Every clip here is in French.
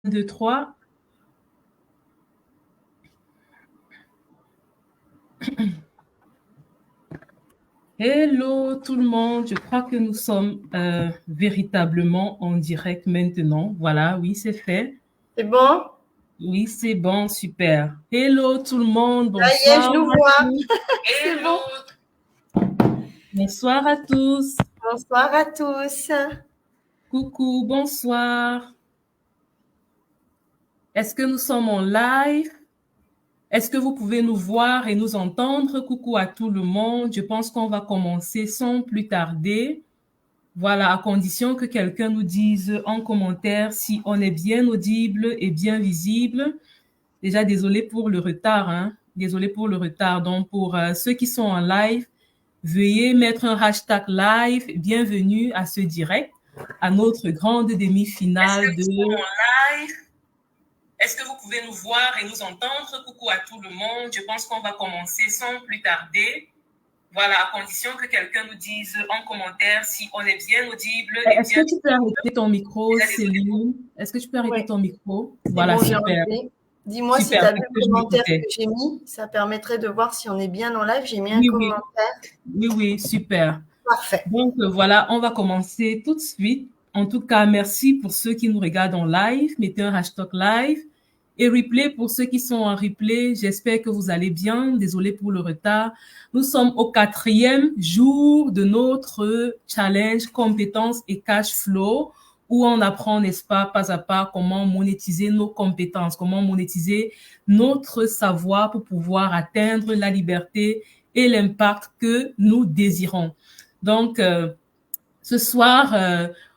2, 3. Hello tout le monde, je crois que nous sommes véritablement en direct maintenant. Voilà, oui, c'est fait. C'est bon? Oui, c'est bon, super. Hello tout le monde, Ça y est, je bonsoir nous à vois. tous. C'est bon. Bonsoir à tous. Bonsoir à tous. Coucou, bonsoir. Est-ce que nous sommes en live? Est-ce que vous pouvez nous voir et nous entendre? Coucou à tout le monde. Je pense qu'on va commencer sans plus tarder. Voilà, à condition que quelqu'un nous dise en commentaire si on est bien audible et bien visible. Déjà, désolé pour le retard, hein. Désolé pour le retard. Donc, pour ceux qui sont en live, veuillez mettre un hashtag live. Bienvenue à ce direct, à notre grande demi-finale de... live. Est-ce que vous pouvez nous voir et nous entendre? Coucou à tout le monde. Je pense qu'on va commencer sans plus tarder. Voilà, à condition que quelqu'un nous dise en commentaire si on est bien audible. Est-ce que tu peux arrêter ton micro, Céline? Est-ce que tu peux arrêter ton micro? Voilà, bon, super. Dis-moi si tu as vu le commentaire que j'ai mis. Ça permettrait de voir si on est bien en live. J'ai mis un commentaire. Oui, super. Parfait. Donc, voilà, on va commencer tout de suite. En tout cas, merci pour ceux qui nous regardent en live. Mettez un hashtag live. Et replay pour ceux qui sont en replay. J'espère que vous allez bien. Désolé pour le retard. Nous sommes au 4e jour de notre challenge compétences et cash flow où on apprend, n'est-ce pas à pas, comment monétiser nos compétences, comment monétiser notre savoir pour pouvoir atteindre la liberté et l'impact que nous désirons. Donc, ce soir,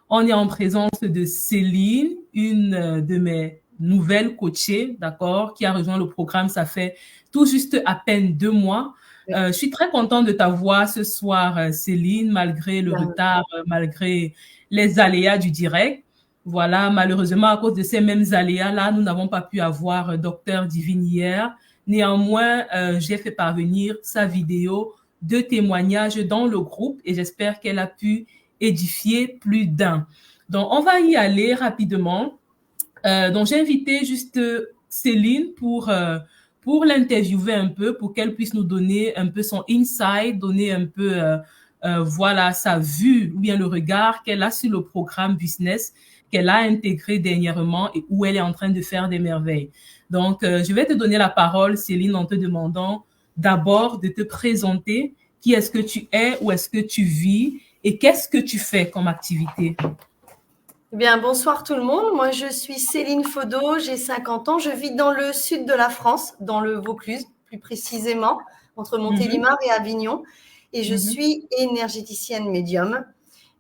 on est en présence de Céline, une de mes nouvelles coachées, d'accord, qui a rejoint le programme, ça fait tout juste à peine 2 mois. Je suis très contente de t'avoir ce soir, Céline, malgré le retard, malgré les aléas du direct. Voilà, malheureusement, à cause de ces mêmes aléas-là, nous n'avons pas pu avoir Docteur Divine hier. Néanmoins, j'ai fait parvenir sa vidéo de témoignage dans le groupe et j'espère qu'elle a pu édifier plus d'un. Donc, on va y aller rapidement. Donc, j'ai invité juste Céline pour l'interviewer un peu, pour qu'elle puisse nous donner un peu son insight, donner un peu, voilà, sa vue ou bien le regard qu'elle a sur le programme business qu'elle a intégré dernièrement et où elle est en train de faire des merveilles. Donc, je vais te donner la parole, Céline, en te demandant d'abord de te présenter. Qui est-ce que tu es, où est-ce que tu vis et qu'est-ce que tu fais comme activité? Eh bien, bonsoir tout le monde. Moi, je suis Céline Faudot, j'ai 50 ans. Je vis dans le sud de la France, dans le Vaucluse, plus précisément, entre Montélimar et Avignon. Et je suis énergéticienne médium.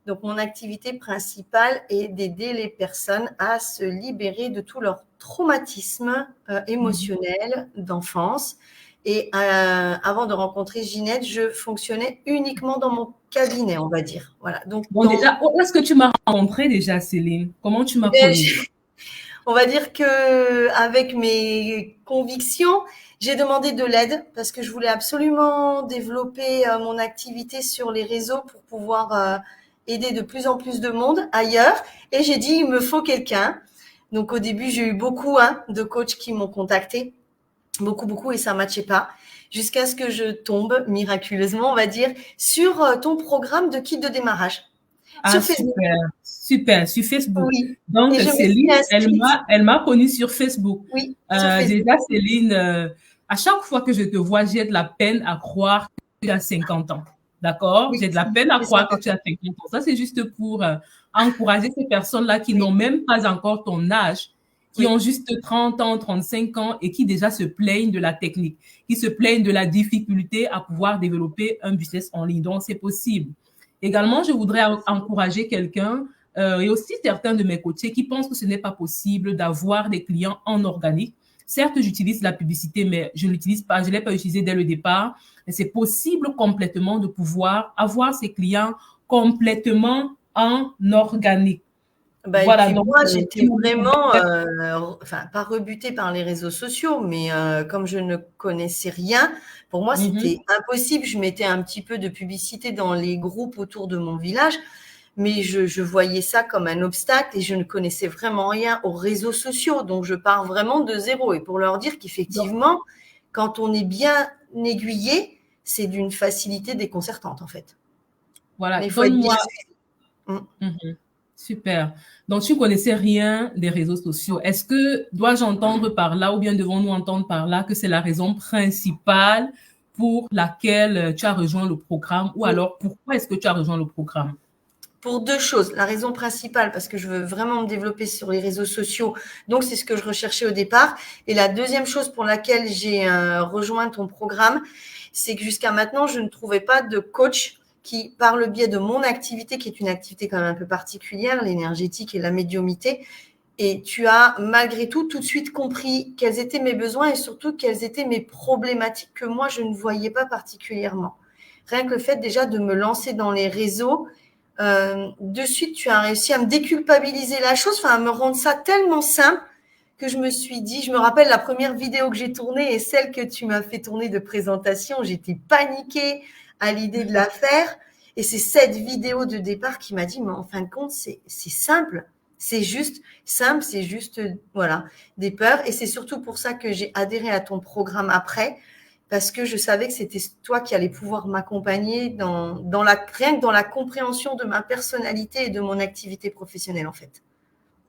Donc, mon activité principale est d'aider les personnes à se libérer de tout leur traumatisme émotionnel d'enfance. Et avant de rencontrer Ginette, je fonctionnais uniquement dans mon cabinet, on va dire. Voilà. Donc, bon, déjà, où est-ce que tu m'as rencontré déjà, Céline? Comment tu m'as connue? On va dire que avec mes convictions, j'ai demandé de l'aide parce que je voulais absolument développer mon activité sur les réseaux pour pouvoir aider de plus en plus de monde ailleurs. Et j'ai dit, il me faut quelqu'un. Donc au début, j'ai eu beaucoup de coachs qui m'ont contacté. Beaucoup, et ça ne matchait pas. Jusqu'à ce que je tombe, miraculeusement, on va dire, sur ton programme de kit de démarrage. Ah, super, sur Facebook. Oui. Donc, Céline, elle m'a connue sur Facebook. Oui, sur Facebook. Déjà, Céline, à chaque fois que je te vois, j'ai de la peine à croire que tu as 50 ans. D'accord? Oui, j'ai de la peine à croire que tu as 50 ans. Ça, c'est juste pour encourager ces personnes-là qui n'ont même pas encore ton âge, qui ont juste 30 ans, 35 ans et qui déjà se plaignent de la technique, qui se plaignent de la difficulté à pouvoir développer un business en ligne. Donc, c'est possible. Également, je voudrais encourager quelqu'un et aussi certains de mes coachés qui pensent que ce n'est pas possible d'avoir des clients en organique. Certes, j'utilise la publicité, mais je ne l'utilise pas, je ne l'ai pas utilisé dès le départ. Mais c'est possible complètement de pouvoir avoir ces clients complètement en organique. Bah, voilà, donc moi, j'étais vraiment, pas rebutée par les réseaux sociaux, mais comme je ne connaissais rien, pour moi, c'était impossible. Je mettais un petit peu de publicité dans les groupes autour de mon village, mais je voyais ça comme un obstacle et je ne connaissais vraiment rien aux réseaux sociaux. Donc, je pars vraiment de zéro. Et pour leur dire qu'effectivement, quand on est bien aiguillé, c'est d'une facilité déconcertante, en fait. Voilà, Mais il faut être bien donne-moi. suivi. Mhm. Super. Donc, tu connaissais rien des réseaux sociaux. Est-ce que dois-je entendre par là ou bien devons-nous entendre par là que c'est la raison principale pour laquelle tu as rejoint le programme ou Oui. alors pourquoi est-ce que tu as rejoint le programme? Pour deux choses. La raison principale, parce que je veux vraiment me développer sur les réseaux sociaux. Donc, c'est ce que je recherchais au départ. Et la deuxième chose pour laquelle j'ai rejoint ton programme, c'est que jusqu'à maintenant, je ne trouvais pas de coach qui, par le biais de mon activité, qui est une activité quand même un peu particulière, l'énergétique et la médiumité, et tu as malgré tout de suite compris quels étaient mes besoins et surtout quelles étaient mes problématiques que moi, je ne voyais pas particulièrement. Rien que le fait déjà de me lancer dans les réseaux, de suite, tu as réussi à me déculpabiliser la chose, enfin à me rendre ça tellement simple que je me suis dit, je me rappelle la première vidéo que j'ai tournée et celle que tu m'as fait tourner de présentation, j'étais paniquée à l'idée de la faire. Et c'est cette vidéo de départ qui m'a dit, mais en fin de compte, c'est simple. C'est juste simple, c'est juste, voilà, des peurs. Et c'est surtout pour ça que j'ai adhéré à ton programme après, parce que je savais que c'était toi qui allais pouvoir m'accompagner rien que dans la compréhension de ma personnalité et de mon activité professionnelle, en fait.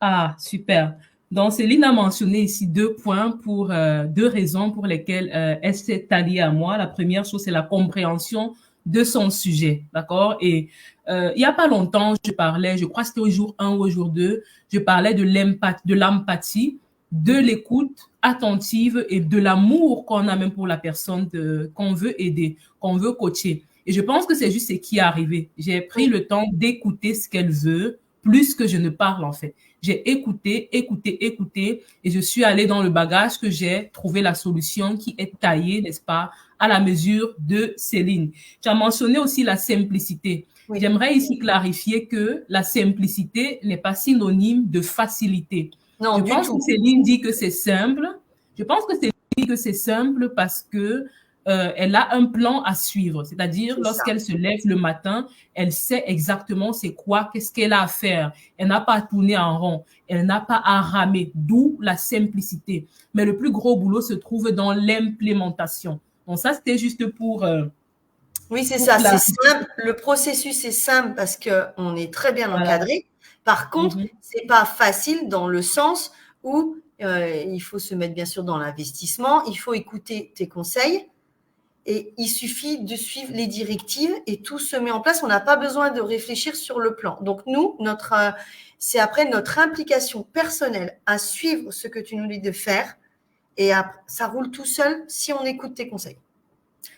Ah, super. Donc, Céline a mentionné ici deux points pour deux raisons pour lesquelles elle s'est alliée à moi. La première chose, c'est la compréhension de son sujet, d'accord? Et il y a pas longtemps, je parlais, je crois que c'était au jour 1 ou au jour 2, je parlais de l'empathie, de l'écoute attentive et de l'amour qu'on a même pour la personne qu'on veut aider, qu'on veut coacher. Et je pense que c'est juste ce qui est arrivé. J'ai pris Oui, le temps d'écouter ce qu'elle veut, plus que je ne parle en fait. J'ai écouté et je suis allée dans le bagage que j'ai trouvé la solution qui est taillée, n'est-ce pas, à la mesure de Céline. Tu as mentionné aussi la simplicité. oui. J'aimerais ici clarifier que la simplicité n'est pas synonyme de facilité. Non, Je du pense que tout. Céline dit que c'est simple. Je pense que Céline dit que c'est simple parce que elle a un plan à suivre. C'est-à-dire, C'est ça. lorsqu'elle se lève le matin, elle sait exactement c'est quoi, qu'est-ce qu'elle a à faire. Elle n'a pas à tourner en rond. Elle n'a pas à ramer, d'où la simplicité. Mais le plus gros boulot se trouve dans l'implémentation. Donc ça, c'était juste Oui, c'est pour ça. C'est clarifier. simple. Le processus est simple parce qu'on est très bien Voilà. encadré. Par contre, Mhm. c'est pas facile dans le sens où il faut se mettre bien sûr dans l'investissement, il faut écouter tes conseils et il suffit de suivre les directives et tout se met en place. On n'a pas besoin de réfléchir sur le plan. Donc nous, c'est après notre implication personnelle à suivre ce que tu nous dis de faire et ça roule tout seul si on écoute tes conseils.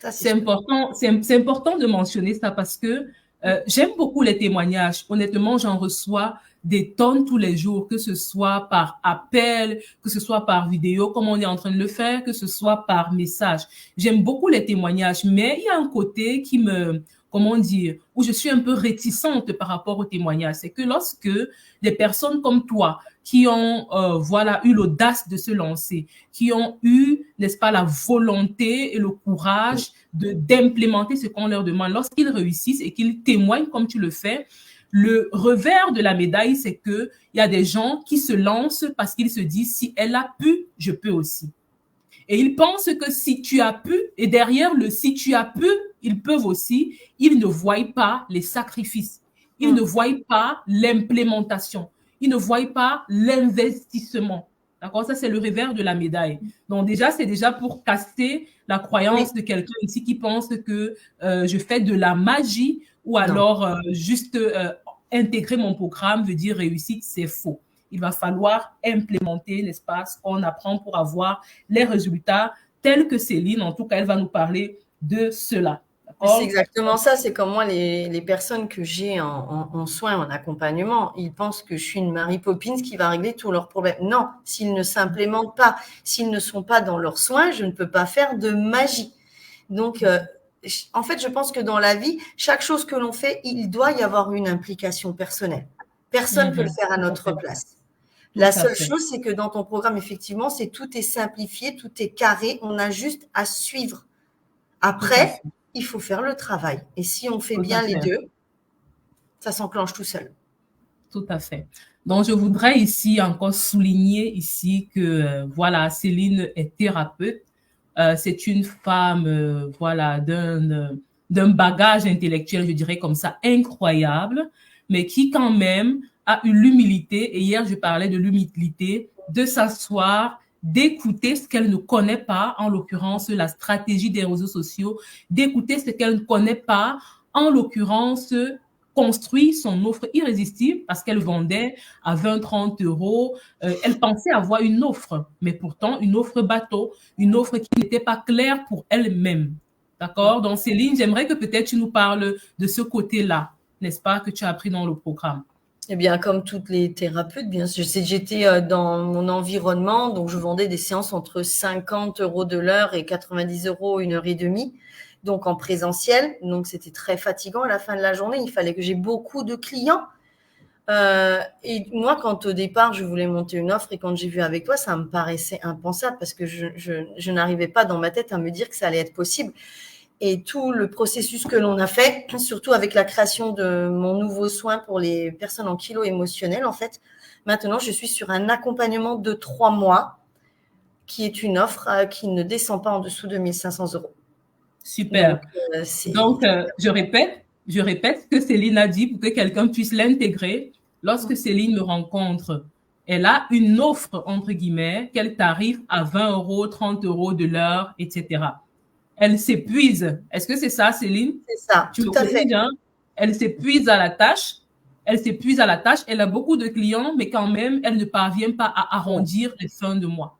Ça, c'est C'est sûr. important, c'est important de mentionner ça parce que j'aime beaucoup les témoignages. Honnêtement, j'en reçois des tonnes tous les jours, que ce soit par appel, que ce soit par vidéo, comme on est en train de le faire, que ce soit par message. J'aime beaucoup les témoignages, mais il y a un côté qui comment dire, où je suis un peu réticente par rapport aux témoignages. C'est que lorsque des personnes comme toi, qui ont voilà eu l'audace de se lancer, qui ont eu, n'est-ce pas, la volonté et le courage d'implémenter ce qu'on leur demande. Lorsqu'ils réussissent et qu'ils témoignent comme tu le fais, le revers de la médaille, c'est que il y a des gens qui se lancent parce qu'ils se disent si elle a pu, je peux aussi. Et ils pensent que si tu as pu, et derrière le si tu as pu, ils peuvent aussi, ils ne voient pas les sacrifices. Ils ne voient pas l'implémentation. Ils ne voient pas l'investissement. D'accord? Ça, c'est le revers de la médaille. Donc, déjà, c'est déjà pour casser la Oui, croyance de quelqu'un ici qui pense que je fais de la magie ou non. alors juste intégrer mon programme veut dire réussite. C'est faux. Il va falloir implémenter, n'est-ce pas, ce qu'on apprend pour avoir les résultats tels que Céline, en tout cas, elle va nous parler de cela. Mais c'est D'accord? exactement ça. C'est comme moi, les personnes que j'ai en soins, en accompagnement, ils pensent que je suis une Mary Poppins qui va régler tous leurs problèmes. Non, s'ils ne s'implémentent pas, s'ils ne sont pas dans leurs soins, je ne peux pas faire de magie. Donc, en fait, je pense que dans la vie, chaque chose que l'on fait, il doit y avoir une implication personnelle. Personne ne peut le faire à Tout à notre fait. place. Tout La à seule fait. chose, c'est que dans ton programme, effectivement, c'est tout est simplifié, tout est carré. On a juste à suivre. Tout à Après, fait. il faut faire le travail. Et si on fait Tout à bien les fait. deux, ça s'enclenche tout seul. Tout à fait. Donc, je voudrais ici encore souligner ici que, voilà, Céline est thérapeute. C'est une femme, voilà, d'un bagage intellectuel, je dirais comme ça, incroyable, mais qui quand même a eu l'humilité, et hier je parlais de l'humilité, de s'asseoir, d'écouter ce qu'elle ne connaît pas, en l'occurrence la stratégie des réseaux sociaux, d'écouter ce qu'elle ne connaît pas, en l'occurrence construit son offre irrésistible parce qu'elle vendait à 20-30 euros. Elle pensait avoir une offre, mais pourtant une offre bateau, une offre qui n'était pas claire pour elle-même. D'accord? Donc, Céline, j'aimerais que peut-être tu nous parles de ce côté-là, n'est-ce pas, que tu as appris dans le programme. Eh bien, comme toutes les thérapeutes, bien sûr, j'étais dans mon environnement, donc je vendais des séances entre 50 euros de l'heure et 90 euros 1h30, donc en présentiel. Donc, c'était très fatigant à la fin de la journée. Il fallait que j'ai beaucoup de clients. Et moi, quand au départ, je voulais monter une offre et quand j'ai vu avec toi, ça me paraissait impensable parce que je n'arrivais pas dans ma tête à me dire que ça allait être possible. Et tout le processus que l'on a fait, surtout avec la création de mon nouveau soin pour les personnes en kilo émotionnel, en fait, maintenant, je suis sur un accompagnement de 3 mois qui est une offre qui ne descend pas en dessous de 1 500 euros. Super. Donc, je répète ce que Céline a dit pour que quelqu'un puisse l'intégrer. Lorsque Céline me rencontre, elle a une offre, entre guillemets, qu'elle tarife à 20 euros, 30 euros de l'heure, etc. Elle s'épuise. Est-ce que c'est ça, Céline? C'est ça, tu tout à fait. Hein? Elle s'épuise à la tâche. Elle a beaucoup de clients, mais quand même, elle ne parvient pas à arrondir les fins de mois.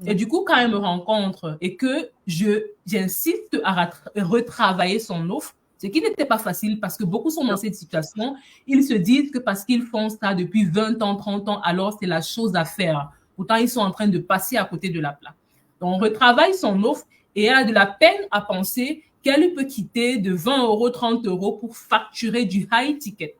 Et du coup, quand elle me rencontre et que j'insiste à retravailler son offre, ce qui n'était pas facile parce que beaucoup sont dans cette situation, ils se disent que parce qu'ils font ça depuis 20 ans, 30 ans, alors c'est la chose à faire. Pourtant, ils sont en train de passer à côté de la plaque. Donc, on retravaille son offre et elle a de la peine à penser qu'elle peut quitter de 20 euros, 30 euros pour facturer du high ticket.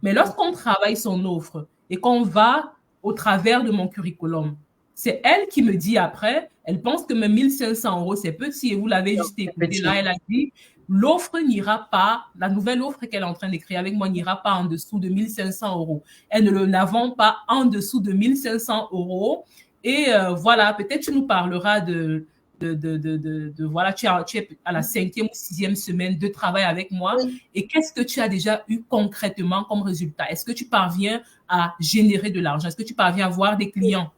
Mais lorsqu'on travaille son offre et qu'on va au travers de mon curriculum, c'est elle qui me dit après, elle pense que même 1 500 euros, c'est petit. Et vous l'avez juste écouté. Là, elle a dit, l'offre n'ira pas, la nouvelle offre qu'elle est en train d'écrire avec moi n'ira pas en dessous de 1 500 euros. Elle ne la vend pas en dessous de 1 500 euros. Et voilà, peut-être tu nous parleras voilà, tu es à la 5e ou 6e semaine de travail avec moi. Oui. Et qu'est-ce que tu as déjà eu concrètement comme résultat? Est-ce que tu parviens à générer de l'argent? Est-ce que tu parviens à avoir des clients?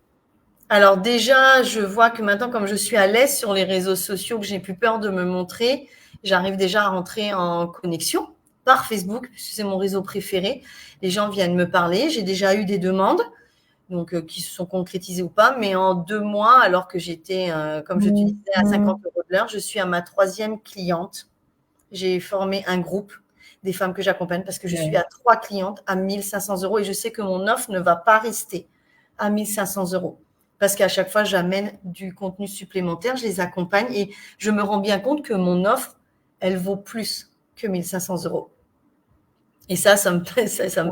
Alors déjà, je vois que maintenant, comme je suis à l'aise sur les réseaux sociaux, que j'ai plus peur de me montrer, j'arrive déjà à rentrer en connexion par Facebook, puisque c'est mon réseau préféré. Les gens viennent me parler. J'ai déjà eu des demandes, donc qui se sont concrétisées ou pas, mais en 2 mois, alors que j'étais, comme je te disais, à 50 euros de l'heure, je suis à ma 3e cliente. J'ai formé un groupe des femmes que j'accompagne parce que je suis à 3 clientes à 1 500 euros et je sais que mon offre ne va pas rester à 1 500 euros. Parce qu'à chaque fois, j'amène du contenu supplémentaire, je les accompagne et je me rends bien compte que mon offre, elle vaut plus que 1 500 euros. Et ça me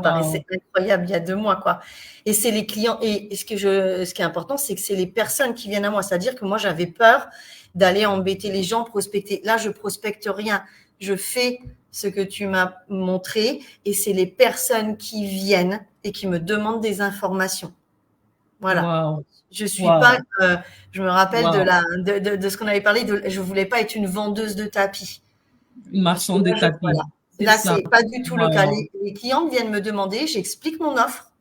paraissait incroyable il y a 2 mois, quoi. Et c'est les clients. Et ce qui est important, c'est que c'est les personnes qui viennent à moi. C'est-à-dire que moi, j'avais peur d'aller embêter les gens, prospecter. Là, je prospecte rien. Je fais ce que tu m'as montré et c'est les personnes qui viennent et qui me demandent des informations. Voilà. Wow. Je suis pas. Je me rappelle de ce qu'on avait parlé. Je voulais pas être une vendeuse de tapis. Une marchande de tapis. Voilà. Là, c'est pas du tout le cas. Les clientes viennent me demander, j'explique mon offre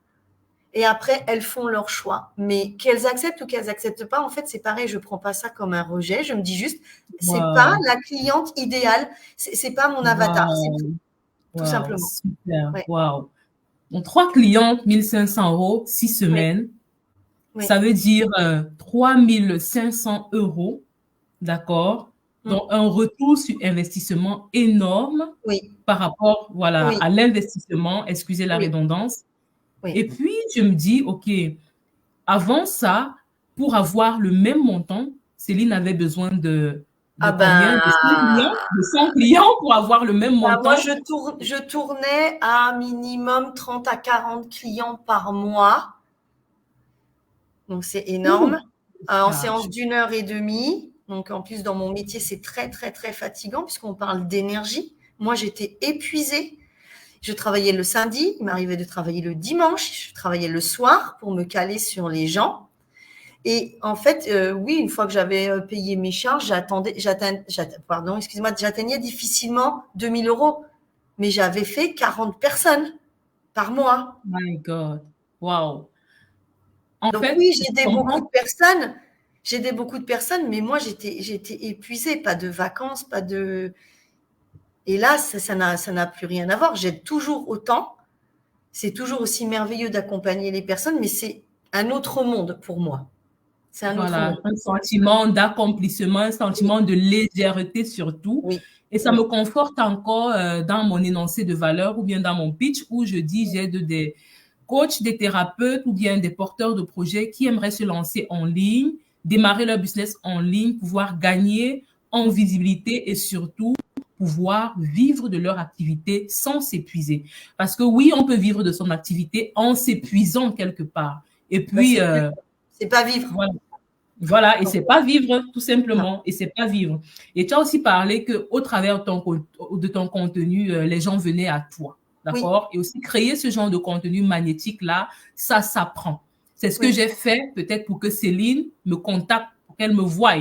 et après, elles font leur choix. Mais qu'elles acceptent ou qu'elles n'acceptent pas, en fait, c'est pareil. Je prends pas ça comme un rejet. Je me dis juste, c'est pas la cliente idéale. C'est pas mon avatar. C'est tout simplement. Super. Ouais. Wow. Donc, 3 clientes, 1 500 euros, 6 semaines. Oui. Ça veut dire 3 500 euros. D'accord? Donc, un retour sur investissement énorme par rapport à l'investissement, excusez la redondance. Oui. Et puis, je me dis, OK, avant ça, pour avoir le même montant, Céline avait besoin de 100 clients pour avoir le même montant. Moi, je tournais à minimum 30 à 40 clients par mois. Donc, c'est énorme. En séance d'1 heure et demie. Donc, en plus, dans mon métier, c'est très, très, très fatigant puisqu'on parle d'énergie. Moi, j'étais épuisée Je travaillais le samedi, il m'arrivait de travailler le dimanche, je travaillais le soir pour me caler sur les gens. Et en fait, oui, une fois que j'avais payé mes charges, j'atteignais difficilement 2000 euros. Mais j'avais fait 40 personnes par mois. My God. Wow. En Donc fait, oui, je j'aidais beaucoup comprends. de personnes. J'aidais beaucoup de personnes, mais moi, j'étais épuisée. Pas de vacances, pas de… Et là, ça n'a plus rien à voir. J'aide toujours autant. C'est toujours aussi merveilleux d'accompagner les personnes, mais c'est un autre monde pour moi. C'est un autre Voilà, monde. un sentiment d'accomplissement, un sentiment de légèreté surtout. Oui, Et ça me oui, conforte encore dans mon énoncé de valeur ou bien dans mon pitch où je dis j'aide des coachs, des thérapeutes ou bien des porteurs de projets qui aimeraient se lancer en ligne, démarrer leur business en ligne, pouvoir gagner en visibilité et surtout pouvoir vivre de leur activité sans s'épuiser. Parce que oui, on peut vivre de son activité en s'épuisant quelque part. Et bah, puis, c'est pas vivre. voilà. Voilà, et Donc, c'est pas vivre, tout non. simplement, et c'est pas vivre. Et tu as aussi parlé que au travers de ton contenu, les gens venaient à toi, Oui, d'accord? Et aussi créer ce genre de contenu magnétique là, ça s'apprend. C'est ce que oui. j'ai fait peut-être pour que Céline me contacte, pour qu'elle me voie,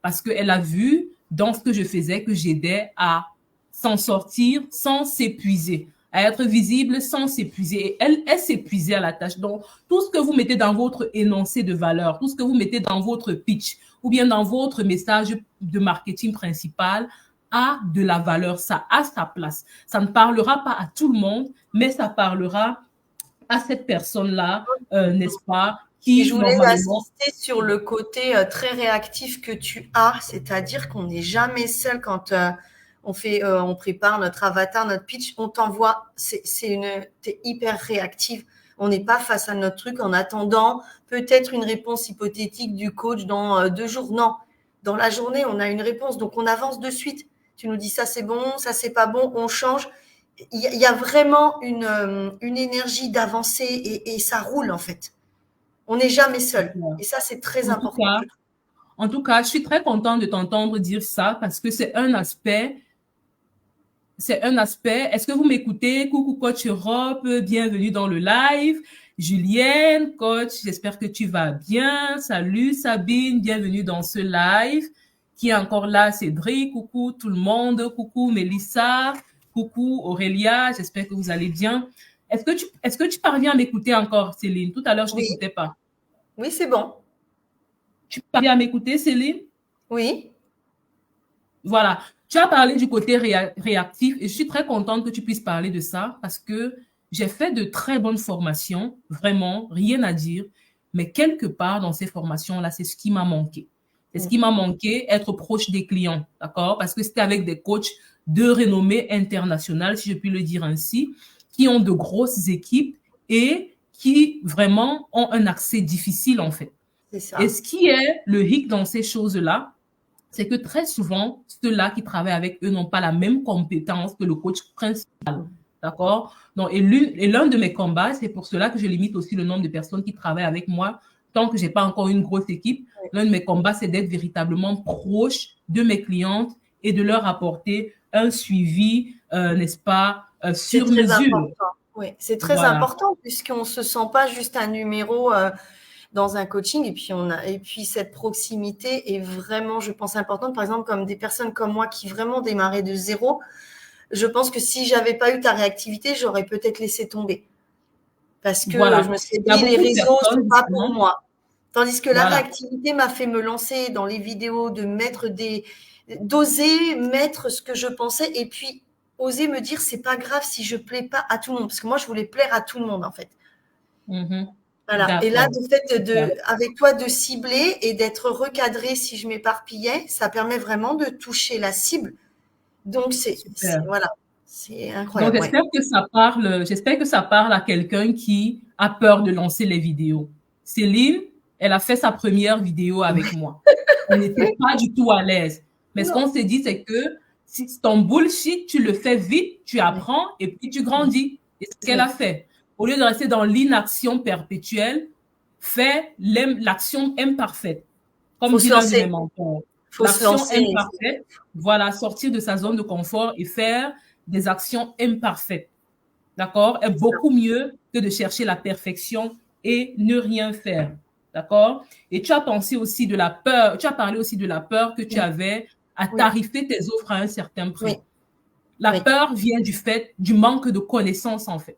parce qu'elle a vu dans ce que je faisais que j'aidais à s'en sortir sans s'épuiser, à être visible sans s'épuiser. Et elle s'épuisait à la tâche. Donc, tout ce que vous mettez dans votre énoncé de valeur, tout ce que vous mettez dans votre pitch ou bien dans votre message de marketing principal a de la valeur, ça a sa place. Ça ne parlera pas à tout le monde, mais ça parlera à cette personne-là, n'est-ce pas, Et je qui voulais normalement… insister sur le côté très réactif que tu as, c'est-à-dire qu'on n'est jamais seul quand on prépare notre avatar, notre pitch, on t'envoie, t'es hyper réactive. On n'est pas face à notre truc en attendant peut-être une réponse hypothétique du coach dans 2 jours. Non, dans la journée, on a une réponse, donc on avance de suite. Tu nous dis ça c'est bon, ça c'est pas bon, on change. Il y a vraiment une énergie d'avancer et ça roule en fait. On n'est jamais seul. Et ça, c'est très En tout important. cas, en tout cas, je suis très contente de t'entendre dire ça parce que c'est un aspect. C'est un aspect. Est-ce que vous m'écoutez? Coucou coach Europe, bienvenue dans le live. Julienne, coach, j'espère que tu vas bien. Salut Sabine, bienvenue dans ce live. Qui est encore là? Cédric, coucou tout le monde. Coucou Mélissa, coucou Aurélia, j'espère que vous allez bien. Est-ce que tu parviens à m'écouter encore, Céline? Tout à l'heure, je Oui, t'écoutais pas. oui, c'est bon. Tu parviens à m'écouter, Céline? Oui, Voilà. Tu as parlé du côté réactif et je suis très contente que tu puisses parler de ça parce que j'ai fait de très bonnes formations, vraiment, rien à dire. Mais quelque part dans ces formations-là, c'est ce qui m'a manqué. C'est ce qui m'a manqué, être proche des clients, d'accord? Parce que c'était avec des coachs de renommée internationale, si je puis le dire ainsi, qui ont de grosses équipes et qui vraiment ont un accès difficile en fait. c'est Et ça. ce qui est le hic dans ces choses-là, c'est que très souvent, ceux-là qui travaillent avec eux n'ont pas la même compétence que le coach principal. D'accord? Donc, et l'un de mes combats, c'est pour cela que je limite aussi le nombre de personnes qui travaillent avec moi. Tant que j'ai pas encore une grosse équipe, l'un de mes combats, c'est d'être véritablement proche de mes clientes et de leur apporter un suivi, n'est-ce pas, C'est sur très mesure. important. Oui, c'est très Voilà. important puisqu'on ne se sent pas juste un numéro dans un coaching et puis cette proximité est vraiment, je pense, importante. Par exemple, comme des personnes comme moi qui vraiment démarraient de zéro, je pense que si j'avais pas eu ta réactivité, j'aurais peut-être laissé tomber parce que je Voilà. me serais Il y a dit les beaucoup de réseaux personnes, c'est pas pour justement. moi. Tandis que la Voilà. réactivité m'a fait me lancer dans les vidéos, d'oser mettre ce que je pensais et puis oser me dire c'est pas grave si je plais pas à tout le monde parce que moi je voulais plaire à tout le monde en fait. Mhm. Voilà. Et là, D'accord. de fait Super. avec toi de cibler et d'être recadré si je m'éparpillais, ça permet vraiment de toucher la cible. Donc Super. voilà, c'est Donc, incroyable. Ouais. j'espère que ça parle à quelqu'un qui a peur de lancer les vidéos. Céline, elle a fait sa première vidéo avec moi. Elle n'était pas du tout à l'aise. Mais ce qu'on Non. s'est dit, c'est que si ton bullshit, tu le fais vite, tu Oui, apprends et puis tu grandis. Et c'est ce qu'elle a oui. fait. Au lieu de rester dans l'inaction perpétuelle, fais l'action imparfaite. Comme Faut dit se l'un de mes lancer. mentors, Faut se l'action lancer. imparfaite, voilà, sortir de sa zone de confort et faire des actions imparfaites. d'accord, est beaucoup mieux que de chercher la perfection et ne rien faire. D'accord? Et tu as pensé aussi de la peur, tu as parlé aussi de la peur que tu Oui, avais à oui, tarifer tes offres à un certain oui, prix. La oui, peur vient du fait du manque de connaissances, en fait.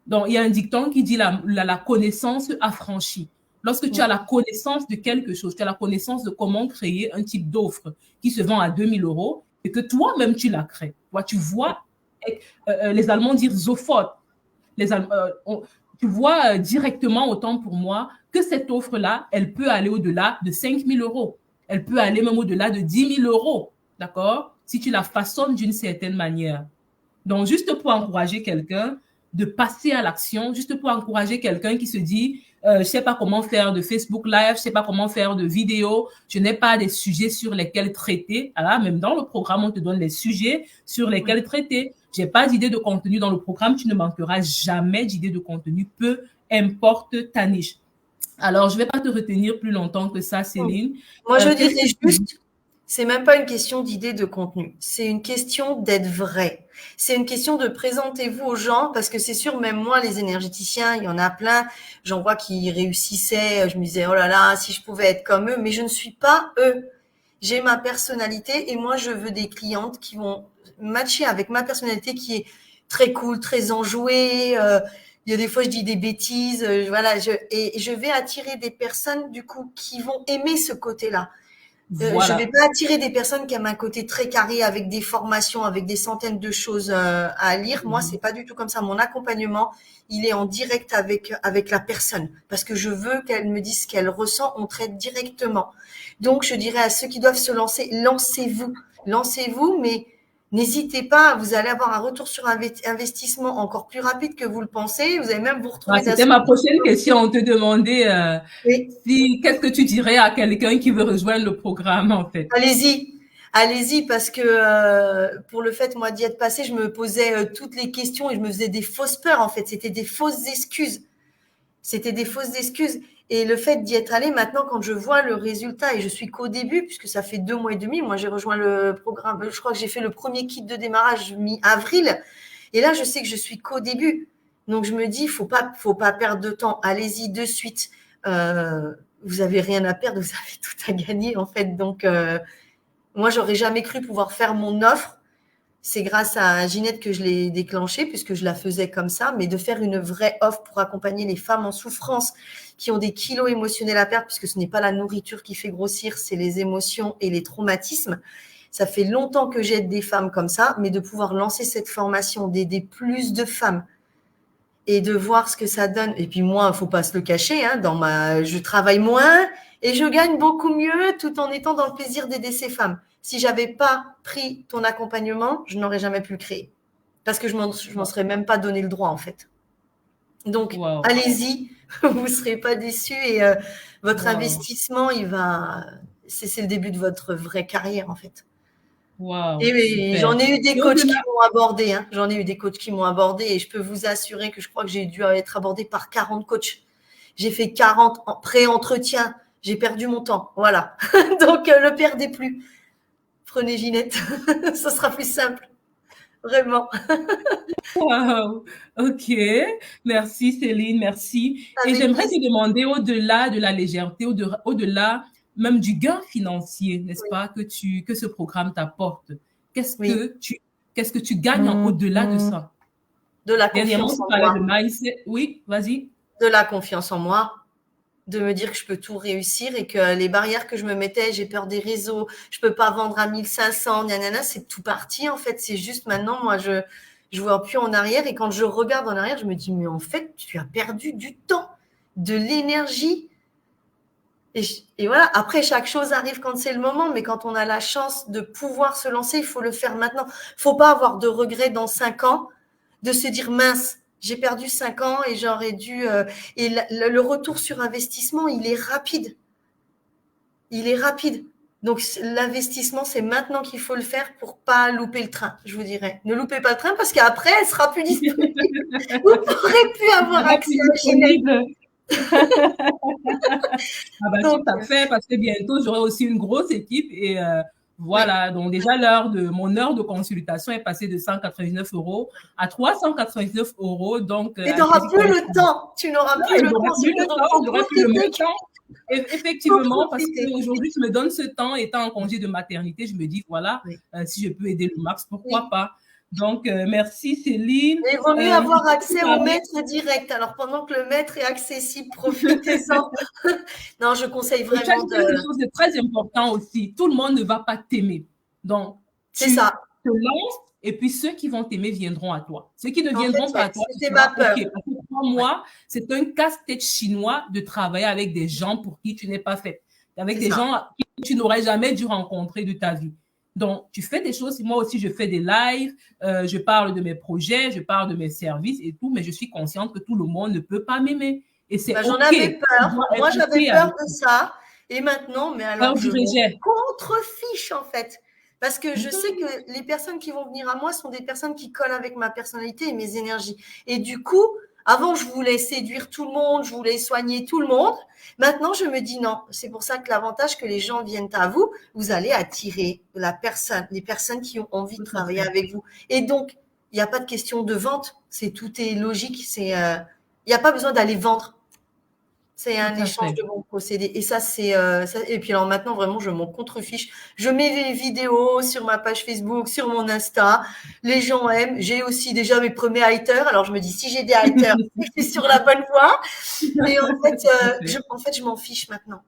Donc, il y a un dicton qui dit la connaissance affranchit. Lorsque tu oui, as la connaissance de quelque chose, tu as la connaissance de comment créer un type d'offre qui se vend à 2 000 € et que toi-même tu la crées. Tu vois, les Allemands disent sofort. Tu vois directement, autant pour moi, que cette offre-là, elle peut aller au-delà de 5 000 €. Elle peut aller même au-delà de 10 000 €. D'accord? Si tu la façonnes d'une certaine manière. Donc, juste pour encourager quelqu'un de passer à l'action, juste pour encourager quelqu'un qui se dit, je ne sais pas comment faire de Facebook Live, je ne sais pas comment faire de vidéo, je n'ai pas des sujets sur lesquels traiter. Alors, même dans le programme, on te donne les sujets sur oui. lesquels traiter. Je n'ai pas d'idée de contenu dans le programme, tu ne manqueras jamais d'idées de contenu, peu importe ta niche. Alors, je ne vais pas te retenir plus longtemps que ça, Céline. Moi, je Qu'est-ce dirais que tu... juste, c'est même pas une question d'idée de contenu. C'est une question d'être vrai. C'est une question de présentez-vous aux gens parce que c'est sûr, même moi, les énergéticiens, il y en a plein. J'en vois qui réussissaient. Je me disais, oh là là, si je pouvais être comme eux, mais je ne suis pas eux. J'ai ma personnalité et moi, je veux des clientes qui vont matcher avec ma personnalité qui est très cool, très enjouée. Il y a des fois, je dis des bêtises. Voilà, et je vais attirer des personnes, du coup, qui vont aimer ce côté-là. Je vais Voilà. pas attirer des personnes qui aiment un côté très carré avec des formations, avec des centaines de choses à lire. Moi, c'est pas du tout comme ça. Mon accompagnement, il est en direct avec la personne parce que je veux qu'elle me dise ce qu'elle ressent. On traite directement. Donc, je dirais à ceux qui doivent se lancer, lancez-vous, lancez-vous, mais n'hésitez pas. Vous allez avoir un retour sur investissement encore plus rapide que vous le pensez. Vous allez même vous retrouver d'un C'était seul ma coup. prochaine question. On te demandait Oui. si qu'est-ce que tu dirais à quelqu'un qui veut rejoindre le programme, en fait. Allez-y, allez-y, parce que pour le fait, moi, d'y être passée, je me posais toutes les questions et je me faisais des fausses peurs, en fait. C'était des fausses excuses. C'était des fausses excuses. Et le fait d'y être allée, maintenant, quand je vois le résultat, et je suis qu'au début, puisque ça fait 2 mois et demi, moi, j'ai rejoint le programme, je crois que j'ai fait le premier kit de démarrage mi-avril. Et là, je sais que je suis qu'au début. Donc, je me dis, faut pas perdre de temps. Allez-y de suite. Vous avez rien à perdre, vous avez tout à gagner, en fait. Donc, moi, j'aurais jamais cru pouvoir faire mon offre. C'est grâce à Ginette que je l'ai déclenchée, puisque je la faisais comme ça, mais de faire une vraie offre pour accompagner les femmes en souffrance qui ont des kilos émotionnels à perdre, puisque ce n'est pas la nourriture qui fait grossir, c'est les émotions et les traumatismes. Ça fait longtemps que j'aide des femmes comme ça, mais de pouvoir lancer cette formation, d'aider plus de femmes et de voir ce que ça donne. Et puis moi, il ne faut pas se le cacher, hein, je travaille moins et je gagne beaucoup mieux tout en étant dans le plaisir d'aider ces femmes. Si j'avais pas pris ton accompagnement, je n'aurais jamais pu le créer. Parce que je m'en serais même pas donné le droit, en fait. Donc, Wow. allez-y, vous ne serez pas déçus et votre Wow. investissement, c'est le début de votre vraie carrière, en fait. Wow. Et Super. j'en ai eu des Et coachs qui au-delà, m'ont abordé, hein. J'en ai eu des coachs qui m'ont abordé et je peux vous assurer que je crois que j'ai dû être abordée par 40 coachs. J'ai fait 40 pré-entretiens. J'ai perdu mon temps. Voilà. Donc, le perdez plus. Prenez Ginette. Ça sera plus simple. Vraiment. wow. OK. Merci Céline, merci. Et Avec j'aimerais plaisir. te demander au-delà de la légèreté, au-delà même du gain financier, n'est-ce Oui. pas, que ce programme t'apporte. Qu'est-ce Oui. que tu, qu'est-ce que tu gagnes au-delà de ça? De la Dernièrement, confiance tu en parlais de moi. mindset. Oui, vas-y. De la confiance en moi. De me dire que je peux tout réussir et que les barrières que je me mettais, j'ai peur des réseaux, je peux pas vendre à 1500, nanana, c'est tout parti en fait. C'est juste maintenant, moi, je vois plus en arrière et quand je regarde en arrière, je me dis, mais en fait, tu as perdu du temps, de l'énergie. Et voilà, après, chaque chose arrive quand c'est le moment, mais quand on a la chance de pouvoir se lancer, il faut le faire maintenant. Faut pas avoir de regrets dans 5 ans, de se dire, mince, j'ai perdu 5 ans et j'aurais dû... et le retour sur investissement, il est rapide. Il est rapide. Donc, l'investissement, c'est maintenant qu'il faut le faire pour pas louper le train, je vous dirais. Ne loupez pas le train parce qu'après, elle sera plus disponible. Vous ne pourrez plus Elle avoir sera accès plus à Ginette. disponible. Ah bah, tout Donc, à fait, parce que bientôt, j'aurai aussi une grosse équipe et Voilà, donc déjà mon heure de consultation est passée de 199 € à 399 €. Donc, et tu n'auras plus le temps. Tu n'auras plus le temps. J'aurai plus le même temps. Effectivement, parce profiter. qu'aujourd'hui, je me donne ce temps, étant en congé de maternité, je me dis, voilà, si je peux aider le max, pourquoi pas. Donc, merci Céline. Il vaut mieux avoir accès au maître direct. Alors, pendant que le maître est accessible, profitez-en. Non, je conseille vraiment de… Quelque chose de très important aussi. Tout le monde ne va pas t'aimer. Donc, c'est ça. Te lances et puis ceux qui vont t'aimer viendront à toi. Ceux qui ne viendront pas à toi, c'était ma peur. Okay. Parce que pour moi, c'est un casse-tête chinois de travailler avec des gens pour qui tu n'es pas fait. Avec des gens que tu n'aurais jamais dû rencontrer de ta vie. Donc, tu fais des choses. Moi aussi, je fais des lives, je parle de mes projets, je parle de mes services et tout, mais je suis consciente que tout le monde ne peut pas m'aimer. Et c'est j'en avais peur. Moi, j'avais peur de ça. Et maintenant, mais alors, je contrefiche en fait. Parce que je sais que les personnes qui vont venir à moi sont des personnes qui collent avec ma personnalité et mes énergies. Et du coup, avant, je voulais séduire tout le monde, je voulais soigner tout le monde. Maintenant, je me dis non. C'est pour ça que l'avantage que les gens viennent à vous, vous allez attirer les personnes qui ont envie de travailler avec vous. Et donc, il n'y a pas de question de vente. Tout est logique. Il n'y a pas besoin d'aller vendre. C'est un échange de bons procédés. Et ça, c'est et puis alors maintenant, vraiment, je m'en contrefiche. Je mets des vidéos sur ma page Facebook, sur mon Insta. Les gens aiment. J'ai aussi déjà mes premiers haters. Alors, je me dis, si j'ai des haters, c'est sur la bonne voie. Et en fait, je m'en fiche maintenant.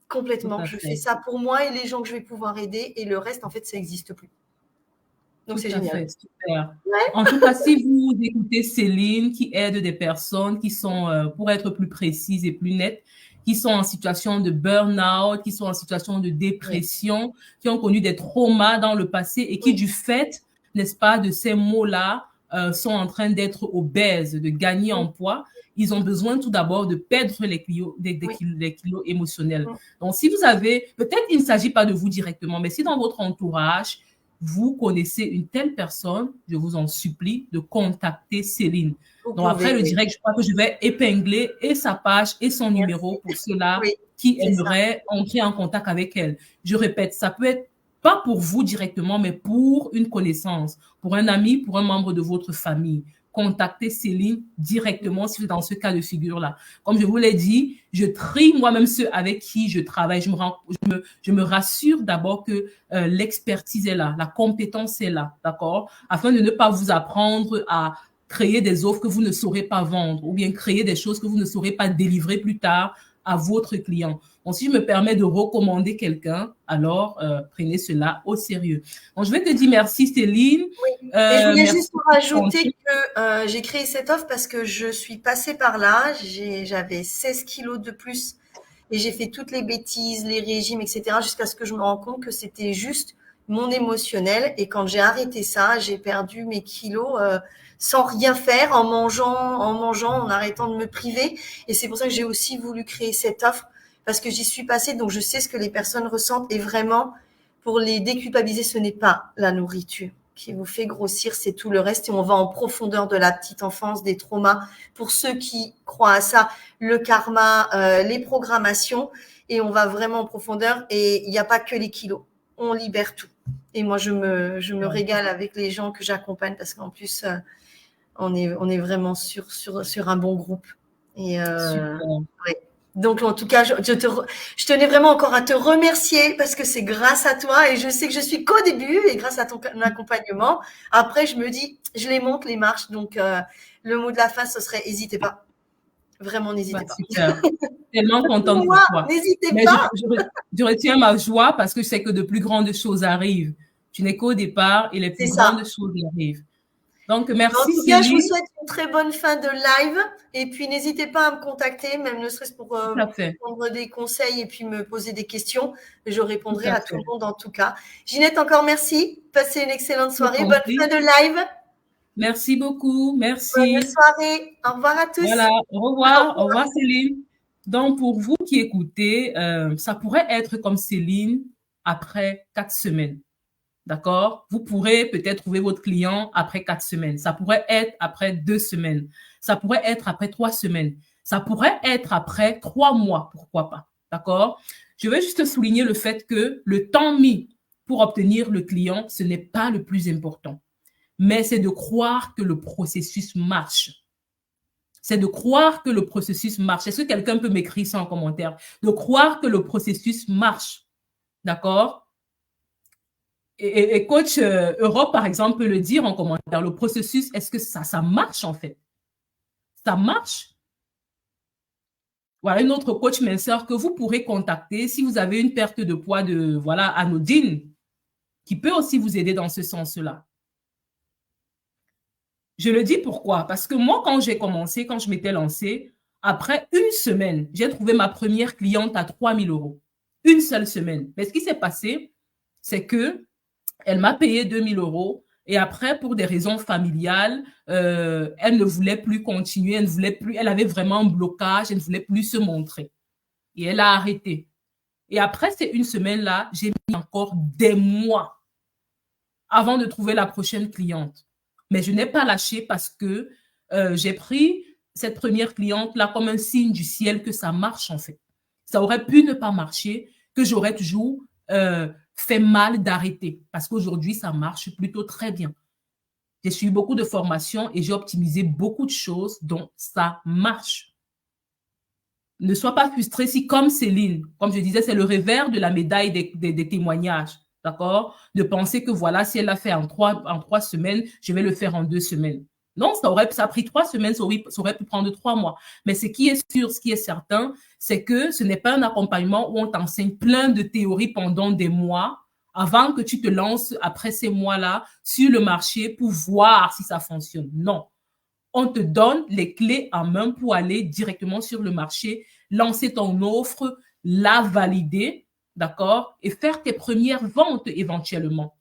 Complètement. Je fais ça pour moi et les gens que je vais pouvoir aider. Et le reste, en fait, ça n'existe plus. Donc, c'est génial. Super. Ouais. En tout cas, si vous écoutez Céline, qui aide des personnes qui sont, pour être plus précises et plus nettes, qui sont en situation de burn-out, qui sont en situation de dépression, qui ont connu des traumas dans le passé et qui, du fait, n'est-ce pas, de ces mots-là, sont en train d'être obèses, de gagner en poids, ils ont besoin tout d'abord de perdre les kilos émotionnels. Donc, si vous avez, peut-être il ne s'agit pas de vous directement, mais si dans votre entourage, vous connaissez une telle personne, je vous en supplie de contacter Céline. Donc après le direct, je crois que je vais épingler et sa page et son numéro pour ceux-là qui aimeraient entrer en contact avec elle. Je répète, ça peut être pas pour vous directement, mais pour une connaissance, pour un ami, pour un membre de votre famille. Contactez Céline directement si vous êtes dans ce cas de figure-là. Comme je vous l'ai dit, je trie moi-même ceux avec qui je travaille. Je me rassure d'abord que l'expertise est là, la compétence est là, d'accord? Afin de ne pas vous apprendre à créer des offres que vous ne saurez pas vendre ou bien créer des choses que vous ne saurez pas délivrer plus tard à votre client. Donc, si je me permets de recommander quelqu'un, alors prenez cela au sérieux. Donc, je vais te dire merci, Céline. Oui. Et je voulais juste rajouter que j'ai créé cette offre parce que je suis passée par là. J'avais 16 kilos de plus et j'ai fait toutes les bêtises, les régimes, etc. jusqu'à ce que je me rende compte que c'était juste mon émotionnel. Et quand j'ai arrêté ça, j'ai perdu mes kilos sans rien faire, en mangeant, en arrêtant de me priver. Et c'est pour ça que j'ai aussi voulu créer cette offre parce que j'y suis passée, donc je sais ce que les personnes ressentent. Et vraiment, pour les déculpabiliser, ce n'est pas la nourriture qui vous fait grossir, c'est tout le reste. Et on va en profondeur de la petite enfance, des traumas. Pour ceux qui croient à ça, le karma, les programmations. Et on va vraiment en profondeur. Et il n'y a pas que les kilos. On libère tout. Et moi, je me régale avec les gens que j'accompagne parce qu'en plus, on est vraiment sur un bon groupe. Et ouais. Donc, en tout cas, je tenais vraiment encore à te remercier parce que c'est grâce à toi et je sais que je suis qu'au début et grâce à ton accompagnement. Après, je me dis, je les monte les marches. Donc, le mot de la fin, ce serait n'hésitez pas. Vraiment, n'hésitez pas. Super. Tellement contente pour toi. N'hésitez pas. Je retiens ma joie parce que je sais que de plus grandes choses arrivent. Tu n'es qu'au départ et les plus grandes choses arrivent. Donc, merci. En tout cas, je vous souhaite une très bonne fin de live. Et puis, n'hésitez pas à me contacter, même ne serait-ce pour prendre des conseils et puis me poser des questions. Je répondrai à tout le monde en tout cas. Ginette, encore merci. Passez une excellente soirée. Bonne fin de live. Merci beaucoup. Merci. Bonne soirée. Au revoir à tous. Voilà. Au revoir. Au revoir, Céline. Donc, pour vous qui écoutez, ça pourrait être comme Céline après 4 semaines. D'accord? Vous pourrez peut-être trouver votre client après 4 semaines. Ça pourrait être après 2 semaines. Ça pourrait être après 3 semaines. Ça pourrait être après 3 mois. Pourquoi pas? D'accord? Je veux juste souligner le fait que le temps mis pour obtenir le client, ce n'est pas le plus important. Mais c'est de croire que le processus marche. C'est de croire que le processus marche. Est-ce que quelqu'un peut m'écrire ça en commentaire? De croire que le processus marche. D'accord? Et coach Europe, par exemple, peut le dire en commentaire. Le processus, est-ce que ça marche en fait? Ça marche? Voilà, une autre coach minceur que vous pourrez contacter si vous avez une perte de poids anodine, qui peut aussi vous aider dans ce sens-là. Je le dis pourquoi? Parce que moi, quand j'ai commencé, quand je m'étais lancée, après une semaine, j'ai trouvé ma première cliente à 3 000 €. Une seule semaine. Mais ce qui s'est passé, c'est que elle m'a payé 2 000 € et après, pour des raisons familiales, elle ne voulait plus continuer, elle avait vraiment un blocage, elle ne voulait plus se montrer. Et elle a arrêté. Et après ces une semaine-là, j'ai mis encore des mois avant de trouver la prochaine cliente. Mais je n'ai pas lâché parce que j'ai pris cette première cliente-là comme un signe du ciel que ça marche en fait. Ça aurait pu ne pas marcher, que j'aurais toujours fait mal d'arrêter parce qu'aujourd'hui, ça marche plutôt très bien. J'ai suivi beaucoup de formations et j'ai optimisé beaucoup de choses, donc ça marche. Ne sois pas frustré si, comme Céline, comme je disais, c'est le revers de la médaille des témoignages, d'accord? De penser que voilà, si elle l'a fait en 3 semaines, je vais le faire en 2 semaines. Non, ça a pris 3 semaines, ça aurait pu prendre 3 mois. Mais ce qui est sûr, ce qui est certain, c'est que ce n'est pas un accompagnement où on t'enseigne plein de théories pendant des mois avant que tu te lances après ces mois-là sur le marché pour voir si ça fonctionne. Non. On te donne les clés en main pour aller directement sur le marché, lancer ton offre, la valider, d'accord, et faire tes premières ventes éventuellement.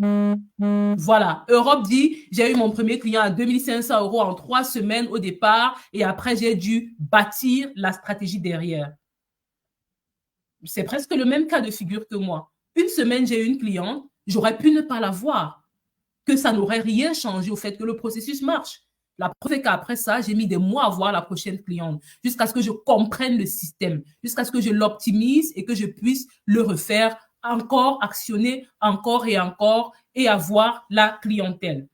Voilà, Europe dit, j'ai eu mon premier client à 2 500 € en 3 semaines au départ et après, j'ai dû bâtir la stratégie derrière. C'est presque le même cas de figure que moi. Une semaine, j'ai eu une cliente, j'aurais pu ne pas la voir, que ça n'aurait rien changé au fait que le processus marche. La preuve est qu'après ça, j'ai mis des mois à voir la prochaine cliente, jusqu'à ce que je comprenne le système, jusqu'à ce que je l'optimise et que je puisse le refaire encore, actionner encore et avoir la clientèle.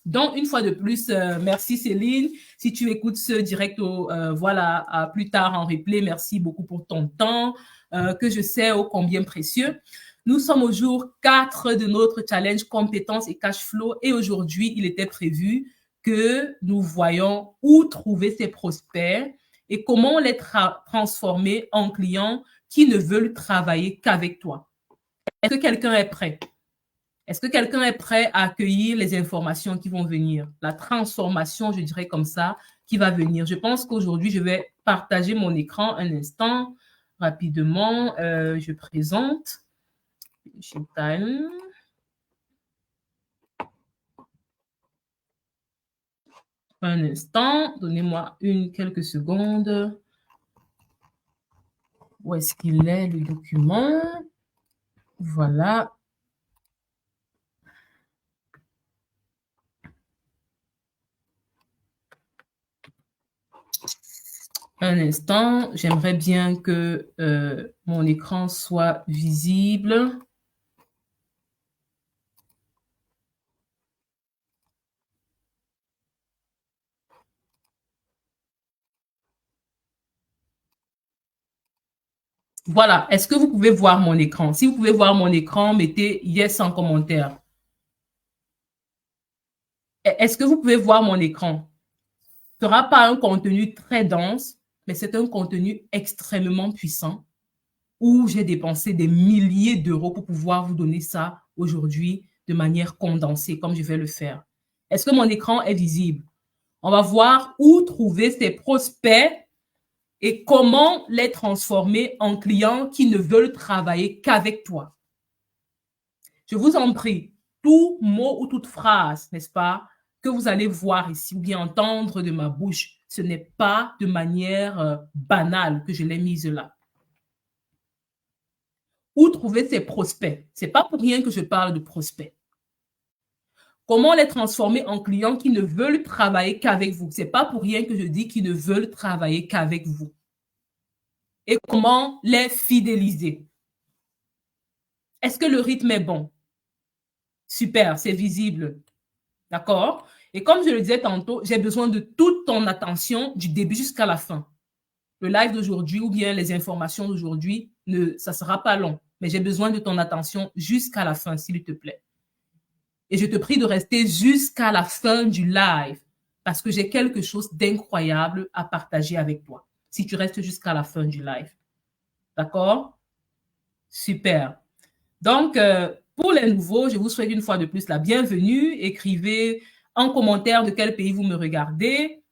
Donc, une fois de plus, merci Céline. Si tu écoutes ce direct plus tard en replay, merci beaucoup pour ton temps, que je sais ô combien précieux. Nous sommes au jour 4 de notre challenge compétences et cash flow et aujourd'hui, il était prévu que nous voyons où trouver ces prospects et comment les transformer en clients qui ne veulent travailler qu'avec toi. Est-ce que quelqu'un est prêt? Est-ce que quelqu'un est prêt à accueillir les informations qui vont venir? La transformation, je dirais comme ça, qui va venir. Je pense qu'aujourd'hui, je vais partager mon écran un instant rapidement. Je présente. Time. Un instant, donnez-moi quelques secondes. Où est-ce qu'il est, le document? Voilà. Un instant, j'aimerais bien que mon écran soit visible. Voilà, est-ce que vous pouvez voir mon écran? Si vous pouvez voir mon écran, mettez yes en commentaire. Est-ce que vous pouvez voir mon écran? Ce ne sera pas un contenu très dense, mais c'est un contenu extrêmement puissant où j'ai dépensé des milliers d'euros pour pouvoir vous donner ça aujourd'hui de manière condensée, comme je vais le faire. Est-ce que mon écran est visible? On va voir où trouver ces prospects et comment les transformer en clients qui ne veulent travailler qu'avec toi. Je vous en prie, tout mot ou toute phrase, n'est-ce pas, que vous allez voir ici ou bien entendre de ma bouche, ce n'est pas de manière banale que je l'ai mise là. Où trouver ces prospects? Ce n'est pas pour rien que je parle de prospects. Comment les transformer en clients qui ne veulent travailler qu'avec vous? Ce n'est pas pour rien que je dis qu'ils ne veulent travailler qu'avec vous. Et comment les fidéliser? Est-ce que le rythme est bon? Super, c'est visible. D'accord? Et comme je le disais tantôt, j'ai besoin de toute ton attention du début jusqu'à la fin. Le live d'aujourd'hui ou bien les informations d'aujourd'hui, ça ne sera pas long, mais j'ai besoin de ton attention jusqu'à la fin, s'il te plaît. Et je te prie de rester jusqu'à la fin du live parce que j'ai quelque chose d'incroyable à partager avec toi. Si tu restes jusqu'à la fin du live. D'accord? Super. Donc, pour les nouveaux, je vous souhaite une fois de plus la bienvenue. Écrivez en commentaire de quel pays vous me regardez,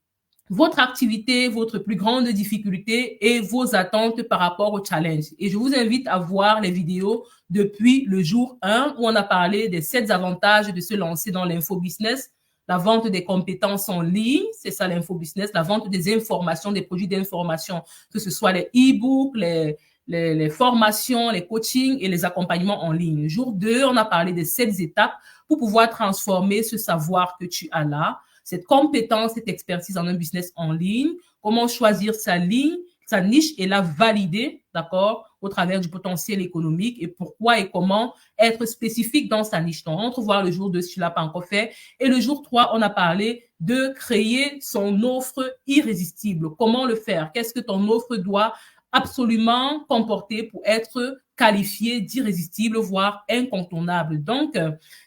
votre activité, votre plus grande difficulté et vos attentes par rapport au challenge. Et je vous invite à voir les vidéos depuis le jour 1 où on a parlé des 7 avantages de se lancer dans l'infobusiness, la vente des compétences en ligne, c'est ça l'infobusiness, la vente des informations, des produits d'information, que ce soit les e-books, les formations, les coachings et les accompagnements en ligne. Jour 2, on a parlé des 7 étapes pour pouvoir transformer ce savoir que tu as là, cette compétence, cette expertise en un business en ligne, comment choisir sa ligne, sa niche et la valider, d'accord, au travers du potentiel économique et pourquoi et comment être spécifique dans sa niche. Donc, on va voir le jour 2 si tu ne l'as pas encore fait. Et le jour 3, on a parlé de créer son offre irrésistible. Comment le faire? Qu'est-ce que ton offre doit absolument comporter pour être qualifié d'irrésistible, voire incontournable. Donc,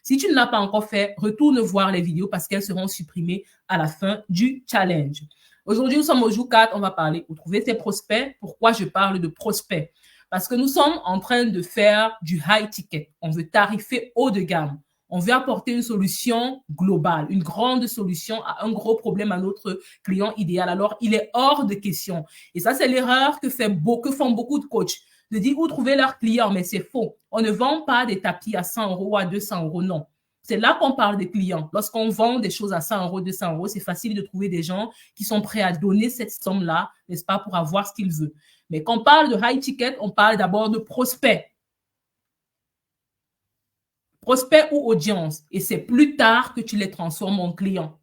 si tu ne l'as pas encore fait, retourne voir les vidéos parce qu'elles seront supprimées à la fin du challenge. Aujourd'hui, nous sommes au jour 4, on va parler où trouver ses prospects. Pourquoi je parle de prospects? Parce que nous sommes en train de faire du high ticket. On veut tarifer haut de gamme. On veut apporter une solution globale, une grande solution à un gros problème à notre client idéal. Alors, il est hors de question. Et ça, c'est l'erreur que font beaucoup de coachs. De dire où trouver leurs clients, mais c'est faux. On ne vend pas des tapis à 100 euros ou à 200 euros, non. C'est là qu'on parle des clients. Lorsqu'on vend des choses à 100 euros, 200 euros, c'est facile de trouver des gens qui sont prêts à donner cette somme-là, n'est-ce pas, pour avoir ce qu'ils veulent. Mais quand on parle de high ticket, on parle d'abord de prospects. Prospect ou audience. Et c'est plus tard que tu les transformes en clients.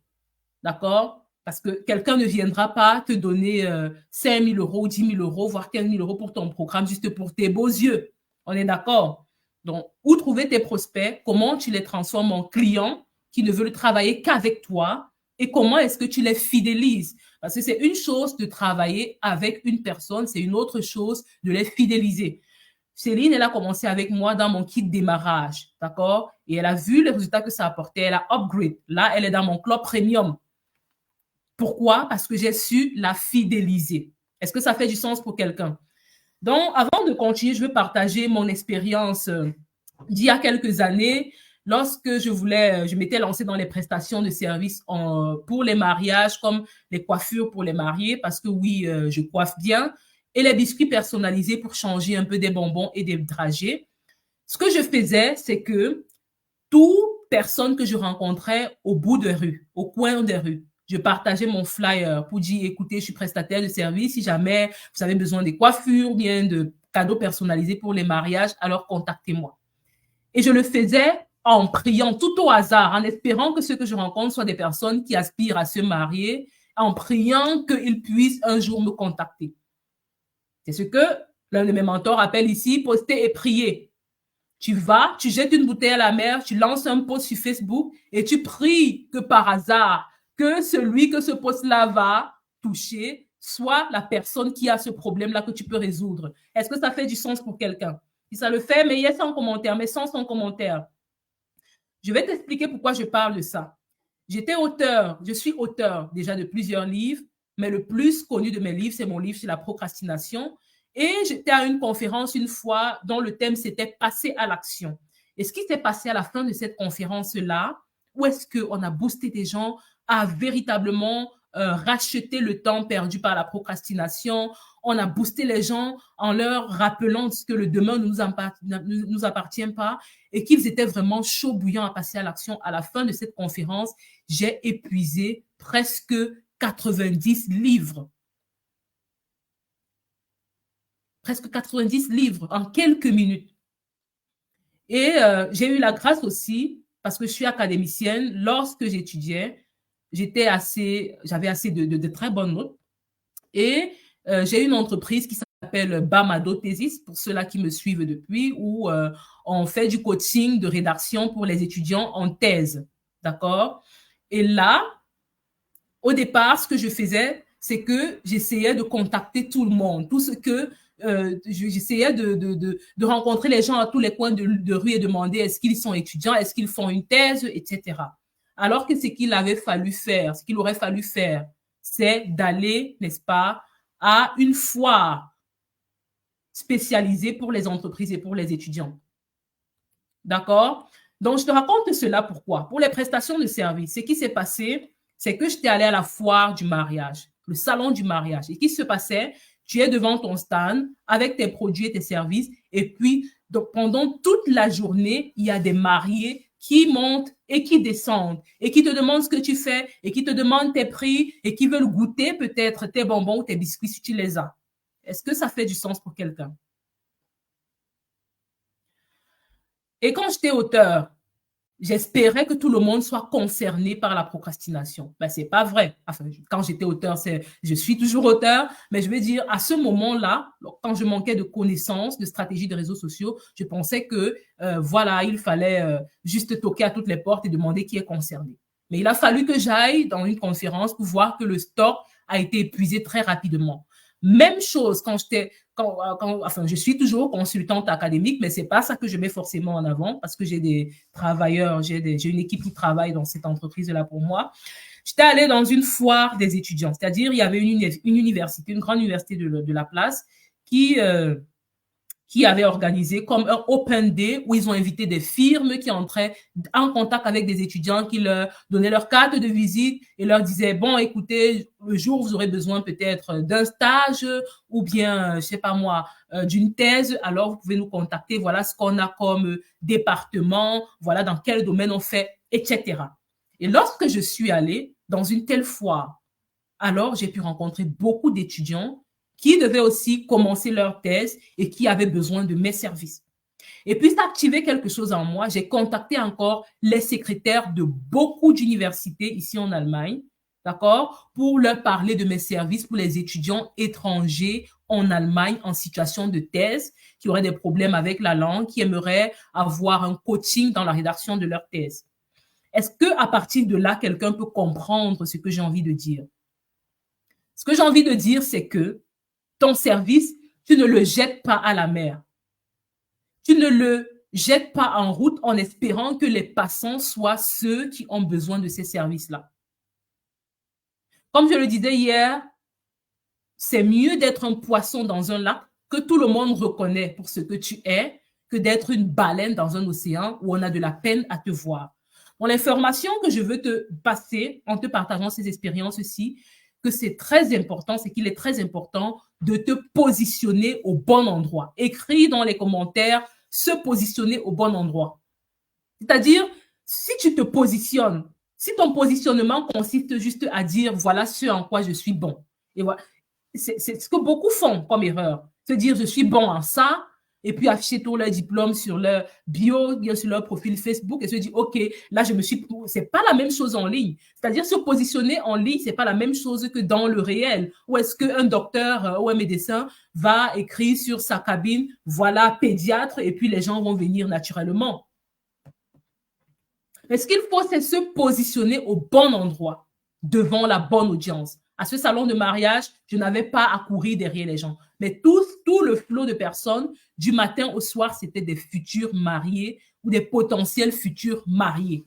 D'accord? Parce que quelqu'un ne viendra pas te donner 5 000 euros, 10 000 euros, voire 15 000 euros pour ton programme juste pour tes beaux yeux. On est d'accord? Donc, où trouver tes prospects? Comment tu les transformes en clients qui ne veulent travailler qu'avec toi? Et comment est-ce que tu les fidélises? Parce que c'est une chose de travailler avec une personne, c'est une autre chose de les fidéliser. Céline, elle a commencé avec moi dans mon kit démarrage, d'accord? Et elle a vu les résultats que ça apportait, elle a upgrade. Là, elle est dans mon club premium. Pourquoi? Parce que j'ai su la fidéliser. Est-ce que ça fait du sens pour quelqu'un? Donc, avant de continuer, je veux partager mon expérience d'il y a quelques années, lorsque je m'étais lancée dans les prestations de services pour les mariages, comme les coiffures pour les mariés, parce que oui, je coiffe bien, et les biscuits personnalisés pour changer un peu des bonbons et des dragées. Ce que je faisais, c'est que toute personne que je rencontrais au bout de rue, au coin des rues, je partageais mon flyer pour dire, écoutez, je suis prestataire de service, si jamais vous avez besoin de coiffures, bien de cadeaux personnalisés pour les mariages, alors contactez-moi. Et je le faisais en priant tout au hasard, en espérant que ceux que je rencontre soient des personnes qui aspirent à se marier, en priant qu'ils puissent un jour me contacter. C'est ce que l'un de mes mentors appelle ici poster et prier. Tu vas, tu jettes une bouteille à la mer, tu lances un post sur Facebook et tu pries que par hasard, que celui que ce post-là va toucher soit la personne qui a ce problème-là que tu peux résoudre. Est-ce que ça fait du sens pour quelqu'un? Si ça le fait, mais sans commentaire, mais sans son commentaire. Je vais t'expliquer pourquoi je parle de ça. Je suis auteur déjà de plusieurs livres, mais le plus connu de mes livres, c'est mon livre sur la procrastination. Et j'étais à une conférence une fois dont le thème, c'était passer à l'action. Et ce qui s'est passé à la fin de cette conférence-là, où est-ce qu'on a boosté des gens à véritablement racheter le temps perdu par la procrastination. On a boosté les gens en leur rappelant que le demain ne nous appartient pas et qu'ils étaient vraiment chauds bouillants à passer à l'action. À la fin de cette conférence, j'ai épuisé presque 90 livres. Presque 90 livres en quelques minutes. Et j'ai eu la grâce aussi, parce que je suis académicienne, lorsque j'étudiais, j'avais assez de très bonnes notes. Et j'ai une entreprise qui s'appelle Bamado Thesis, pour ceux-là qui me suivent depuis, où on fait du coaching de rédaction pour les étudiants en thèse. D'accord? Et là, au départ, ce que je faisais, c'est que j'essayais de contacter tout le monde, tout ce que j'essayais de rencontrer les gens à tous les coins de rue et demander est-ce qu'ils sont étudiants, est-ce qu'ils font une thèse, etc. Alors que ce qu'il avait fallu faire, ce qu'il aurait fallu faire, c'est d'aller, n'est-ce pas, à une foire spécialisée pour les entreprises et pour les étudiants. D'accord? Donc, je te raconte cela pourquoi? Pour les prestations de services, ce qui s'est passé, c'est que j'étais allée à la foire du mariage, le salon du mariage. Et ce qui se passait, tu es devant ton stand avec tes produits et tes services. Et puis, donc, pendant toute la journée, il y a des mariés qui montent et qui descendent et qui te demandent ce que tu fais et qui te demandent tes prix et qui veulent goûter peut-être tes bonbons ou tes biscuits si tu les as. Est-ce que ça fait du sens pour quelqu'un? Et quand j'étais auteur, j'espérais que tout le monde soit concerné par la procrastination. Ben, c'est pas vrai. Enfin, quand j'étais auteur, je suis toujours auteur, mais je veux dire, à ce moment-là, quand je manquais de connaissances, de stratégies de réseaux sociaux, je pensais que, voilà, il fallait juste toquer à toutes les portes et demander qui est concerné. Mais il a fallu que j'aille dans une conférence pour voir que le stock a été épuisé très rapidement. Même chose quand enfin, je suis toujours consultante académique, mais c'est pas ça que je mets forcément en avant parce que j'ai des travailleurs, j'ai une équipe qui travaille dans cette entreprise-là pour moi. J'étais allée dans une foire des étudiants, c'est-à-dire il y avait une université, une grande université de la place qui avait organisé comme un open day où ils ont invité des firmes qui entraient en contact avec des étudiants qui leur donnaient leur carte de visite et leur disaient, bon, écoutez, le jour où vous aurez besoin peut-être d'un stage ou bien, je sais pas moi, d'une thèse, alors vous pouvez nous contacter, voilà ce qu'on a comme département, voilà dans quel domaine on fait, etc. Et lorsque je suis allée dans une telle foire, alors j'ai pu rencontrer beaucoup d'étudiants qui devaient aussi commencer leur thèse et qui avaient besoin de mes services. Et puis, ça a activé quelque chose en moi. J'ai contacté encore les secrétaires de beaucoup d'universités ici en Allemagne, d'accord, pour leur parler de mes services pour les étudiants étrangers en Allemagne en situation de thèse, qui auraient des problèmes avec la langue, qui aimeraient avoir un coaching dans la rédaction de leur thèse. Est-ce que à partir de là, quelqu'un peut comprendre ce que j'ai envie de dire? Ce que j'ai envie de dire, c'est que ton service, tu ne le jettes pas à la mer. Tu ne le jettes pas en route en espérant que les passants soient ceux qui ont besoin de ces services-là. Comme je le disais hier, c'est mieux d'être un poisson dans un lac que tout le monde reconnaît pour ce que tu es que d'être une baleine dans un océan où on a de la peine à te voir. Bon, l'information que je veux te passer en te partageant ces expériences-ci, que c'est très important, c'est qu'il est très important de te positionner au bon endroit. Écris dans les commentaires, se positionner au bon endroit. C'est-à-dire, si tu te positionnes, si ton positionnement consiste juste à dire, voilà ce en quoi je suis bon. Et voilà, c'est ce que beaucoup font comme erreur. Se dire, je suis bon en ça, et puis afficher tout leur diplôme sur leur bio, bien sur leur profil Facebook et se dire, OK, là, c'est pas la même chose en ligne. C'est-à-dire, se positionner en ligne, c'est pas la même chose que dans le réel. Ou est-ce qu'un docteur ou un médecin va écrire sur sa cabine, voilà, pédiatre, et puis les gens vont venir naturellement. Mais ce qu'il faut, c'est se positionner au bon endroit, devant la bonne audience. À ce salon de mariage, je n'avais pas à courir derrière les gens. Mais tout le flot de personnes, du matin au soir, c'était des futurs mariés ou des potentiels futurs mariés.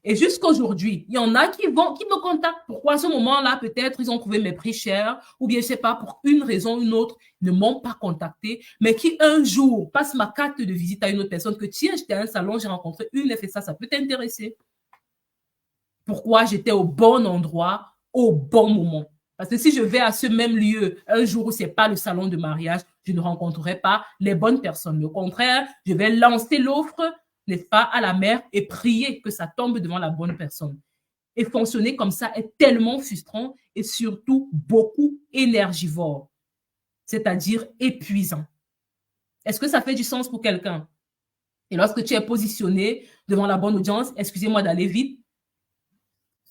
Et jusqu'aujourd'hui, il y en a qui me contactent. Pourquoi à ce moment-là, peut-être, ils ont trouvé mes prix chers, ou bien, je ne sais pas, pour une raison ou une autre, ils ne m'ont pas contacté, mais qui un jour passent ma carte de visite à une autre personne, que tiens, j'étais à un salon, j'ai rencontré une, elle fait ça, ça peut t'intéresser. Pourquoi j'étais au bon endroit, au bon moment. Parce que si je vais à ce même lieu un jour où ce n'est pas le salon de mariage, je ne rencontrerai pas les bonnes personnes. Mais au contraire, je vais lancer l'offre, n'est-ce pas, à la mer et prier que ça tombe devant la bonne personne. Et fonctionner comme ça est tellement frustrant et surtout beaucoup énergivore, c'est-à-dire épuisant. Est-ce que ça fait du sens pour quelqu'un? Et lorsque tu es positionné devant la bonne audience, excusez-moi d'aller vite,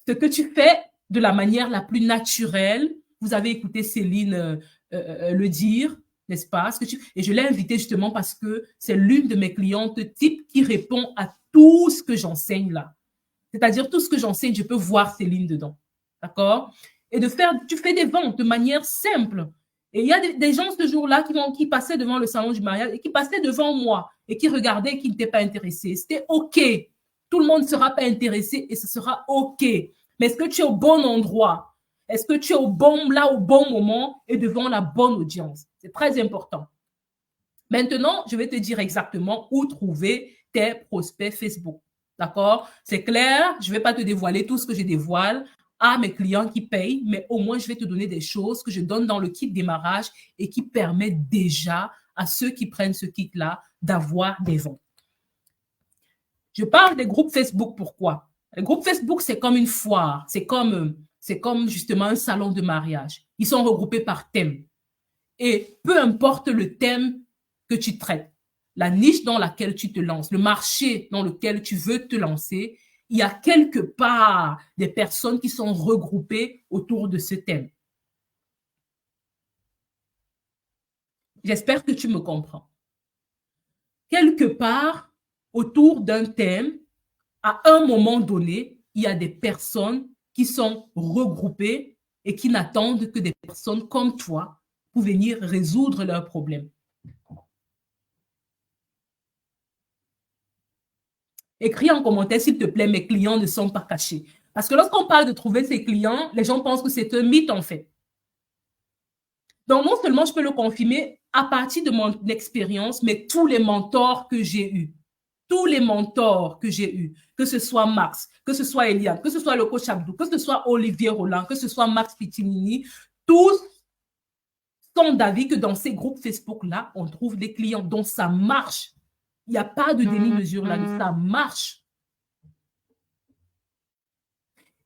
ce que tu fais de la manière la plus naturelle, vous avez écouté Céline le dire, n'est-ce pas? Et je l'ai invitée justement parce que c'est l'une de mes clientes type qui répond à tout ce que j'enseigne là. C'est-à-dire tout ce que j'enseigne, je peux voir Céline dedans. D'accord? Et tu fais des ventes de manière simple. Et il y a des gens ce jour-là qui passaient devant le salon du mariage et qui passaient devant moi et qui regardaient et qui n'étaient pas intéressés. C'était OK. Tout le monde ne sera pas intéressé et ce sera OK. Mais est-ce que tu es au bon endroit? Est-ce que tu es au bon moment et devant la bonne audience? C'est très important. Maintenant, je vais te dire exactement où trouver tes prospects Facebook. D'accord? C'est clair, je ne vais pas te dévoiler tout ce que je dévoile à mes clients qui payent, mais au moins, je vais te donner des choses que je donne dans le kit démarrage et qui permettent déjà à ceux qui prennent ce kit-là d'avoir des ventes. Je parle des groupes Facebook, pourquoi? Les groupes Facebook, c'est comme une foire, c'est comme justement un salon de mariage. Ils sont regroupés par thème. Et peu importe le thème que tu traites, la niche dans laquelle tu te lances, le marché dans lequel tu veux te lancer, il y a quelque part des personnes qui sont regroupées autour de ce thème. J'espère que tu me comprends. Quelque part autour d'un thème, à un moment donné, il y a des personnes qui sont regroupées et qui n'attendent que des personnes comme toi pour venir résoudre leurs problèmes. Écris en commentaire, s'il te plaît, mes clients ne sont pas cachés. Parce que lorsqu'on parle de trouver ses clients, les gens pensent que c'est un mythe, en fait. Donc, non seulement je peux le confirmer à partir de mon expérience, mais tous les mentors que j'ai eus, que ce soit Max, que ce soit Eliane, que ce soit le coach Abdou, que ce soit Olivier Roland, que ce soit Max Pitinini, tous sont d'avis que dans ces groupes Facebook-là, on trouve des clients. Donc, ça marche. Il n'y a pas de demi-mesure là-dessus, ça marche.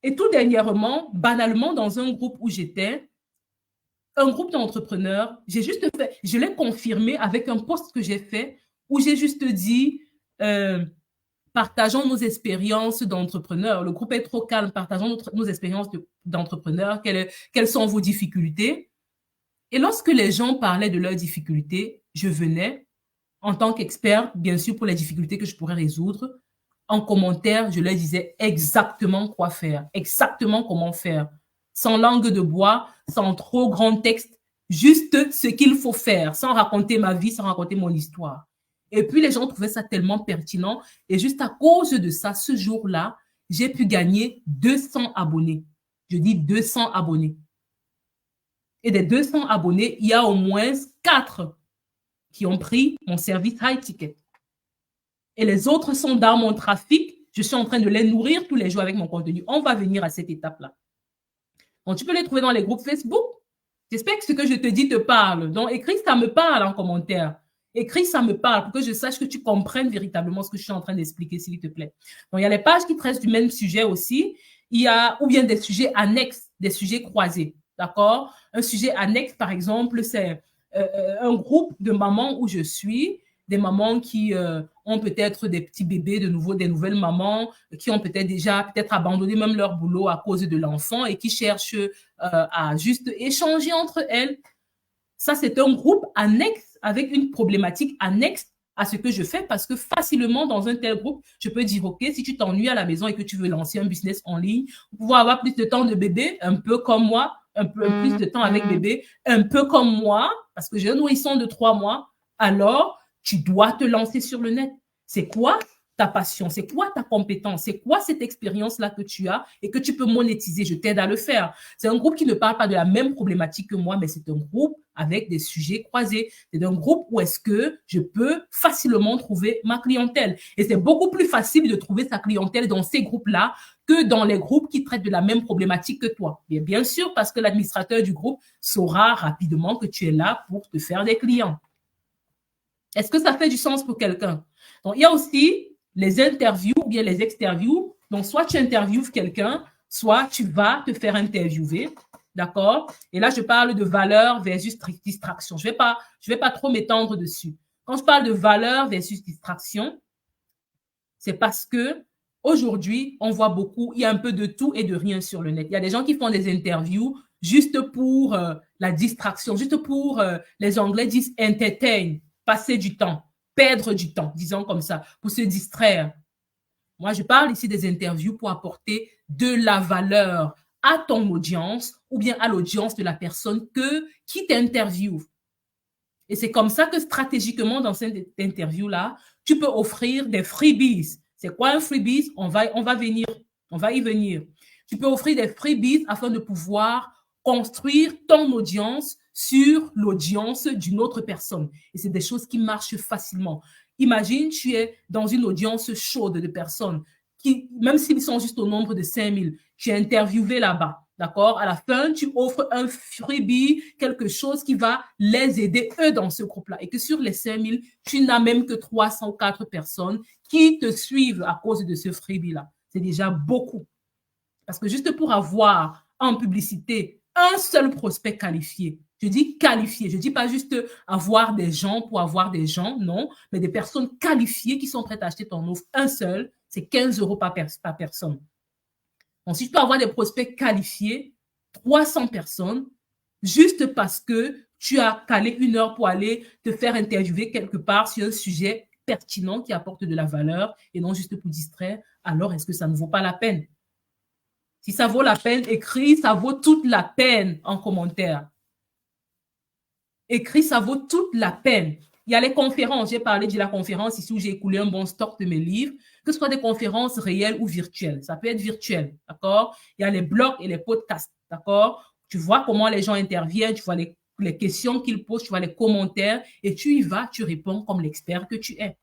Et tout dernièrement, banalement, dans un groupe où j'étais, un groupe d'entrepreneurs, je l'ai confirmé avec un post que j'ai fait où j'ai juste dit, partageons nos expériences d'entrepreneurs. Le groupe est trop calme, partageons nos expériences d'entrepreneurs. Quelles sont vos difficultés? Et lorsque les gens parlaient de leurs difficultés, je venais, en tant qu'expert, bien sûr, pour les difficultés que je pourrais résoudre, en commentaire, je leur disais exactement quoi faire, exactement comment faire, sans langue de bois, sans trop grand texte, juste ce qu'il faut faire, sans raconter ma vie, sans raconter mon histoire. Et puis, les gens trouvaient ça tellement pertinent. Et juste à cause de ça, ce jour-là, j'ai pu gagner 200 abonnés. Je dis 200 abonnés. Et des 200 abonnés, il y a au moins 4 qui ont pris mon service high ticket. Et les autres sont dans mon trafic. Je suis en train de les nourrir tous les jours avec mon contenu. On va venir à cette étape-là. Donc, tu peux les trouver dans les groupes Facebook. J'espère que ce que je te dis te parle. Donc, écris ça me parle en commentaire. Écris ça me parle pour que je sache que tu comprennes véritablement ce que je suis en train d'expliquer, s'il te plaît. Donc, il y a les pages qui traitent du même sujet aussi. Il y a, ou bien des sujets annexes, des sujets croisés. D'accord? Un sujet annexe, par exemple, c'est un groupe de mamans où je suis, des mamans qui ont peut-être des petits bébés, des nouvelles mamans, qui ont peut-être abandonné même leur boulot à cause de l'enfant et qui cherchent à juste échanger entre elles. Ça, c'est un groupe annexe avec une problématique annexe à ce que je fais parce que facilement, dans un tel groupe, je peux dire, OK, si tu t'ennuies à la maison et que tu veux lancer un business en ligne, pour pouvoir avoir plus de temps de bébé, un peu comme moi, un peu plus de temps avec bébé, un peu comme moi, parce que j'ai un nourrisson de 3 mois, alors tu dois te lancer sur le net. C'est quoi ta passion? C'est quoi ta compétence? C'est quoi cette expérience-là que tu as et que tu peux monétiser? Je t'aide à le faire. C'est un groupe qui ne parle pas de la même problématique que moi, mais c'est un groupe avec des sujets croisés. C'est un groupe où est-ce que je peux facilement trouver ma clientèle. Et c'est beaucoup plus facile de trouver sa clientèle dans ces groupes-là que dans les groupes qui traitent de la même problématique que toi. Et bien sûr, parce que l'administrateur du groupe saura rapidement que tu es là pour te faire des clients. Est-ce que ça fait du sens pour quelqu'un? Donc, il y a aussi les interviews ou bien les exterviews. Donc, soit tu interviews quelqu'un, soit tu vas te faire interviewer. D'accord? Et là, je parle de valeur versus distraction. Je vais pas trop m'étendre dessus. Quand je parle de valeur versus distraction, c'est parce que aujourd'hui, on voit beaucoup, il y a un peu de tout et de rien sur le net. Il y a des gens qui font des interviews juste pour la distraction, juste pour, les Anglais disent entertain, passer du temps, perdre du temps, disons comme ça, pour se distraire. Moi, je parle ici des interviews pour apporter de la valeur à ton audience ou bien à l'audience de la personne qui t'interviewe. Et c'est comme ça que stratégiquement, dans cette interview-là, tu peux offrir des freebies. C'est quoi un freebies? On va y venir. Tu peux offrir des freebies afin de pouvoir construire ton audience sur l'audience d'une autre personne. Et c'est des choses qui marchent facilement. Imagine, tu es dans une audience chaude de personnes qui, même s'ils sont juste au nombre de 5000, tu es interviewé là-bas. D'accord? À la fin, tu offres un freebie, quelque chose qui va les aider, eux, dans ce groupe-là. Et que sur les 5000, tu n'as même que 304 personnes qui te suivent à cause de ce freebie-là. C'est déjà beaucoup. Parce que juste pour avoir en publicité un seul prospect qualifié, je dis qualifié, je ne dis pas juste avoir des gens pour avoir des gens, non, mais des personnes qualifiées qui sont prêtes à acheter ton offre, un seul, c'est 15 € par personne. Donc, si tu peux avoir des prospects qualifiés, 300 personnes, juste parce que tu as calé 1 heure pour aller te faire interviewer quelque part sur un sujet pertinent qui apporte de la valeur et non juste pour distraire, alors est-ce que ça ne vaut pas la peine? Si ça vaut la peine, écris, ça vaut toute la peine en commentaire. Écris, ça vaut toute la peine. Il y a les conférences, j'ai parlé de la conférence ici où j'ai écoulé un bon stock de mes livres, que ce soit des conférences réelles ou virtuelles. Ça peut être virtuel, d'accord? Il y a les blogs et les podcasts, d'accord? Tu vois comment les gens interviennent, tu vois les questions qu'ils posent, tu vois les commentaires et tu y vas, tu réponds comme l'expert que tu es.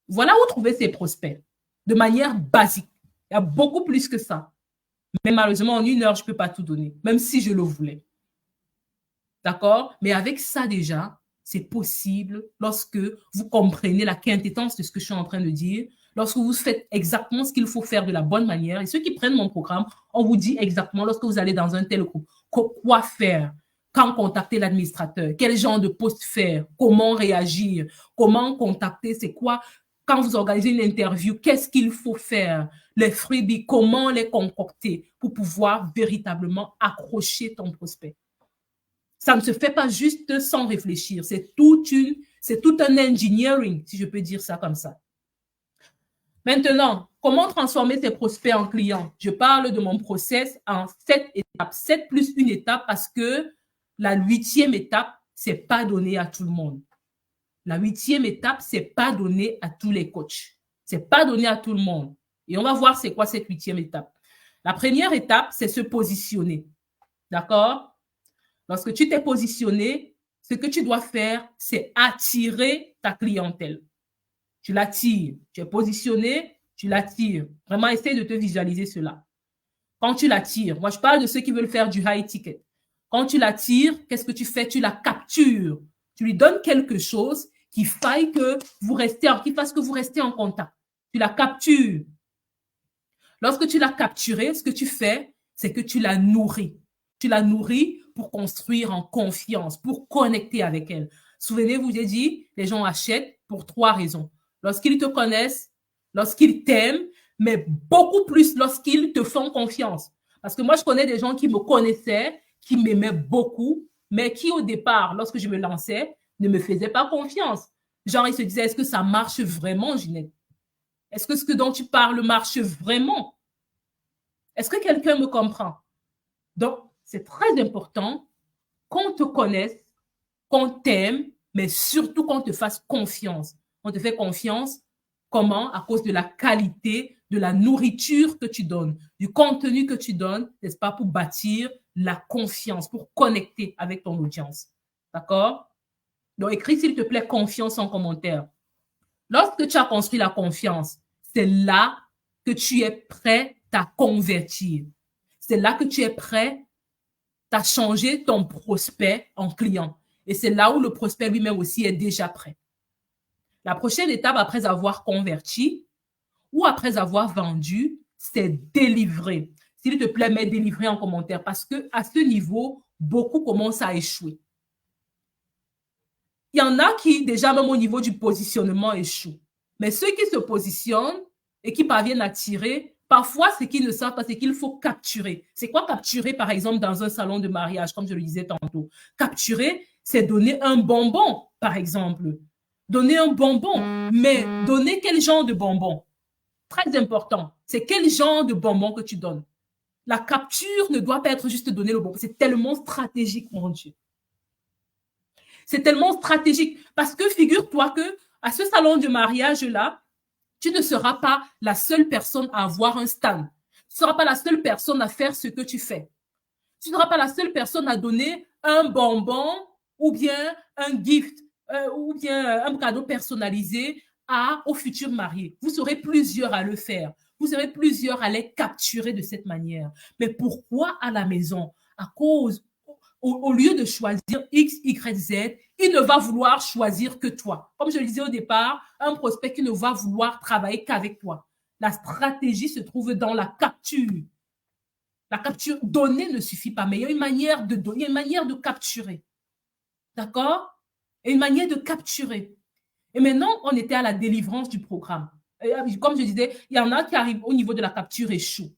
Voilà où trouver ces prospects de manière basique. Il y a beaucoup plus que ça. Mais malheureusement, en 1 heure, je ne peux pas tout donner, même si je le voulais. D'accord? Mais avec ça déjà, c'est possible lorsque vous comprenez la quintessence de ce que je suis en train de dire, lorsque vous faites exactement ce qu'il faut faire de la bonne manière. Et ceux qui prennent mon programme, on vous dit exactement lorsque vous allez dans un tel groupe, quoi faire, quand contacter l'administrateur, quel genre de poste faire, comment réagir, comment contacter, c'est quoi, quand vous organisez une interview, qu'est-ce qu'il faut faire, les freebies, comment les concocter pour pouvoir véritablement accrocher ton prospect. Ça ne se fait pas juste sans réfléchir. C'est tout un engineering, si je peux dire ça comme ça. Maintenant, comment transformer ces prospects en clients? Je parle de mon process en 7 étapes. 7 plus une étape parce que la 8e étape, c'est pas donné à tout le monde. La 8e étape, c'est pas donné à tous les coachs. C'est pas donné à tout le monde. Et on va voir c'est quoi cette 8e étape. La première étape, c'est se positionner. D'accord? Lorsque tu t'es positionné, ce que tu dois faire, c'est attirer ta clientèle. Tu l'attires. Tu es positionné, tu l'attires. Vraiment, essaye de te visualiser cela. Quand tu l'attires, moi je parle de ceux qui veulent faire du high ticket. Quand tu l'attires, qu'est-ce que tu fais? Tu la captures. Tu lui donnes quelque chose qui fasse que vous restez en contact. Tu la captures. Lorsque tu l'as capturée, ce que tu fais, c'est que tu la nourris. Tu la nourris pour construire en confiance, pour connecter avec elle. Souvenez-vous, j'ai dit, les gens achètent pour 3 raisons. Lorsqu'ils te connaissent, lorsqu'ils t'aiment, mais beaucoup plus lorsqu'ils te font confiance. Parce que moi, je connais des gens qui me connaissaient, qui m'aimaient beaucoup, mais qui au départ, lorsque je me lançais, ne me faisaient pas confiance. Genre, ils se disaient, est-ce que ça marche vraiment, Ginette? Est-ce que ce dont tu parles marche vraiment? Est-ce que quelqu'un me comprend? Donc, c'est très important qu'on te connaisse, qu'on t'aime, mais surtout qu'on te fasse confiance. On te fait confiance, comment? À cause de la qualité de la nourriture que tu donnes, du contenu que tu donnes, n'est-ce pas, pour bâtir la confiance, pour connecter avec ton audience. D'accord? Donc, écris, s'il te plaît, confiance en commentaire. Lorsque tu as construit la confiance, c'est là que tu es prêt à convertir. C'est là que tu es prêt à changer ton prospect en client. Et c'est là où le prospect lui-même aussi est déjà prêt. La prochaine étape après avoir converti ou après avoir vendu, c'est délivrer. S'il te plaît, mets délivrer en commentaire parce que à ce niveau, beaucoup commencent à échouer. Il y en a qui, déjà même au niveau du positionnement, échouent. Mais ceux qui se positionnent et qui parviennent à tirer Parfois, ce qu'ils ne savent pas, c'est qu'il faut capturer. C'est quoi capturer, par exemple, dans un salon de mariage, comme je le disais tantôt? Capturer, c'est donner un bonbon, par exemple. Donner un bonbon. Mais donner quel genre de bonbon? Très important. C'est quel genre de bonbon que tu donnes. La capture ne doit pas être juste donner le bonbon. C'est tellement stratégique, mon Dieu. C'est tellement stratégique. Parce que figure-toi que à ce salon de mariage-là, tu ne seras pas la seule personne à avoir un stand. Tu ne seras pas la seule personne à faire ce que tu fais. Tu ne seras pas la seule personne à donner un bonbon ou bien un gift ou bien un cadeau personnalisé aux futurs mariés. Vous serez plusieurs à le faire. Vous serez plusieurs à les capturer de cette manière. Mais pourquoi à la maison? À cause, au lieu de choisir X, Y, Z, il ne va vouloir choisir que toi. Comme je le disais au départ, un prospect qui ne va vouloir travailler qu'avec toi. La stratégie se trouve dans la capture. La capture, donner ne suffit pas, mais il y a une manière de donner, il y a une manière de capturer. D'accord? Et une manière de capturer. Et maintenant, on était à la délivrance du programme. Et comme je disais, il y en a qui arrivent au niveau de la capture échouent.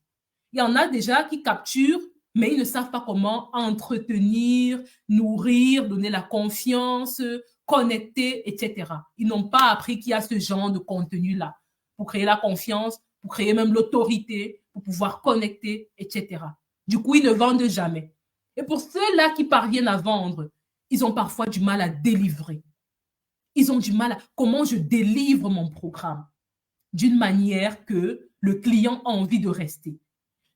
Il y en a déjà qui capturent, mais ils ne savent pas comment entretenir, nourrir, donner la confiance, connecter, etc. Ils n'ont pas appris qu'il y a ce genre de contenu-là pour créer la confiance, pour créer même l'autorité, pour pouvoir connecter, etc. Du coup, ils ne vendent jamais. Et pour ceux-là qui parviennent à vendre, ils ont parfois du mal à délivrer. Ils ont du mal à comment je délivre mon programme d'une manière que le client a envie de rester,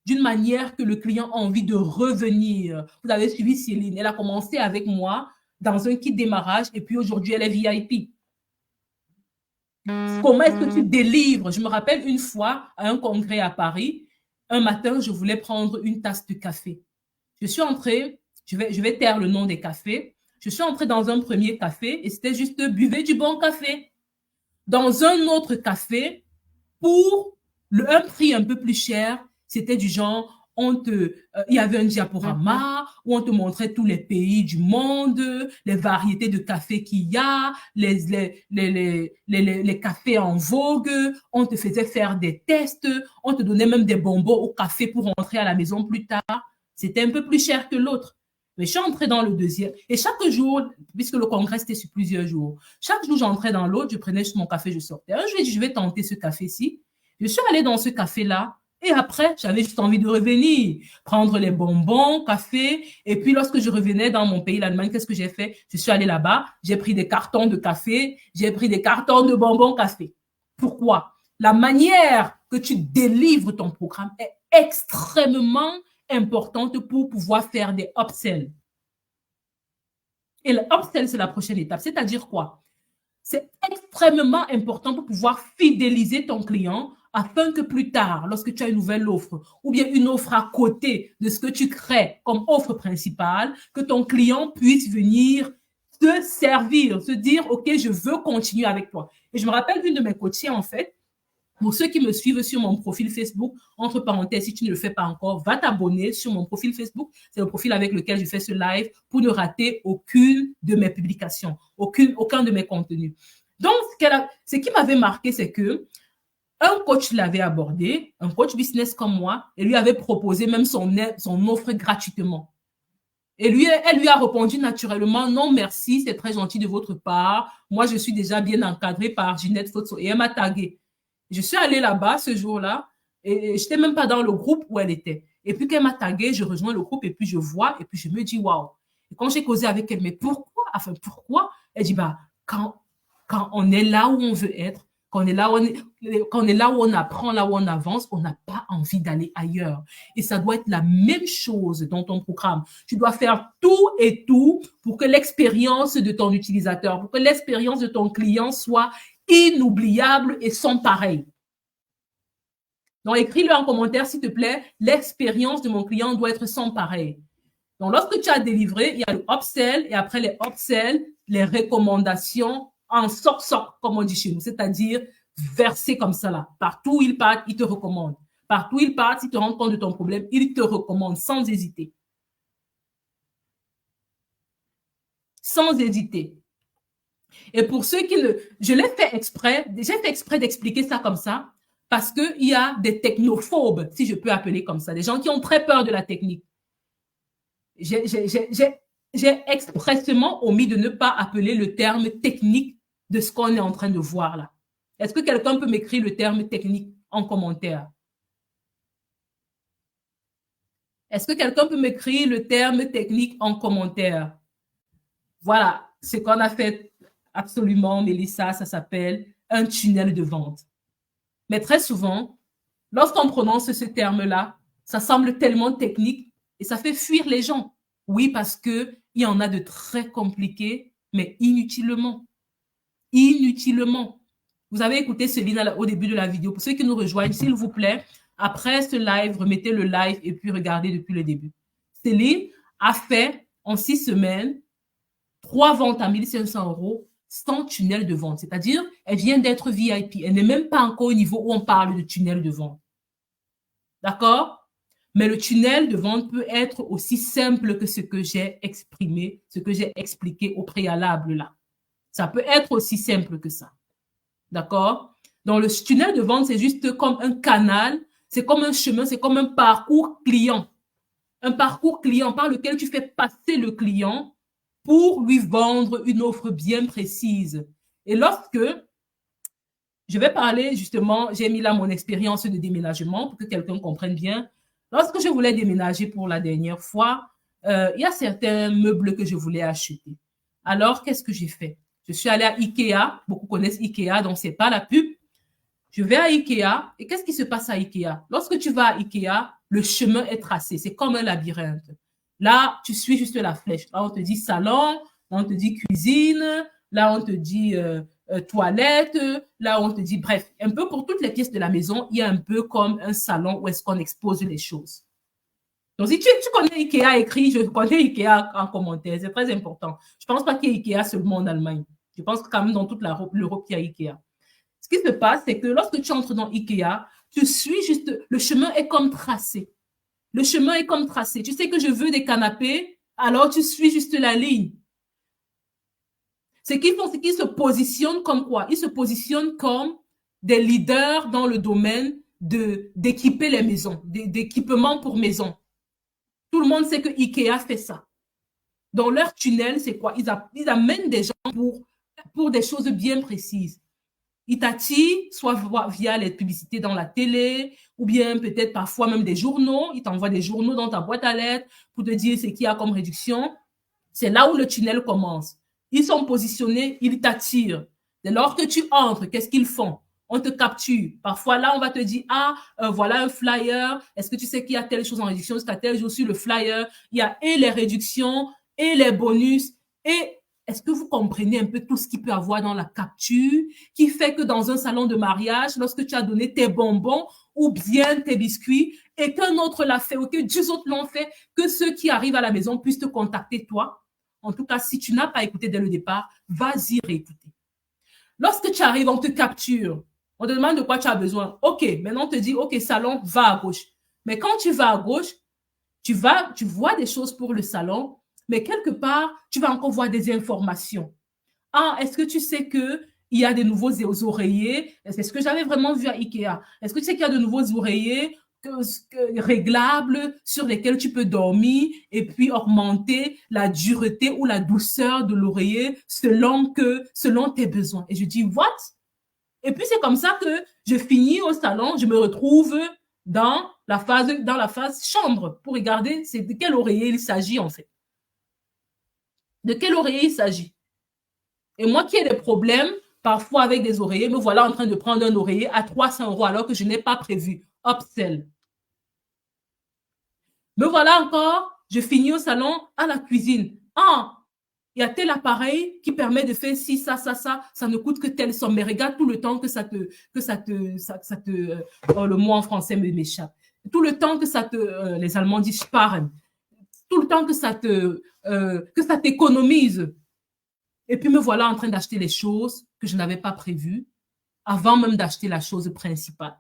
d'une manière que le client a envie de revenir. Vous avez suivi Céline, elle a commencé avec moi dans un kit démarrage et puis aujourd'hui, elle est VIP. Comment est-ce que tu délivres? Je me rappelle une fois à un congrès à Paris, un matin, je voulais prendre une tasse de café. Je suis entrée, je vais taire le nom des cafés. Je suis entrée dans un premier café et c'était juste buvez du bon café. Dans un autre café, pour un prix un peu plus cher, c'était du genre, il y avait un diaporama où on te montrait tous les pays du monde, les variétés de café qu'il y a, les cafés en vogue, on te faisait faire des tests, on te donnait même des bonbons au café pour rentrer à la maison plus tard. C'était un peu plus cher que l'autre. Mais je suis entrée dans le deuxième. Et chaque jour, puisque le congrès c'était sur plusieurs jours, chaque jour j'entrais dans l'autre, je prenais juste mon café, je sortais. Un jour, je vais tenter ce café-ci. Je suis allée dans ce café-là. Et après, j'avais juste envie de revenir, prendre les bonbons, café. Et puis, lorsque je revenais dans mon pays, l'Allemagne, qu'est-ce que j'ai fait? Je suis allée là-bas, j'ai pris des cartons de café, j'ai pris des cartons de bonbons café. Pourquoi? La manière que tu délivres ton programme est extrêmement importante pour pouvoir faire des upsells. Et le upsell, c'est la prochaine étape. C'est-à-dire quoi? C'est extrêmement important pour pouvoir fidéliser ton client afin que plus tard, lorsque tu as une nouvelle offre ou bien une offre à côté de ce que tu crées comme offre principale, que ton client puisse venir te servir, se dire, OK, je veux continuer avec toi. Et je me rappelle une de mes coachées, en fait, pour ceux qui me suivent sur mon profil Facebook, entre parenthèses, si tu ne le fais pas encore, va t'abonner sur mon profil Facebook. C'est le profil avec lequel je fais ce live pour ne rater aucune de mes publications, aucun de mes contenus. Donc, ce qui m'avait marqué, c'est que un coach l'avait abordé, un coach business comme moi, et lui avait proposé même son offre gratuitement. Et elle lui a répondu naturellement, non merci, c'est très gentil de votre part. Moi, je suis déjà bien encadrée par Ginette Fotso. Et elle m'a tagué. Je suis allée là-bas ce jour-là et je n'étais même pas dans le groupe où elle était. Et puis qu'elle m'a tagué, je rejoins le groupe et puis je vois et puis je me dis waouh. Et quand j'ai causé avec elle, mais pourquoi? Enfin, pourquoi? Elle dit, bah, quand on est là où on veut être, quand on est là où on apprend, là où on avance, on n'a pas envie d'aller ailleurs. Et ça doit être la même chose dans ton programme. Tu dois faire tout et tout pour que l'expérience de ton utilisateur, pour que l'expérience de ton client soit inoubliable et sans pareil. Donc, écris-le en commentaire, s'il te plaît. L'expérience de mon client doit être sans pareil. Donc, lorsque tu as délivré, il y a le upsell et après les upsells, les recommandations en soc-soc, comme on dit chez nous, c'est-à-dire versé comme ça là. Partout où il part, il te recommande. Partout où il part, s'il te rend compte de ton problème, il te recommande sans hésiter. Sans hésiter. Et pour ceux qui ne... Je l'ai fait exprès, j'ai fait exprès d'expliquer ça comme ça, parce qu'il y a des technophobes, si je peux appeler comme ça, des gens qui ont très peur de la technique. J'ai expressément omis de ne pas appeler le terme technique de ce qu'on est en train de voir là. Est-ce que quelqu'un peut m'écrire le terme technique en commentaire? Est-ce que quelqu'un peut m'écrire le terme technique en commentaire? Voilà, ce qu'on a fait absolument, Mélissa, ça s'appelle un tunnel de vente. Mais très souvent, lorsqu'on prononce ce terme-là, ça semble tellement technique et ça fait fuir les gens. Oui, parce qu'il y en a de très compliqués, mais inutilement. Inutilement. Vous avez écouté Céline au début de la vidéo. Pour ceux qui nous rejoignent, s'il vous plaît, après ce live, remettez le live et puis regardez depuis le début. Céline a fait en 6 semaines 3 ventes à 1 500 € sans tunnel de vente. C'est-à-dire, elle vient d'être VIP. Elle n'est même pas encore au niveau où on parle de tunnel de vente. D'accord? Mais le tunnel de vente peut être aussi simple que ce que j'ai exprimé, ce que j'ai expliqué au préalable là. Ça peut être aussi simple que ça. D'accord? Donc, le tunnel de vente, c'est juste comme un canal, c'est comme un chemin, c'est comme un parcours client. Un parcours client par lequel tu fais passer le client pour lui vendre une offre bien précise. Et lorsque je vais parler justement, j'ai mis là mon expérience de déménagement pour que quelqu'un comprenne bien. Lorsque je voulais déménager pour la dernière fois, il y a certains meubles que je voulais acheter. Alors, qu'est-ce que j'ai fait? Je suis allée à Ikea. Beaucoup connaissent Ikea, donc c'est pas la pub. Je vais à Ikea. Et qu'est-ce qui se passe à Ikea? Lorsque tu vas à Ikea, le chemin est tracé. C'est comme un labyrinthe. Là, tu suis juste la flèche. Là, on te dit salon. Là, on te dit cuisine. Là, on te dit toilette. Là, on te dit, bref, un peu pour toutes les pièces de la maison, il y a un peu comme un salon où est-ce qu'on expose les choses. Donc, si tu connais Ikea écrit, je connais Ikea en commentaire. C'est très important. Je ne pense pas qu'il y ait Ikea seulement en Allemagne. Je pense que quand même dans toute l'Europe, il y a Ikea. Ce qui se passe, c'est que lorsque tu entres dans Ikea, tu suis juste, le chemin est comme tracé. Le chemin est comme tracé. Tu sais que je veux des canapés, alors tu suis juste la ligne. Ce qu'ils font, c'est qu'ils se positionnent comme quoi? Ils se positionnent comme des leaders dans le domaine d'équiper les maisons, d'équipement pour maison. Tout le monde sait que Ikea fait ça. Dans leur tunnel, c'est quoi? Ils amènent des gens pour des choses bien précises. Ils t'attirent, soit via les publicités dans la télé, ou bien peut-être parfois même des journaux. Ils t'envoient des journaux dans ta boîte à lettres pour te dire ce qu'il y a comme réduction. C'est là où le tunnel commence. Ils sont positionnés, ils t'attirent. Dès lors que tu entres, qu'est-ce qu'ils font? On te capture. Parfois, là, on va te dire, voilà un flyer. Est-ce que tu sais qu'il y a telle chose en réduction jusqu'à tel jour sur le flyer? Il y a et les réductions, et les bonus. Et est-ce que vous comprenez un peu tout ce qu'il peut avoir dans la capture qui fait que dans un salon de mariage, lorsque tu as donné tes bonbons ou bien tes biscuits et qu'un autre l'a fait ou que 10 autres l'ont fait, que ceux qui arrivent à la maison puissent te contacter toi? En tout cas, si tu n'as pas écouté dès le départ, vas-y réécouter. Lorsque tu arrives, on te capture. On te demande de quoi tu as besoin. OK, maintenant on te dit, OK, salon, va à gauche. Mais quand tu vas à gauche, tu vois des choses pour le salon, mais quelque part, tu vas encore voir des informations. Est-ce que tu sais qu'il y a de nouveaux oreillers? C'est ce que j'avais vraiment vu à Ikea. Est-ce que tu sais qu'il y a de nouveaux oreillers réglables sur lesquels tu peux dormir et puis augmenter la dureté ou la douceur de l'oreiller selon tes besoins? Et je dis, what? Et puis c'est comme ça que je finis au salon, je me retrouve dans la phase chambre pour regarder de quel oreiller il s'agit en fait. De quel oreiller il s'agit? Et moi qui ai des problèmes parfois avec des oreillers, me voilà en train de prendre un oreiller à 300 € alors que je n'ai pas prévu. Upsell. Me voilà encore, je finis au salon, à la cuisine. Il y a tel appareil qui permet de faire ci, ça ne coûte que telle somme. Mais regarde tout le temps que le mot en français m'échappe. Tout le temps que les Allemands disent sparen. Tout le temps que ça t'économise. Et puis me voilà en train d'acheter les choses que je n'avais pas prévues avant même d'acheter la chose principale.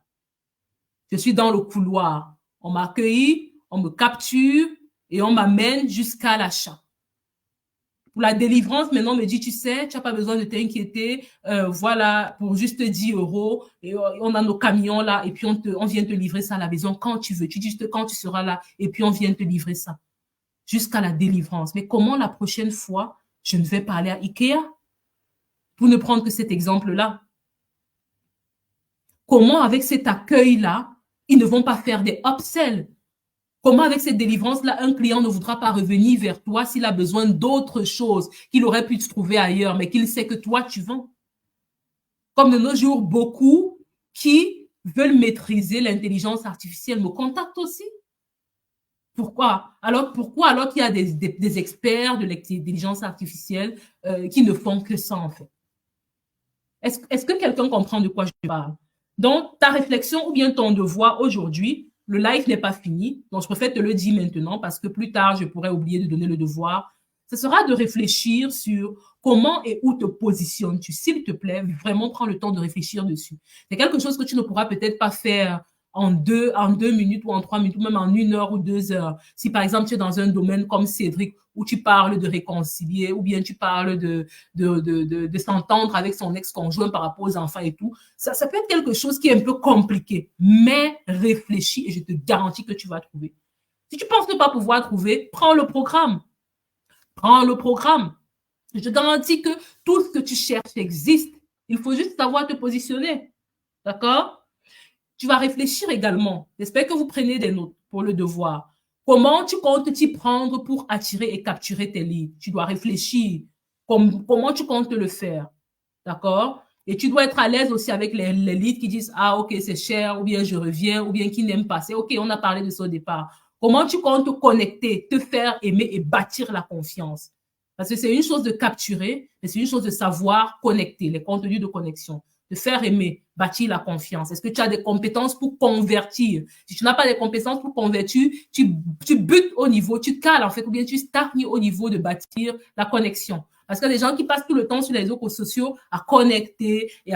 Je suis dans le couloir. On m'a accueilli, on me capture et on m'amène jusqu'à l'achat. Pour la délivrance, maintenant, on me dit, tu sais, tu n'as pas besoin de t'inquiéter. Voilà, pour juste 10 euros, et on a nos camions là, et puis on vient te livrer ça à la maison quand tu veux. Tu dis juste quand tu seras là, et puis on vient te livrer ça jusqu'à la délivrance. Mais comment la prochaine fois, je ne vais pas aller à Ikea? Pour ne prendre que cet exemple-là. Comment, avec cet accueil-là, ils ne vont pas faire des upsells? Comment, avec cette délivrance-là, un client ne voudra pas revenir vers toi s'il a besoin d'autre chose qu'il aurait pu se trouver ailleurs, mais qu'il sait que toi, tu vends? Comme de nos jours, beaucoup qui veulent maîtriser l'intelligence artificielle me contactent aussi. Pourquoi? Alors qu'il y a des experts de l'intelligence artificielle qui ne font que ça, en fait? Est-ce que quelqu'un comprend de quoi je parle? Donc, ta réflexion ou bien ton devoir aujourd'hui, le live n'est pas fini, donc je préfère te le dire maintenant parce que plus tard, je pourrais oublier de donner le devoir. Ce sera de réfléchir sur comment et où te positionnes-tu. S'il te plaît, vraiment prends le temps de réfléchir dessus. C'est quelque chose que tu ne pourras peut-être pas faire en deux minutes ou en 3 minutes ou même en 1 heure ou 2 heures. Si par exemple tu es dans un domaine comme Cédric où tu parles de réconcilier ou bien tu parles de s'entendre avec son ex-conjoint par rapport aux enfants et tout, ça peut être quelque chose qui est un peu compliqué, mais réfléchis et je te garantis que tu vas trouver. Si tu penses ne pas pouvoir trouver, prends le programme. Prends le programme. Je te garantis que tout ce que tu cherches existe. Il faut juste savoir te positionner. D'accord? Tu vas réfléchir également. J'espère que vous prenez des notes pour le devoir. Comment tu comptes t'y prendre pour attirer et capturer tes leads? Tu dois réfléchir. Comment tu comptes le faire? D'accord? Et tu dois être à l'aise aussi avec les leads qui disent, ah, ok, c'est cher, ou bien je reviens, ou bien qui n'aiment pas. C'est ok, on a parlé de ça au départ. Comment tu comptes te connecter, te faire aimer et bâtir la confiance? Parce que c'est une chose de capturer, mais c'est une chose de savoir connecter, les contenus de connexion, de faire aimer, bâtir la confiance. Est-ce que tu as des compétences pour convertir? Si tu n'as pas des compétences pour convertir, tu butes au niveau, tu cales en fait, ou bien tu stagnes au niveau de bâtir la connexion. Parce que les gens qui passent tout le temps sur les réseaux sociaux à connecter, et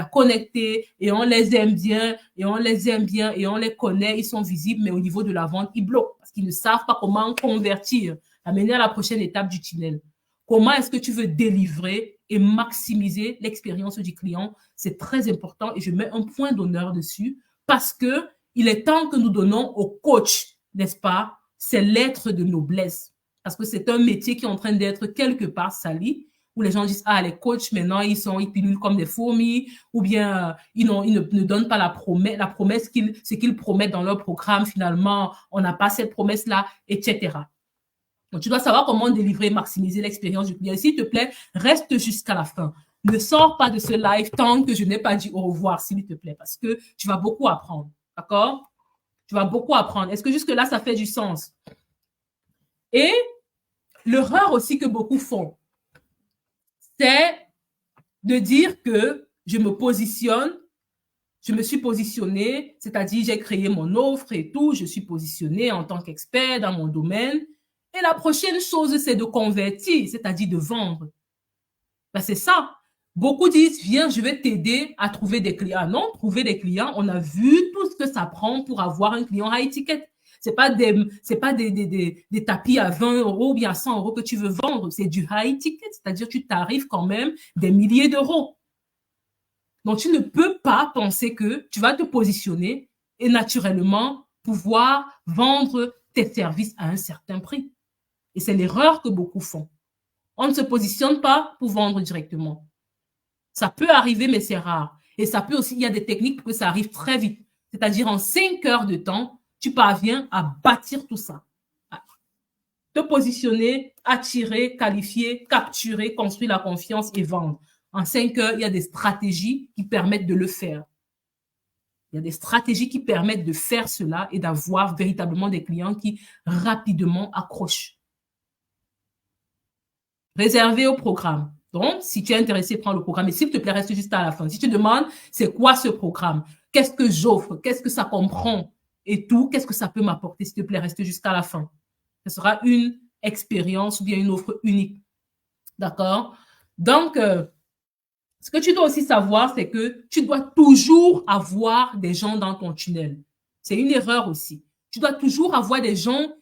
on les aime bien, et on les aime bien, et on les connaît, ils sont visibles, mais au niveau de la vente, ils bloquent parce qu'ils ne savent pas comment convertir, amener à la prochaine étape du tunnel. Comment est-ce que tu veux délivrer et maximiser l'expérience du client? C'est très important et je mets un point d'honneur dessus parce que il est temps que nous donnons au coach, n'est-ce pas, ces lettres de noblesse. Parce que c'est un métier qui est en train d'être quelque part sali, où les gens disent, ah, les coachs, maintenant, ils pilulent comme des fourmis, ou bien ils ne donnent pas la promesse, ce qu'ils promettent dans leur programme, finalement, on n'a pas cette promesse-là, etc. Donc, tu dois savoir comment délivrer, maximiser l'expérience du client. S'il te plaît, reste jusqu'à la fin. Ne sors pas de ce live tant que je n'ai pas dit au revoir, s'il te plaît, parce que tu vas beaucoup apprendre. D'accord? Tu vas beaucoup apprendre. Est-ce que jusque-là, ça fait du sens? Et l'erreur aussi que beaucoup font, c'est de dire que je me suis positionnée, c'est-à-dire j'ai créé mon offre et tout, je suis positionnée en tant qu'expert dans mon domaine. Et la prochaine chose, c'est de convertir, c'est-à-dire de vendre. Ben, c'est ça. Beaucoup disent, viens, je vais t'aider à trouver des clients. Non, trouver des clients, on a vu tout ce que ça prend pour avoir un client high ticket. C'est pas des tapis à 20 euros ou bien à 100 euros que tu veux vendre. C'est du high ticket, c'est-à-dire tu t'arrives quand même des milliers d'euros. Donc, tu ne peux pas penser que tu vas te positionner et naturellement pouvoir vendre tes services à un certain prix. Et c'est l'erreur que beaucoup font. On ne se positionne pas pour vendre directement. Ça peut arriver, mais c'est rare. Et ça peut aussi, il y a des techniques pour que ça arrive très vite. C'est-à-dire en 5 heures de temps, tu parviens à bâtir tout ça. Te positionner, attirer, qualifier, capturer, construire la confiance et vendre. En 5 heures, il y a des stratégies qui permettent de le faire. Il y a des stratégies qui permettent de faire cela et d'avoir véritablement des clients qui rapidement accrochent. Réservé au programme. Donc, si tu es intéressé, prends le programme. Et s'il te plaît, reste juste à la fin. Si tu demandes, c'est quoi ce programme? Qu'est-ce que j'offre? Qu'est-ce que ça comprend? Et tout, qu'est-ce que ça peut m'apporter? S'il te plaît, reste jusqu'à la fin. Ce sera une expérience ou bien une offre unique. D'accord? Donc, ce que tu dois aussi savoir, c'est que tu dois toujours avoir des gens dans ton tunnel. C'est une erreur aussi. Tu dois toujours avoir des gens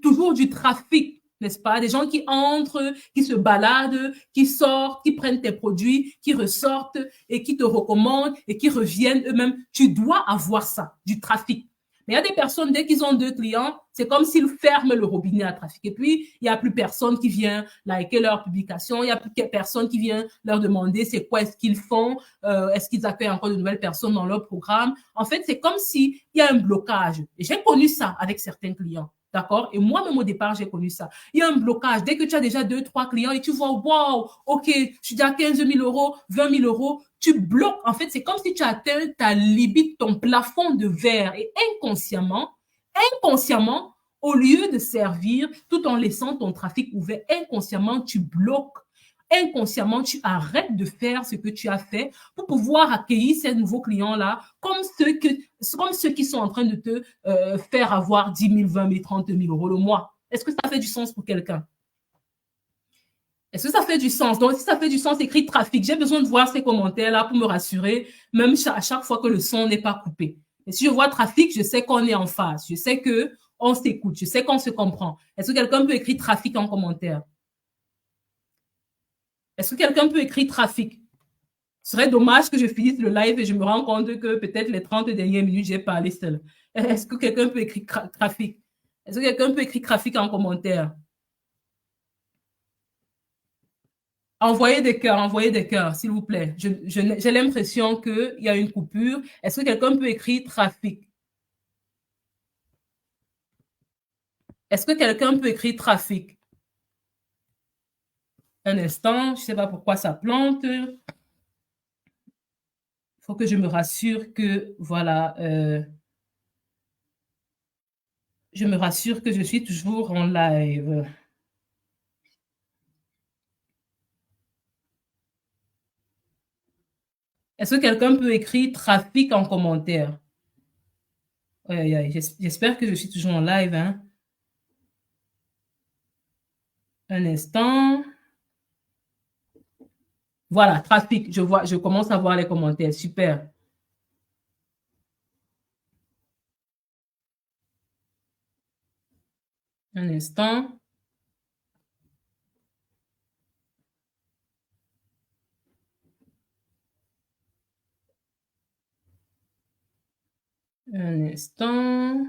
toujours du trafic n'est-ce pas? Des gens qui entrent, qui se baladent, qui sortent, qui prennent tes produits, qui ressortent et qui te recommandent et qui reviennent eux-mêmes. Tu dois avoir ça, du trafic. Mais il y a des personnes, dès qu'ils ont 2 clients, c'est comme s'ils ferment le robinet à trafic. Et puis, il n'y a plus personne qui vient liker leur publication. Il n'y a plus personne qui vient leur demander c'est quoi est-ce qu'ils font, est-ce qu'ils accueillent encore de nouvelles personnes dans leur programme. En fait, c'est comme s'il y a un blocage. Et j'ai connu ça avec certains clients. D'accord? Et moi-même, au départ, j'ai connu ça. Il y a un blocage. Dès que tu as déjà 2, 3 clients et tu vois, wow, OK, je suis déjà à 15 000 euros, 20 000 euros, tu bloques. En fait, c'est comme si tu as atteint ta limite, ton plafond de verre. Et inconsciemment, au lieu de servir, tout en laissant ton trafic ouvert, inconsciemment, tu bloques. Inconsciemment, tu arrêtes de faire ce que tu as fait pour pouvoir accueillir ces nouveaux clients-là comme ceux qui sont en train de te faire avoir 10 000, 20 000, 30 000 euros le mois. Est-ce que ça fait du sens pour quelqu'un? Est-ce que ça fait du sens? Donc, si ça fait du sens, écrit trafic. J'ai besoin de voir ces commentaires-là pour me rassurer, même à chaque fois que le son n'est pas coupé. Et si je vois trafic, je sais qu'on est en face. Je sais qu'on s'écoute. Je sais qu'on se comprend. Est-ce que quelqu'un peut écrire trafic en commentaire? Est-ce que quelqu'un peut écrire trafic? Ce serait dommage que je finisse le live et je me rends compte que peut-être les 30 dernières minutes, j'ai parlé seul. Est-ce que quelqu'un peut écrire trafic? Est-ce que quelqu'un peut écrire trafic en commentaire? Envoyez des cœurs, s'il vous plaît. J'ai l'impression qu'il y a une coupure. Est-ce que quelqu'un peut écrire trafic? Est-ce que quelqu'un peut écrire trafic? Un instant, je ne sais pas pourquoi ça plante. Il faut que je me rassure que, voilà, je me rassure que je suis toujours en live. Est-ce que quelqu'un peut écrire trafic en commentaire? J'espère que je suis toujours en live. Hein. Un instant. Voilà, trafic. Je commence à voir les commentaires. Super. Un instant. Un instant.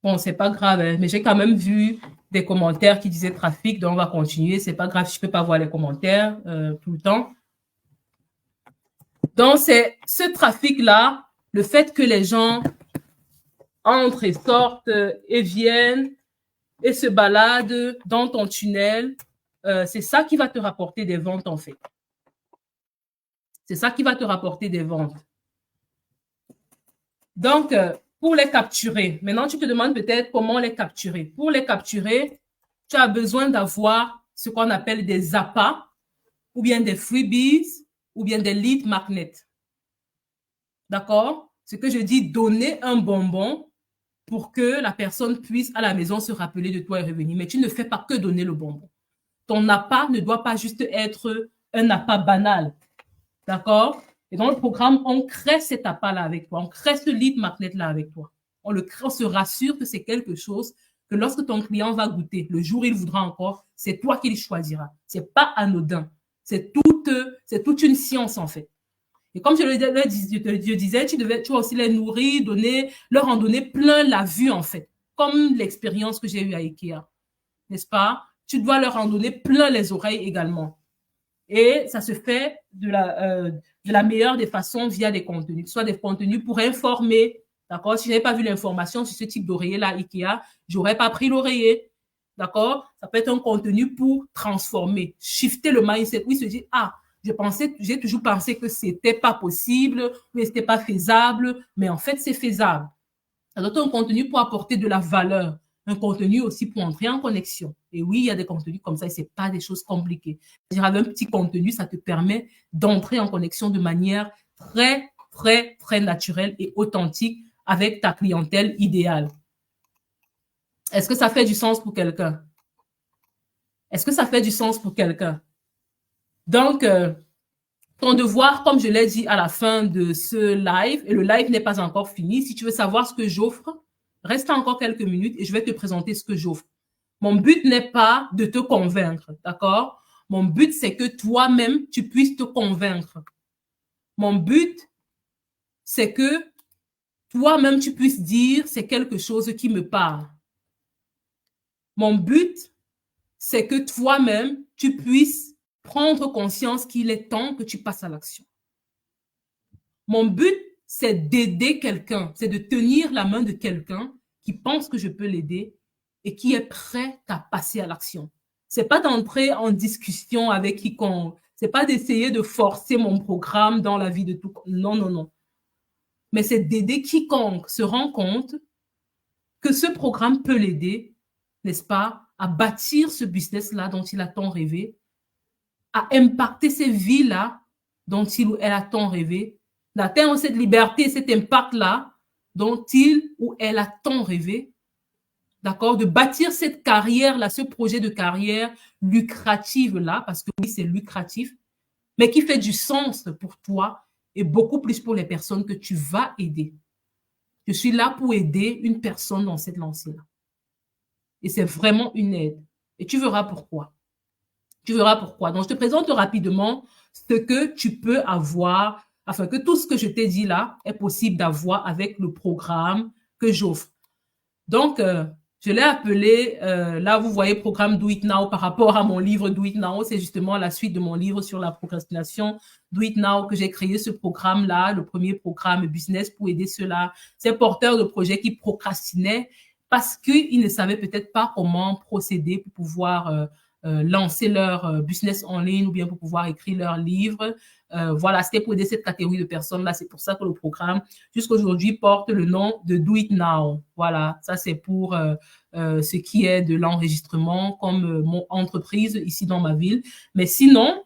Bon, c'est pas grave, hein, mais j'ai quand même vu des commentaires qui disaient trafic, donc on va continuer. C'est pas grave si je peux pas voir les commentaires tout le temps. Donc, c'est ce trafic-là, le fait que les gens entrent et sortent et viennent et se baladent dans ton tunnel, c'est ça qui va te rapporter des ventes, en fait. C'est ça qui va te rapporter des ventes. Donc, pour les capturer, maintenant, tu te demandes peut-être comment les capturer. Pour les capturer, tu as besoin d'avoir ce qu'on appelle des appâts ou bien des freebies ou bien des lead magnets. D'accord? Ce que je dis, donner un bonbon pour que la personne puisse à la maison se rappeler de toi et revenir. Mais tu ne fais pas que donner le bonbon. Ton appât ne doit pas juste être un appât banal. D'accord? Et dans le programme, on crée cet appât-là avec toi. On crée ce lead magnet-là avec toi. On se rassure que c'est quelque chose que lorsque ton client va goûter, le jour où il voudra encore, c'est toi qui le choisiras. C'est pas anodin. C'est toute une science, en fait. Et comme je disais, tu dois aussi les nourrir, leur en donner plein la vue, en fait. Comme l'expérience que j'ai eue à Ikea. N'est-ce pas? Tu dois leur en donner plein les oreilles également. Et ça se fait de la meilleure des façons via des contenus, que ce soit des contenus pour informer. D'accord? Si je n'avais pas vu l'information sur ce type d'oreiller-là, Ikea, j'aurais pas pris l'oreiller. D'accord? Ça peut être un contenu pour transformer, shifter le mindset. Oui, se dire, ah, j'ai toujours pensé que c'était pas possible, mais c'était pas faisable, mais en fait, c'est faisable. Ça doit être un contenu pour apporter de la valeur, un contenu aussi pour entrer en connexion. Et oui, il y a des contenus comme ça et c'est pas des choses compliquées. Avec un petit contenu, ça te permet d'entrer en connexion de manière très, très, très naturelle et authentique avec ta clientèle idéale. Est-ce que ça fait du sens pour quelqu'un? Est-ce que ça fait du sens pour quelqu'un? Donc, Ton devoir, comme je l'ai dit à la fin de ce live, et le live n'est pas encore fini, si tu veux savoir ce que j'offre, reste encore quelques minutes et je vais te présenter ce que j'offre. Mon but n'est pas de te convaincre, d'accord? Mon but, c'est que toi-même, tu puisses te convaincre. Mon but, c'est que toi-même, tu puisses dire, c'est quelque chose qui me parle. Mon but, c'est que toi-même, tu puisses prendre conscience qu'il est temps que tu passes à l'action. Mon but, c'est d'aider quelqu'un, c'est de tenir la main de quelqu'un qui pense que je peux l'aider et qui est prêt à passer à l'action. C'est pas d'entrer en discussion avec quiconque, c'est pas d'essayer de forcer mon programme dans la vie de tout. Non, non, non. Mais c'est d'aider quiconque se rend compte que ce programme peut l'aider, n'est-ce pas, à bâtir ce business-là dont il a tant rêvé, à impacter ces vies-là dont il ou elle a tant rêvé, d'atteindre cette liberté, cet impact-là dont il ou elle a tant rêvé, d'accord, de bâtir cette carrière-là, ce projet de carrière lucrative-là, parce que oui, c'est lucratif, mais qui fait du sens pour toi et beaucoup plus pour les personnes que tu vas aider. Je suis là pour aider une personne dans cette lancée-là. Et c'est vraiment une aide. Et tu verras pourquoi. Tu verras pourquoi. Donc, je te présente rapidement ce que tu peux avoir, afin que tout ce que je t'ai dit là est possible d'avoir avec le programme que j'offre. Donc, je l'ai appelé, là, vous voyez, programme Do It Now par rapport à mon livre Do It Now. C'est justement la suite de mon livre sur la procrastination. Do It Now, que j'ai créé ce programme-là, le premier programme business pour aider ceux-là, ces porteurs de projets qui procrastinaient parce qu'ils ne savaient peut-être pas comment procéder pour pouvoir lancer leur business en ligne ou bien pour pouvoir écrire leur livre. Voilà, c'était pour aider cette catégorie de personnes-là. C'est pour ça que le programme, jusqu'aujourd'hui, porte le nom de Do It Now. Voilà, ça c'est pour ce qui est de l'enregistrement comme mon entreprise ici dans ma ville. Mais sinon,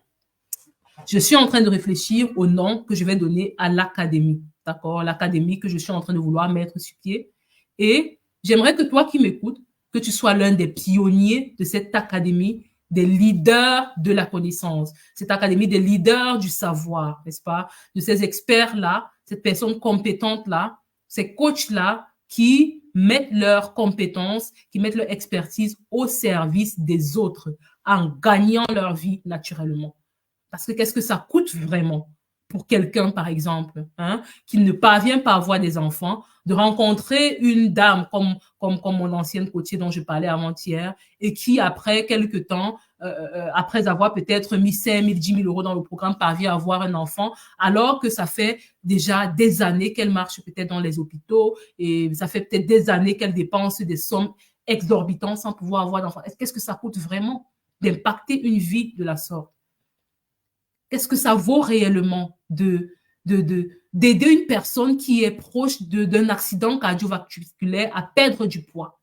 je suis en train de réfléchir au nom que je vais donner à l'académie. D'accord? L'académie que je suis en train de vouloir mettre sur pied. Et j'aimerais que toi qui m'écoutes, que tu sois l'un des pionniers de cette académie, des leaders de la connaissance, cette académie des leaders du savoir, n'est-ce pas? De ces experts-là, cette personne compétente-là, ces coachs-là qui mettent leurs compétences, qui mettent leur expertise au service des autres en gagnant leur vie naturellement. Parce que qu'est-ce que ça coûte vraiment pour quelqu'un, par exemple, qui ne parvient pas à avoir des enfants, de rencontrer une dame comme mon ancienne coachée dont je parlais avant-hier et qui, après quelques temps, après avoir peut-être mis 5 000, 10 000 euros dans le programme, parvient à avoir un enfant, alors que ça fait déjà des années qu'elle marche peut-être dans les hôpitaux et ça fait peut-être des années qu'elle dépense des sommes exorbitantes sans pouvoir avoir d'enfants. Qu'est-ce que ça coûte vraiment d'impacter une vie de la sorte? Qu'est-ce que ça vaut réellement d'aider une personne qui est proche d'un accident cardiovasculaire à perdre du poids,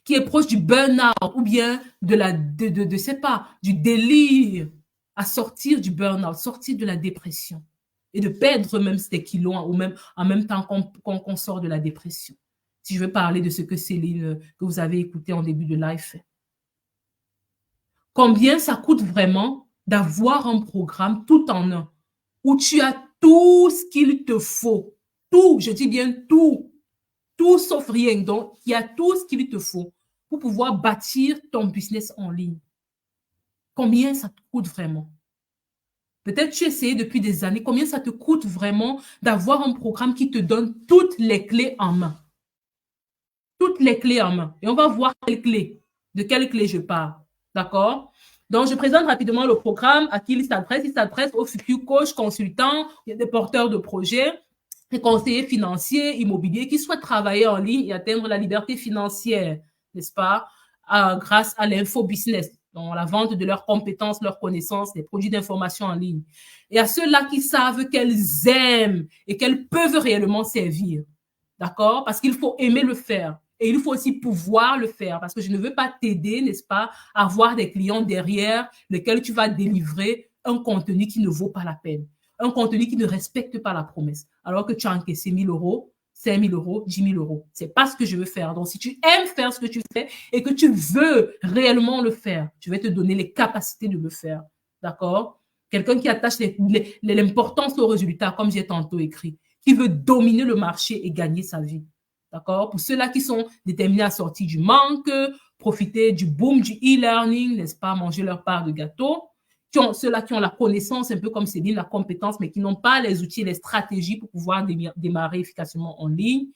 qui est proche du burn-out ou bien du délire à sortir du burn-out, sortir de la dépression et de perdre même ces kilos ou même en même temps qu'on sort de la dépression. Si je veux parler de ce que Céline, que vous avez écouté en début de live, fait. Combien ça coûte vraiment d'avoir un programme tout en un, où tu as tout ce qu'il te faut, tout, je dis bien tout sauf rien. Donc, il y a tout ce qu'il te faut pour pouvoir bâtir ton business en ligne. Combien ça te coûte vraiment? Peut-être tu essayes depuis des années, combien ça te coûte vraiment d'avoir un programme qui te donne toutes les clés en main? Toutes les clés en main. Et on va voir quelles clés, de quelles clés je parle. D'accord? Donc, je présente rapidement le programme à qui il s'adresse. Il s'adresse aux futurs coachs, consultants, des porteurs de projets, des conseillers financiers, immobiliers qui souhaitent travailler en ligne et atteindre la liberté financière, n'est-ce pas, grâce à l'infobusiness, dans la vente de leurs compétences, leurs connaissances, des produits d'information en ligne. Et à ceux-là qui savent qu'elles aiment et qu'elles peuvent réellement servir, d'accord? Parce qu'il faut aimer le faire. Et il faut aussi pouvoir le faire parce que je ne veux pas t'aider, n'est-ce pas, à avoir des clients derrière lesquels tu vas délivrer un contenu qui ne vaut pas la peine, un contenu qui ne respecte pas la promesse, alors que tu as encaissé 1 000 euros, 5 000 euros, 10 000 euros. C'est pas ce que je veux faire. Donc, si tu aimes faire ce que tu fais et que tu veux réellement le faire, je vais te donner les capacités de le faire. D'accord? quelqu'un qui attache l'importance au résultat, comme j'ai tantôt écrit, qui veut dominer le marché et gagner sa vie. D'accord? Pour ceux-là qui sont déterminés à sortir du manque, profiter du boom du e-learning, n'est-ce pas, manger leur part de gâteau, ceux-là qui ont la connaissance, un peu comme Céline, la compétence, mais qui n'ont pas les outils et les stratégies pour pouvoir démarrer efficacement en ligne.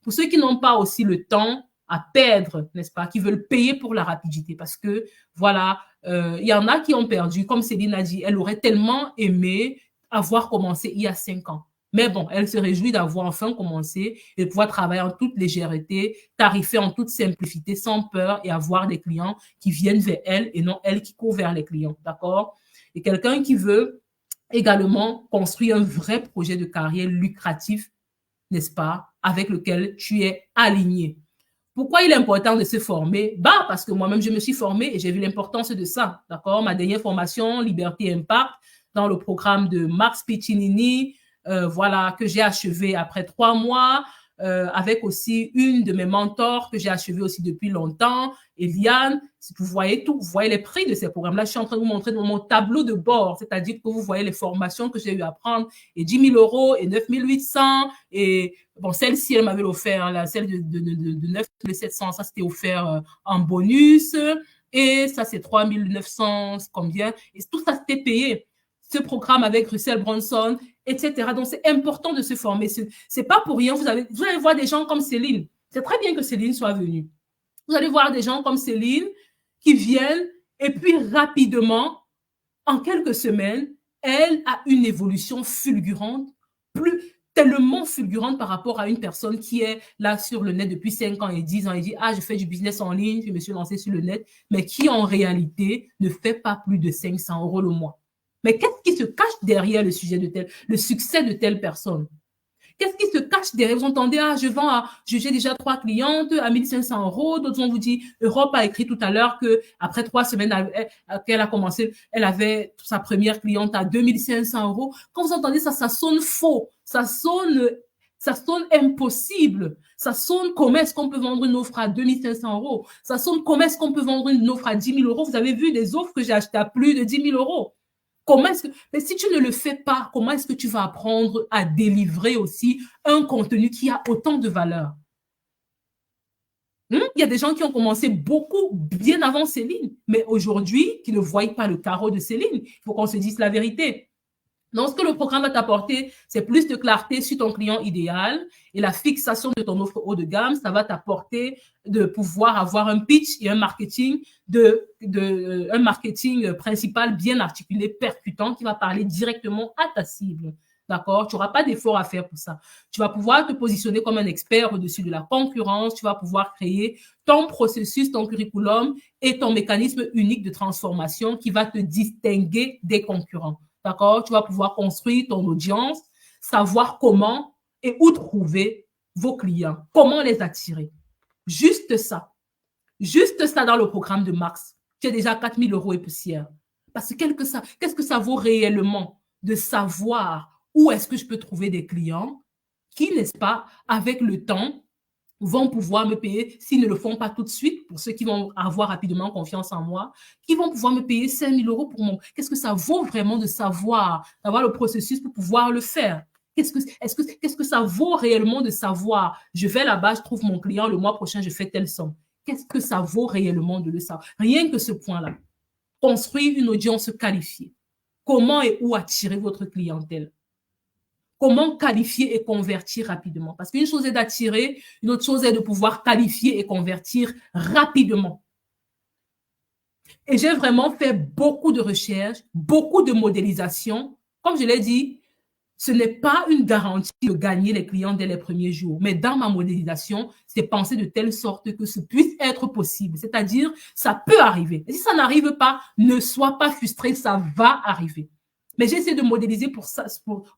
Pour ceux qui n'ont pas aussi le temps à perdre, n'est-ce pas, qui veulent payer pour la rapidité, parce que, voilà, y en a qui ont perdu, comme Céline a dit, elle aurait tellement aimé avoir commencé il y a 5 ans. Mais bon, elle se réjouit d'avoir enfin commencé et de pouvoir travailler en toute légèreté, tarifer en toute simplicité, sans peur et avoir des clients qui viennent vers elle et non elle qui court vers les clients, d'accord? Et quelqu'un qui veut également construire un vrai projet de carrière lucratif, n'est-ce pas, avec lequel tu es aligné. Pourquoi il est important de se former? Bah, parce que moi-même, je me suis formée et j'ai vu l'importance de ça, d'accord? Ma dernière formation, Liberté Impact, dans le programme de Max Piccinini, voilà, que j'ai achevé après 3 mois, avec aussi une de mes mentors que j'ai achevé aussi depuis longtemps, Eliane. Vous voyez tout, vous voyez les prix de ces programmes-là. Je suis en train de vous montrer dans mon tableau de bord, c'est-à-dire que vous voyez les formations que j'ai eu à prendre, et 10 000 euros, et 9 800, et bon, celle-ci, elle m'avait offert, hein, celle de 9 700, ça c'était offert en bonus, et ça c'est 3 900, combien, et tout ça c'était payé. Ce programme avec Russell Brunson, etc. Donc, c'est important de se former. C'est pas pour rien. Vous allez voir des gens comme Céline. C'est très bien que Céline soit venue. Vous allez voir des gens comme Céline qui viennent et puis rapidement, en quelques semaines, elle a une évolution fulgurante, tellement fulgurante par rapport à une personne qui est là sur le net depuis 5 ans et 10 ans et dit « Ah, je fais du business en ligne, je me suis lancé sur le net », mais qui en réalité ne fait pas plus de 500 euros le mois. Mais qu'est-ce qui se cache derrière le succès de telle personne? Qu'est-ce qui se cache derrière? Vous entendez, ah, j'ai déjà 3 clientes à 1 500 euros. D'autres vont vous dire, Europe a écrit tout à l'heure que après 3 semaines qu'elle a commencé, elle avait sa première cliente à 2 500 euros. Quand vous entendez ça, ça sonne faux. Ça sonne impossible. Ça sonne comment est-ce qu'on peut vendre une offre à 2 500 euros? Ça sonne comment est-ce qu'on peut vendre une offre à 10 000 euros? Vous avez vu des offres que j'ai achetées à plus de 10 000 euros. Mais si tu ne le fais pas, comment est-ce que tu vas apprendre à délivrer aussi un contenu qui a autant de valeur? Il y a des gens qui ont commencé beaucoup bien avant Céline, mais aujourd'hui, qui ne voient pas le carreau de Céline. Il faut qu'on se dise la vérité. Donc, ce que le programme va t'apporter, c'est plus de clarté sur ton client idéal et la fixation de ton offre haut de gamme. Ça va t'apporter de pouvoir avoir un pitch et un marketing un marketing principal bien articulé, percutant, qui va parler directement à ta cible. D'accord? Tu n'auras pas d'effort à faire pour ça. Tu vas pouvoir te positionner comme un expert au-dessus de la concurrence. Tu vas pouvoir créer ton processus, ton curriculum et ton mécanisme unique de transformation qui va te distinguer des concurrents. D'accord? Tu vas pouvoir construire ton audience, savoir comment et où trouver vos clients, comment les attirer. Juste ça dans le programme de Max. Tu as déjà 4 000 euros et poussière. Parce que qu'est-ce que ça vaut réellement de savoir où est-ce que je peux trouver des clients qui, n'est-ce pas, avec le temps, vont pouvoir me payer, s'ils ne le font pas tout de suite, pour ceux qui vont avoir rapidement confiance en moi, qui vont pouvoir me payer 5 000 euros pour mon... Qu'est-ce que ça vaut vraiment de savoir, d'avoir le processus pour pouvoir le faire? Qu'est-ce que ça vaut réellement de savoir, je vais là-bas, je trouve mon client, le mois prochain, je fais telle somme? Qu'est-ce que ça vaut réellement de le savoir? Rien que ce point-là. Construire une audience qualifiée. Comment et où attirer votre clientèle? Comment qualifier et convertir rapidement? Parce qu'une chose est d'attirer, une autre chose est de pouvoir qualifier et convertir rapidement. Et j'ai vraiment fait beaucoup de recherches, beaucoup de modélisation. Comme je l'ai dit, ce n'est pas une garantie de gagner les clients dès les premiers jours. Mais dans ma modélisation, c'est pensé de telle sorte que ce puisse être possible. C'est-à-dire, ça peut arriver. Et si ça n'arrive pas, ne sois pas frustré, ça va arriver. Mais j'ai essayé de modéliser pour ça.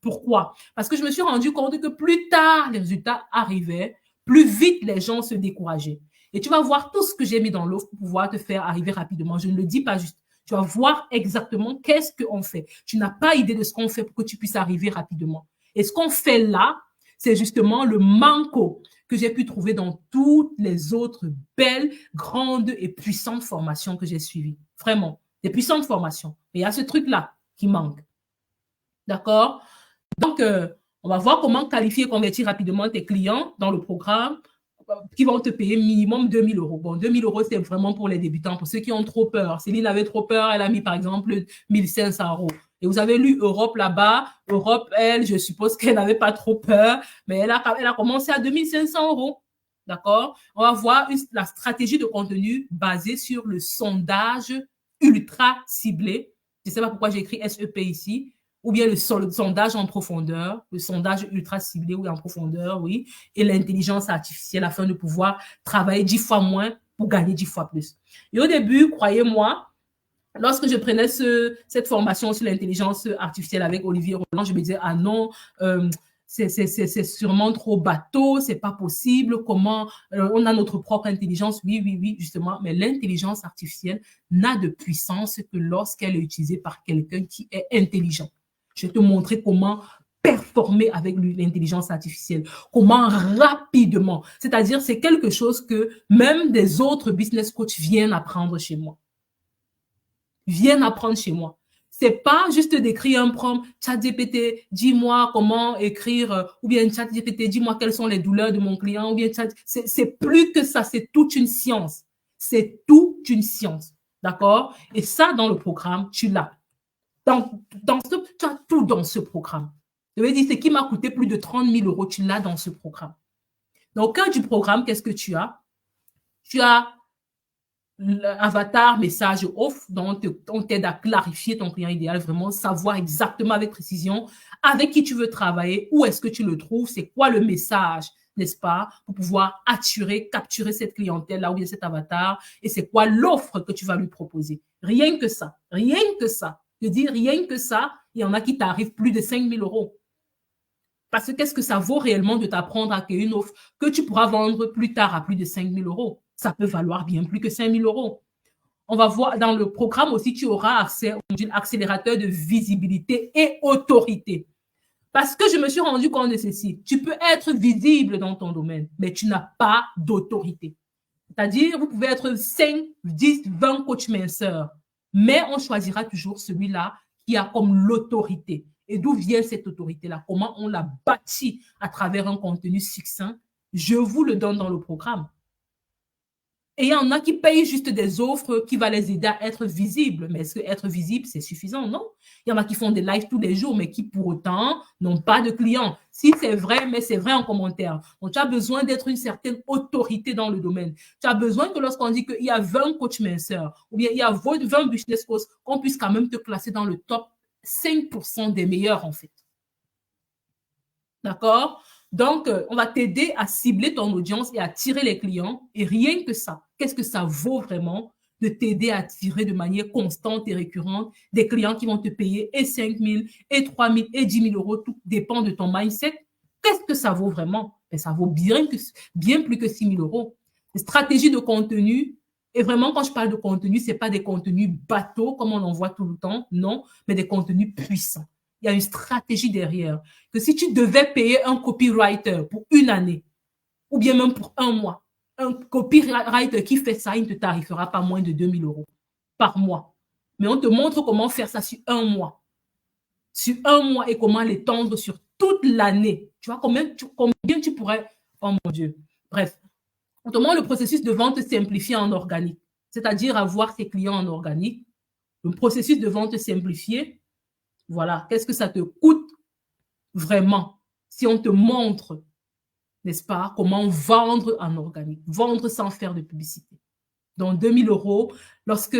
Pourquoi? Parce que je me suis rendu compte que plus tard les résultats arrivaient, plus vite les gens se décourageaient. Et tu vas voir tout ce que j'ai mis dans l'offre pour pouvoir te faire arriver rapidement. Je ne le dis pas juste. Tu vas voir exactement qu'est-ce qu'on fait. Tu n'as pas idée de ce qu'on fait pour que tu puisses arriver rapidement. Et ce qu'on fait là, c'est justement le manco que j'ai pu trouver dans toutes les autres belles, grandes et puissantes formations que j'ai suivies. Vraiment, des puissantes formations. Mais il y a ce truc-là qui manque. D'accord? Donc, on va voir comment qualifier et convertir rapidement tes clients dans le programme qui vont te payer minimum 2 000 euros. Bon, 2 000 euros, c'est vraiment pour les débutants, pour ceux qui ont trop peur. Céline avait trop peur, elle a mis par exemple 1 500 euros. Et vous avez lu Europe là-bas. Europe, elle, je suppose qu'elle n'avait pas trop peur, mais elle a commencé à 2 500 euros. D'accord? On va voir la stratégie de contenu basée sur le sondage ultra ciblé. Je ne sais pas pourquoi j'ai écrit SEP ici, ou bien le sondage en profondeur, le sondage ultra ciblé ou en profondeur, oui, et l'intelligence artificielle afin de pouvoir travailler 10 fois moins pour gagner 10 fois plus. Et au début, croyez-moi, lorsque je prenais cette formation sur l'intelligence artificielle avec Olivier Roland, je me disais, ah non, c'est sûrement trop bateau, c'est pas possible, comment on a notre propre intelligence, oui, justement, mais l'intelligence artificielle n'a de puissance que lorsqu'elle est utilisée par quelqu'un qui est intelligent. Je vais te montrer comment performer avec l'intelligence artificielle, comment rapidement, c'est-à-dire c'est quelque chose que même des autres business coachs viennent apprendre chez moi. Viennent apprendre chez moi. C'est pas juste d'écrire un prompt, ChatGPT, dis-moi comment écrire, ou bien ChatGPT, dis-moi quelles sont les douleurs de mon client, ou bien c'est plus que ça, c'est toute une science. C'est toute une science. D'accord? Et ça, dans le programme, tu l'as. Tu as tout dans ce programme. Je veux dire, ce qui m'a coûté plus de 30 000 euros, tu l'as dans ce programme. Dans le cas du programme, qu'est-ce que tu as? Tu as l'avatar message off, donc on t'aide à clarifier ton client idéal, vraiment savoir exactement avec précision avec qui tu veux travailler, où est-ce que tu le trouves, c'est quoi le message, n'est-ce pas, pour pouvoir capturer cette clientèle-là ou bien cet avatar, et c'est quoi l'offre que tu vas lui proposer. Rien que ça, rien que ça. Je dis rien que ça, il y en a qui t'arrivent plus de 5 000 euros. Parce que qu'est-ce que ça vaut réellement de t'apprendre à créer une offre que tu pourras vendre plus tard à plus de 5 000 euros? Ça peut valoir bien plus que 5 000 euros. On va voir dans le programme aussi, tu auras accès au module accélérateur de visibilité et autorité. Parce que je me suis rendu compte de ceci. Tu peux être visible dans ton domaine, mais tu n'as pas d'autorité. C'est-à-dire, vous pouvez être 5, 10, 20 coachs minceurs, mais on choisira toujours celui-là qui a comme l'autorité. Et d'où vient cette autorité-là? Comment on l'a bâtie à travers un contenu succinct? Je vous le donne dans le programme. Et il y en a qui payent juste des offres qui vont les aider à être visibles. Mais est-ce que être visible, c'est suffisant? Non. Il y en a qui font des lives tous les jours, mais qui pour autant n'ont pas de clients. Si c'est vrai, mais c'est vrai en commentaire. Donc, tu as besoin d'être une certaine autorité dans le domaine. Tu as besoin que lorsqu'on dit qu'il y a 20 coachs minceurs, ou bien il y a 20 business coachs, qu'on puisse quand même te classer dans le top 5% des meilleurs, en fait. D'accord? Donc, on va t'aider à cibler ton audience et à attirer les clients. Et rien que ça, qu'est-ce que ça vaut vraiment de t'aider à attirer de manière constante et récurrente des clients qui vont te payer et 5 000, et 3 000, et 10 000 euros. Tout dépend de ton mindset. Qu'est-ce que ça vaut vraiment? Et ça vaut bien plus que 6 000 euros. Les stratégies de contenu, et vraiment, quand je parle de contenu, ce n'est pas des contenus bateaux comme on en voit tout le temps, non, mais des contenus puissants. Il y a une stratégie derrière. Que si tu devais payer un copywriter pour une année, ou bien même pour un mois, un copywriter qui fait ça, il ne te tarifera pas moins de 2 000 euros par mois. Mais on te montre comment faire ça sur un mois. Sur un mois et comment l'étendre sur toute l'année. Tu vois combien tu pourrais... Oh mon Dieu. Bref. On te montre le processus de vente simplifié en organique. C'est-à-dire avoir ses clients en organique. Le processus de vente simplifié. Voilà, qu'est-ce que ça te coûte vraiment si on te montre, n'est-ce pas, comment vendre en organique, vendre sans faire de publicité. Donc, 2 000 euros, lorsque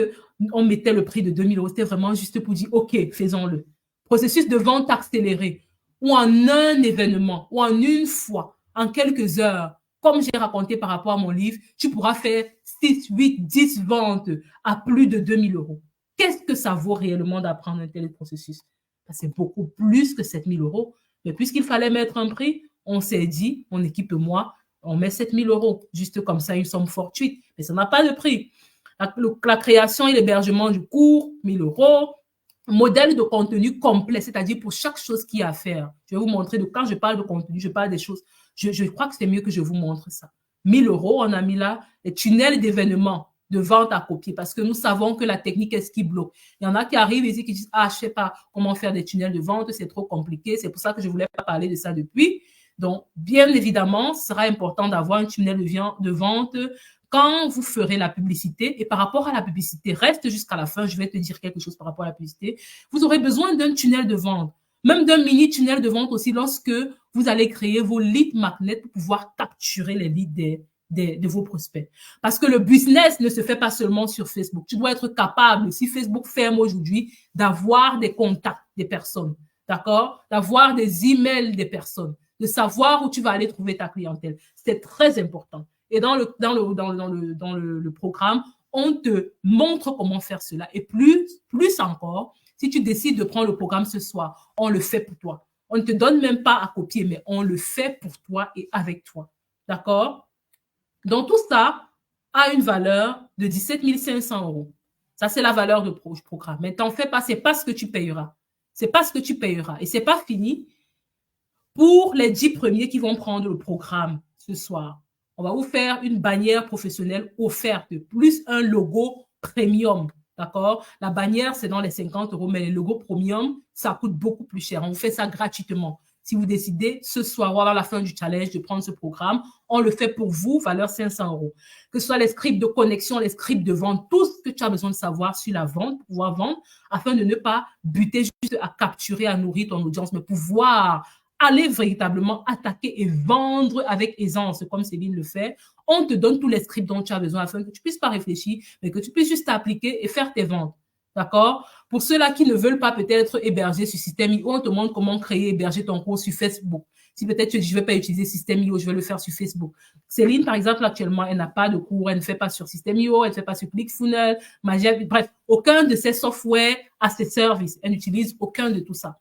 on mettait le prix de 2 000 euros, c'était vraiment juste pour dire, OK, faisons-le. Processus de vente accéléré, ou en un événement, ou en une fois, en quelques heures, comme j'ai raconté par rapport à mon livre, tu pourras faire 6, 8, 10 ventes à plus de 2 000 euros. Qu'est-ce que ça vaut réellement d'apprendre un tel processus? C'est beaucoup plus que 7 000 euros. Mais puisqu'il fallait mettre un prix, on s'est dit, mon équipe et moi, on met 7 000 euros, juste comme ça, une somme fortuite. Mais ça n'a pas de prix. La création et l'hébergement du cours, 1 000 euros. Modèle de contenu complet, c'est-à-dire pour chaque chose qu'il y a à faire. Je vais vous montrer, quand je parle de contenu, je parle des choses. Je crois que c'est mieux que je vous montre ça. 1 000 euros, on a mis là les tunnels d'événements. de vente à copier parce que nous savons que la technique est ce qui bloque. Il y en a qui arrivent et qui disent, ah, je sais pas comment faire des tunnels de vente, c'est trop compliqué. C'est pour ça que je voulais pas parler de ça depuis. Donc, bien évidemment, ce sera important d'avoir un tunnel de vente quand vous ferez la publicité. Et par rapport à la publicité, reste jusqu'à la fin, je vais te dire quelque chose par rapport à la publicité. Vous aurez besoin d'un tunnel de vente, même d'un mini tunnel de vente aussi lorsque vous allez créer vos leads magnets pour pouvoir capturer les leads de vos prospects. Parce que le business ne se fait pas seulement sur Facebook. Tu dois être capable, si Facebook ferme aujourd'hui, d'avoir des contacts des personnes, d'accord? D'avoir des emails des personnes, de savoir où tu vas aller trouver ta clientèle. C'est très important. Et dans le programme, on te montre comment faire cela. Et plus encore, si tu décides de prendre le programme ce soir, on le fait pour toi. On ne te donne même pas à copier, mais on le fait pour toi et avec toi. D'accord? Donc, tout ça a une valeur de 17 500 euros. Ça, c'est la valeur du programme. Mais t'en fais pas, c'est pas ce que tu payeras. C'est pas ce que tu payeras. Et c'est pas fini. Pour les 10 premiers qui vont prendre le programme ce soir, on va vous faire une bannière professionnelle offerte, plus un logo premium. D'accord? La bannière, c'est dans les 50 euros, mais les logos premium, ça coûte beaucoup plus cher. On vous fait ça gratuitement. Si vous décidez ce soir ou à la fin du challenge de prendre ce programme, on le fait pour vous, valeur 500 euros. Que ce soit les scripts de connexion, les scripts de vente, tout ce que tu as besoin de savoir sur la vente, pour pouvoir vendre, afin de ne pas buter juste à capturer, à nourrir ton audience, mais pouvoir aller véritablement attaquer et vendre avec aisance, comme Céline le fait. On te donne tous les scripts dont tu as besoin afin que tu puisses pas réfléchir, mais que tu puisses juste t'appliquer et faire tes ventes. D'accord? Pour ceux-là qui ne veulent pas peut-être héberger sur Système.io, on te montre comment créer, héberger ton cours sur Facebook. Si peut-être tu dis, je ne vais pas utiliser Système.io, je vais le faire sur Facebook. Céline, par exemple, actuellement, elle n'a pas de cours, elle ne fait pas sur Système.io, elle ne fait pas sur ClickFunnels, Magia, bref, aucun de ces softwares a ses services. Elle n'utilise aucun de tout ça.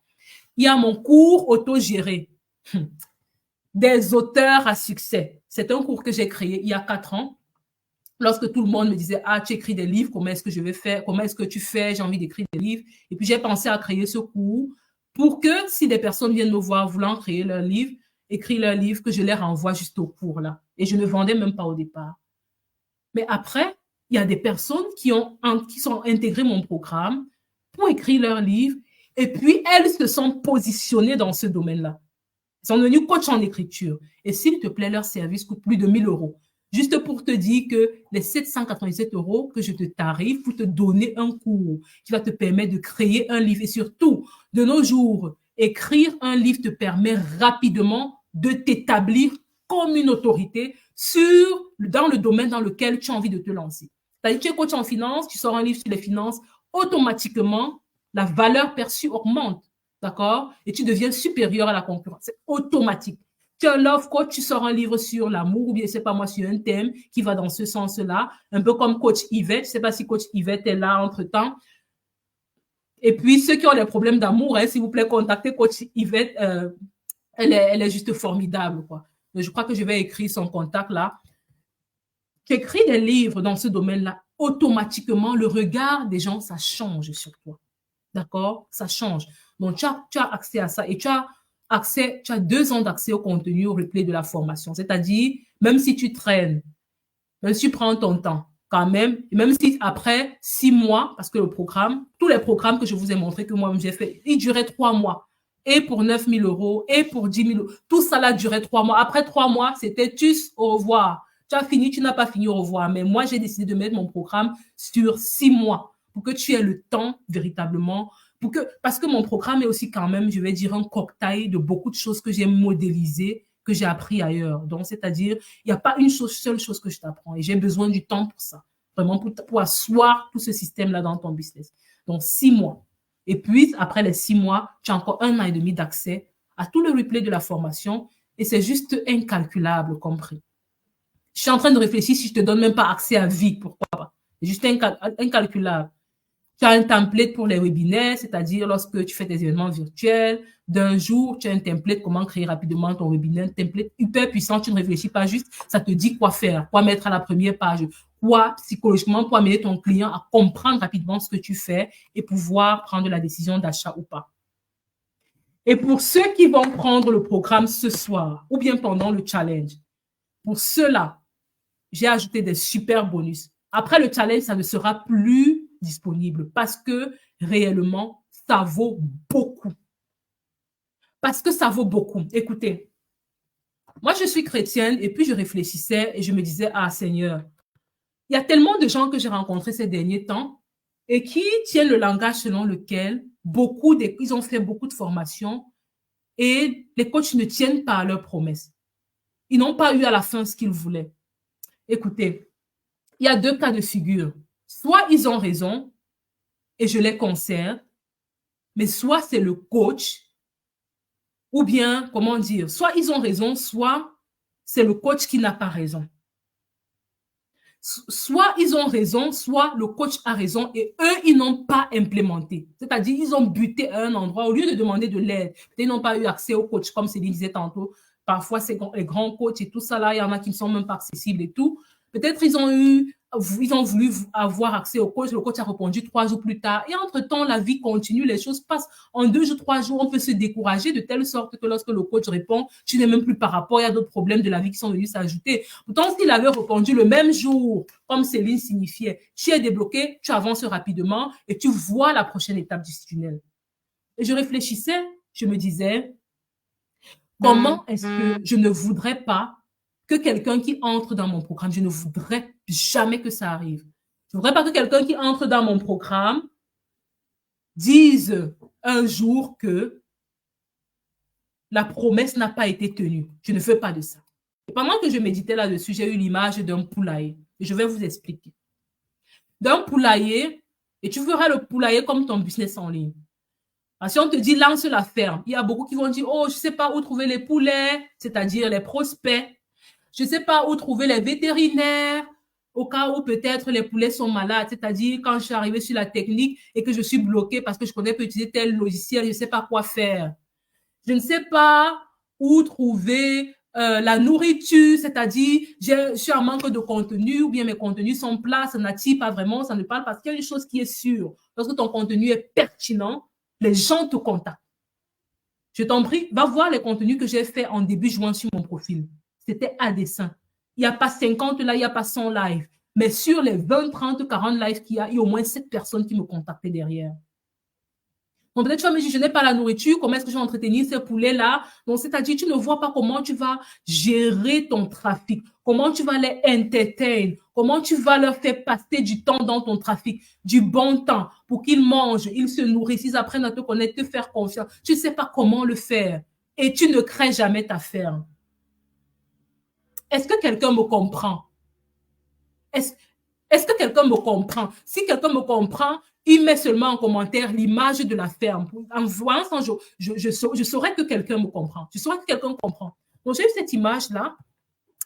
Il y a mon cours autogéré des auteurs à succès. C'est un cours que j'ai créé il y a 4 ans. Lorsque tout le monde me disait, ah, tu écris des livres, comment est-ce que je vais faire? Comment est-ce que tu fais? J'ai envie d'écrire des livres. Et puis, j'ai pensé à créer ce cours pour que si des personnes viennent me voir voulant créer leur livre, écrire leur livre, que je les renvoie juste au cours là. Et je ne vendais même pas au départ. Mais après, il y a des personnes qui sont intégrées mon programme pour écrire leur livre. Et puis, elles se sont positionnées dans ce domaine-là. Elles sont devenues coach en écriture. Et s'il te plaît, leur service coûte plus de 1 000 euros. Juste pour te dire que les 797 euros que je te tarife pour te donner un cours qui va te permettre de créer un livre. Et surtout, de nos jours, écrire un livre te permet rapidement de t'établir comme une autorité dans le domaine dans lequel tu as envie de te lancer. C'est-à-dire, tu es coach en finance, tu sors un livre sur les finances, automatiquement, la valeur perçue augmente, d'accord? Et tu deviens supérieur à la concurrence. C'est automatique. Tu as un love coach, tu sors un livre sur l'amour ou bien, je sais pas moi, sur un thème qui va dans ce sens-là, un peu comme coach Yvette. Je sais pas si coach Yvette est là entre-temps. Et puis, ceux qui ont des problèmes d'amour, hein, s'il vous plaît, contactez coach Yvette. Elle est juste formidable, quoi. Mais je crois que je vais écrire son contact là. Tu écris des livres dans ce domaine-là, automatiquement, le regard des gens, ça change sur toi. D'accord? Ça change. Donc, tu as accès à ça et tu as 2 ans d'accès au contenu, au replay de la formation. C'est-à-dire, même si tu traînes, même si tu prends ton temps, quand même, et même si après 6 mois, parce que tous les programmes que je vous ai montrés, que moi j'ai fait, ils duraient 3 mois. Et pour 9 000 euros, et pour 10 000 euros. Tout ça là durait 3 mois. Après 3 mois, c'était tchuss, au revoir. Tu as fini, tu n'as pas fini, au revoir. Mais moi, j'ai décidé de mettre mon programme sur 6 mois pour que tu aies le temps véritablement parce que mon programme est aussi quand même, je vais dire, un cocktail de beaucoup de choses que j'ai modélisées, que j'ai appris ailleurs. Donc, c'est-à-dire, il n'y a pas une seule chose que je t'apprends et j'ai besoin du temps pour ça. Vraiment pour asseoir tout ce système-là dans ton business. Donc, 6 mois. Et puis, après les 6 mois, tu as encore 1 an et demi d'accès à tout le replay de la formation et c'est juste incalculable comme prix. Je suis en train de réfléchir si je te donne même pas accès à vie, pourquoi pas. C'est juste incalculable. Tu as un template pour les webinaires, c'est-à-dire lorsque tu fais des événements virtuels, d'un jour, tu as un template, comment créer rapidement ton webinaire, un template hyper puissant, tu ne réfléchis pas juste, ça te dit quoi faire, quoi mettre à la première page, quoi psychologiquement pour amener ton client à comprendre rapidement ce que tu fais et pouvoir prendre la décision d'achat ou pas. Et pour ceux qui vont prendre le programme ce soir ou bien pendant le challenge, pour ceux-là, j'ai ajouté des super bonus. Après le challenge, ça ne sera plus disponible parce que réellement, ça vaut beaucoup. Parce que ça vaut beaucoup. Écoutez, moi, je suis chrétienne et puis je réfléchissais et je me disais, ah Seigneur, il y a tellement de gens que j'ai rencontrés ces derniers temps et qui tiennent le langage selon lequel ils ont fait beaucoup de formations et les coachs ne tiennent pas à leurs promesses. Ils n'ont pas eu à la fin ce qu'ils voulaient. Écoutez, il y a 2 cas de figure. Soit ils ont raison et je les concerne, mais soit c'est le coach ou bien, comment dire, soit ils ont raison, soit c'est le coach qui n'a pas raison. Soit ils ont raison, soit le coach a raison et eux, ils n'ont pas implémenté. C'est-à-dire, ils ont buté à un endroit au lieu de demander de l'aide. Ils n'ont pas eu accès au coach, comme Céline disait tantôt. Parfois, c'est les grands coachs et tout ça, là, il y en a qui ne sont même pas accessibles et tout. Peut-être ils ont voulu avoir accès au coach. Le coach a répondu 3 jours plus tard. Et entre-temps, la vie continue, les choses passent. En 2 jours, 3 jours, on peut se décourager de telle sorte que lorsque le coach répond, tu n'es même plus par rapport, il y a d'autres problèmes de la vie qui sont venus s'ajouter. Pourtant, s'il avait répondu le même jour, comme Céline signifiait, tu es débloqué, tu avances rapidement et tu vois la prochaine étape du tunnel. Et je réfléchissais, je me disais, comment est-ce que je ne voudrais pas que quelqu'un qui entre dans mon programme, je ne voudrais jamais que ça arrive. Je ne voudrais pas que quelqu'un qui entre dans mon programme dise un jour que la promesse n'a pas été tenue. Je ne veux pas de ça. Et pendant que je méditais là-dessus, j'ai eu l'image d'un poulailler. Et je vais vous expliquer. D'un poulailler, et tu feras le poulailler comme ton business en ligne. Si on te dit lance la ferme, il y a beaucoup qui vont dire, oh, je ne sais pas où trouver les poulets, c'est-à-dire les prospects. Je ne sais pas où trouver les vétérinaires, au cas où peut-être les poulets sont malades. C'est-à-dire quand je suis arrivée sur la technique et que je suis bloquée parce que je connais pas utiliser tel logiciel, je ne sais pas quoi faire. Je ne sais pas où trouver la nourriture, c'est-à-dire je suis en manque de contenu ou bien mes contenus sont plats, ça n'attire pas vraiment, ça ne parle pas. Parce qu'il y a une chose qui est sûre, lorsque ton contenu est pertinent, les gens te contactent. Je t'en prie, va voir les contenus que j'ai fait en début juin sur mon profil. C'était à dessein. Il n'y a pas 50 là, il n'y a pas 100 lives. Mais sur les 20, 30, 40 lives qu'il y a, il y a au moins 7 personnes qui me contactaient derrière. Donc peut-être tu vas me dire, je n'ai pas la nourriture, comment est-ce que je vais entretenir ces poulets-là? Donc c'est-à-dire, tu ne vois pas comment tu vas gérer ton trafic, comment tu vas les entertain, comment tu vas leur faire passer du temps dans ton trafic, du bon temps, pour qu'ils mangent, ils se nourrissent, ils apprennent à te connaître, te faire confiance. Tu ne sais pas comment le faire et tu ne crées jamais ta ferme. Est-ce que quelqu'un me comprend? Est-ce que quelqu'un me comprend? Si quelqu'un me comprend, il met seulement en commentaire l'image de la ferme. En voyant ça, je saurais que quelqu'un me comprend. Je saurais que quelqu'un comprend. Donc, j'ai eu cette image-là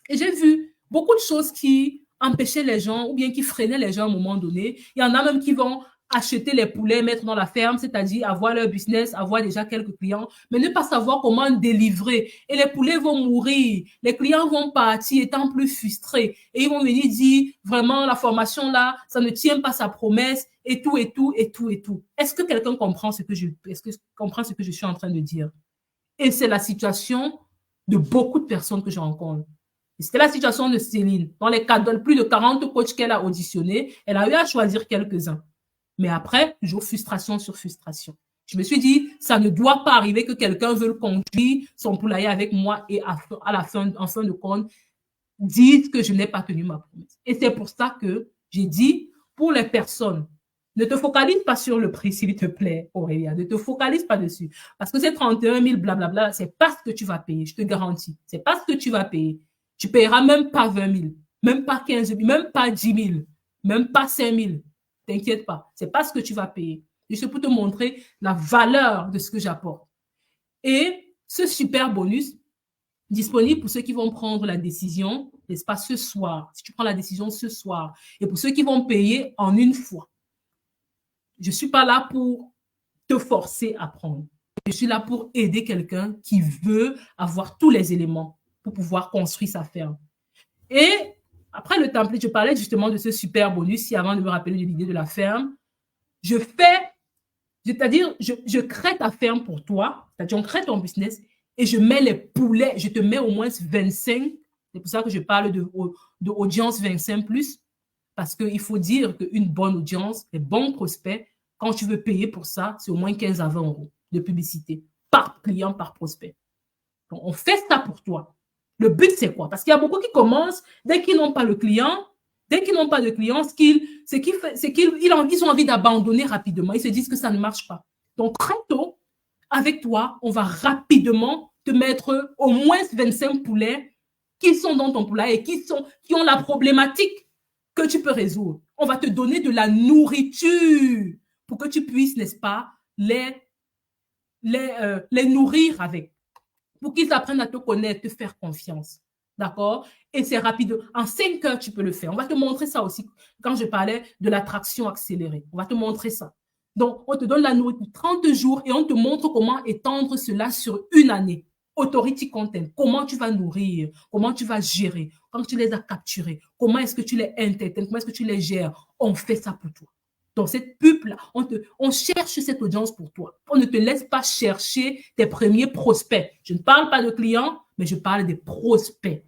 et j'ai vu beaucoup de choses qui empêchaient les gens ou bien qui freinaient les gens à un moment donné. Il y en a même qui vont acheter les poulets, mettre dans la ferme, c'est-à-dire avoir leur business, avoir déjà quelques clients, mais ne pas savoir comment délivrer. Et les poulets vont mourir, les clients vont partir étant plus frustrés. Et ils vont venir dire, vraiment, la formation là, ça ne tient pas sa promesse, et tout, et tout, et tout, et tout. Est-ce que quelqu'un comprend ce que je suis en train de dire? Et c'est la situation de beaucoup de personnes que je rencontre. C'était la situation de Céline. Dans les plus de 40 coachs qu'elle a auditionnés, elle a eu à choisir quelques-uns. Mais après, toujours frustration sur frustration. Je me suis dit, ça ne doit pas arriver que quelqu'un veuille conduire son poulailler avec moi et en fin de compte, dise que je n'ai pas tenu ma promesse. Et c'est pour ça que j'ai dit, pour les personnes, ne te focalise pas sur le prix, s'il te plaît, Aurélia. Ne te focalise pas dessus. Parce que ces 31 000, blablabla, c'est pas ce que tu vas payer, je te garantis. C'est pas ce que tu vas payer. Tu payeras même pas 20 000, même pas 15 000, même pas 10 000, même pas 5 000. T'inquiète pas, c'est pas ce que tu vas payer. Je suis pour te montrer la valeur de ce que j'apporte. Et ce super bonus, disponible pour ceux qui vont prendre la décision, n'est-ce pas, ce soir. Si tu prends la décision ce soir. Et pour ceux qui vont payer en une fois. Je ne suis pas là pour te forcer à prendre. Je suis là pour aider quelqu'un qui veut avoir tous les éléments pour pouvoir construire sa ferme. Et après le template, je parlais justement de ce super bonus, si avant de me rappeler de l'idée de la ferme, je crée ta ferme pour toi, c'est-à-dire on crée ton business et je mets les poulets, je te mets au moins 25, c'est pour ça que je parle de audience 25+, Parce qu'il faut dire qu'une bonne audience, les bons prospects, quand tu veux payer pour ça, c'est au moins 15 à 20 euros de publicité par client, par prospect. Donc, on fait ça pour toi. Le but, c'est quoi? Parce qu'il y a beaucoup qui commencent, dès qu'ils n'ont pas le client, ils ont envie d'abandonner rapidement. Ils se disent que ça ne marche pas. Donc, très tôt, avec toi, on va rapidement te mettre au moins 25 poulets qui sont dans ton poulailler et qui ont la problématique que tu peux résoudre. On va te donner de la nourriture pour que tu puisses, n'est-ce pas, les nourrir avec, pour qu'ils apprennent à te connaître, te faire confiance. D'accord? Et c'est rapide. En 5 heures, tu peux le faire. On va te montrer ça aussi quand je parlais de l'attraction accélérée. On va te montrer ça. Donc, on te donne la nourriture 30 jours et on te montre comment étendre cela sur une année. Authority content, comment tu vas nourrir, comment tu vas gérer, quand tu les as capturés, comment est-ce que tu les entertaines, comment est-ce que tu les gères. On fait ça pour toi. Dans cette pub-là, on cherche cette audience pour toi. On ne te laisse pas chercher tes premiers prospects. Je ne parle pas de clients, mais je parle des prospects.